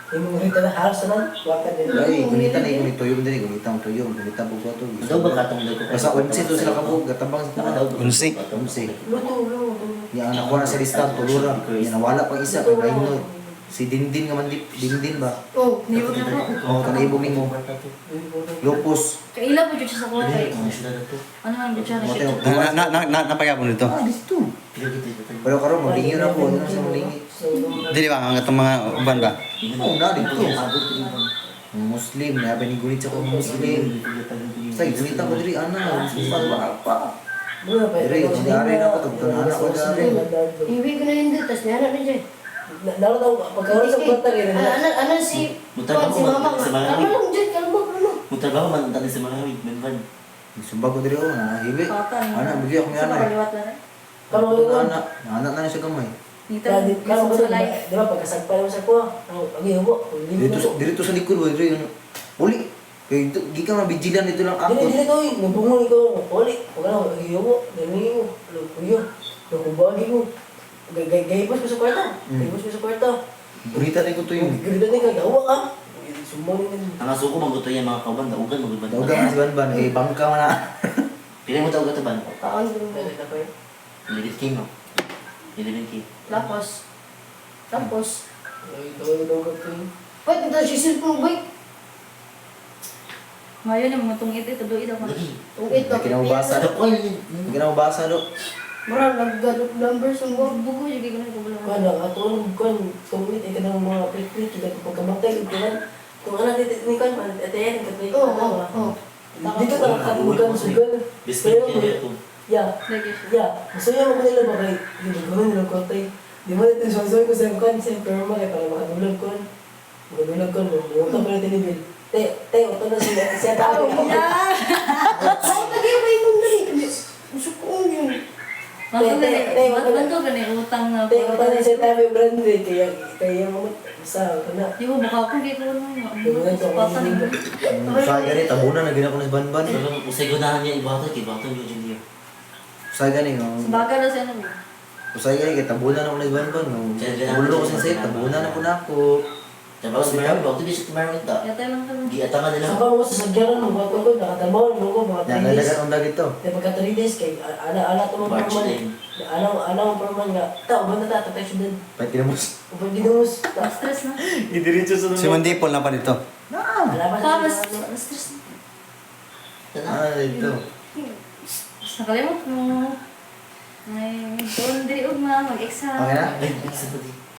Yung mga rita na halos naman, waka din. Ay, gunita na yung tuyom din, gunita ang tuyom, gunita po to. Daw ba katong daw ko? Basta 11 to sila kabog, gatabang sa Nakadaw mga. ba? Unsi. Unsi. Luto. Yang anak ko na sa listahan, tulura. Yan, nawala pang isa, kay Rainor. Si Dindin nga man, Dindin ba? Oh, Niyog na po. Oo, kanaibog ni mo. Lupus. Kaila po dyan siya sa kwarta eh. Ang syudad na to. Ano nga dyan siya na Mateo. siya? Napayapon dito. Ah, dito. Pila dito tayo. Pero karon maglingi na po, ano sa maglingi. Dili ba ang itong mga uban ba? Oo, na dito. Muslim, na binigunit sa kong Muslim. Sa gunita ko diri ana, Muslim ba pa. Diri, nangyari na ko tugtong anak ko diri. Iwi ko na yun dito, tas niya na dyan. Lalo daw, pagkaroon sa kwarta kayo na. Ano si... Buta Kwan, ba si ko mama. si mama? Kalma lang dyan, kalma, kalma. Mutrabaho man tani sa mga hawig, benvan. Sumba ko diri na hibi. Pata. Ana, bigyan ako ni Sa ana. kaliwat na rin. Kalau itu, Anak na siya gamay. Dito, kalau gusto betul, sa live. dia pagkasagpa naman sa kuha. Ang iho Dito sa likod mo diri yung uli. Kay gikan na bijilan dito lang ako. Dili to, nabungon ikaw, poli. Pag ano, ang iho mo, dali mo, kuyo, nakubagi mo. Gayipos ko sa kwarta. Gayipos ko sa kwarta. Burita rin ko to yung. Ganda ni ka, gawa ka. Sumbong ni Ang aso ko maguto yung mga kauban, daugan magulban. Daugan nga si Banban, kay bangka man na. Pila mo tawag ka ban? Taan ko mo. Legit king no. 11K. Tapos, Pwede ito siya cellphone bike. ngayon yung mga tungit ito, doon ito. Lagi. Ang ito. Kinamabasa do. Kinamabasa do. Mura, naggadok numbers ang buwan. Bugo, yung gano'n ko Kuan wala. lang, atong kuan, tumit ay kanang mga prit-prit, kita pagkamatay, kuan. Kung ano dito ni kuan, atayan ka tayo. Oo, oo, oo. Dito ka nakatulugan sugan. Biscuit Pero kaya ito. Yeah. Lagi siya. Yeah, gusto niya mo nila ba kay ginagawa nila ko tay. Di mo ito susunod ko sa kan sa perma kay para makadulog ko. Makadulog ko mo. Mo pa rin tinibil. Te, oto na siya tao. Ako lagi ba yung dali? Gusto ko yun. Banto gani utang na. Te, oto na siya tao brand kaya mo sa kana. Di mo baka ako di ko ano. Patan mo. Usay gani, tabunan na gina ko na sa banban. Pero usay gunahan niya ibato, kay bato niyo junior. Usay gani, no. Sa baga na siya ano. Usay gani, kaya tabunan ako na sa banban. No. Tabunan ko sa set, tabunan ako na ako. Tapos marami, bato di siya tumarang ita. Yatay lang kami. Di atama nila. Saka mo sa sagyaran mo bato ko nakatrabaho mo ko mga Yan, 3 days. nalagan ang dagit to. Di pagka 3 days kay ala to mo March perman. 9. Ano perman nga. Ta ba na ta tatay siya din. Pahit kinamos. Upag ginumus. Stress na. Idiretso sa Si Mandipol na pa dito. Ala ba Pa, sa stress na. Ah, ito. Nakalimot mo. Ay, doon diri ug mag-exam. Okay na? Ay, isa pa di.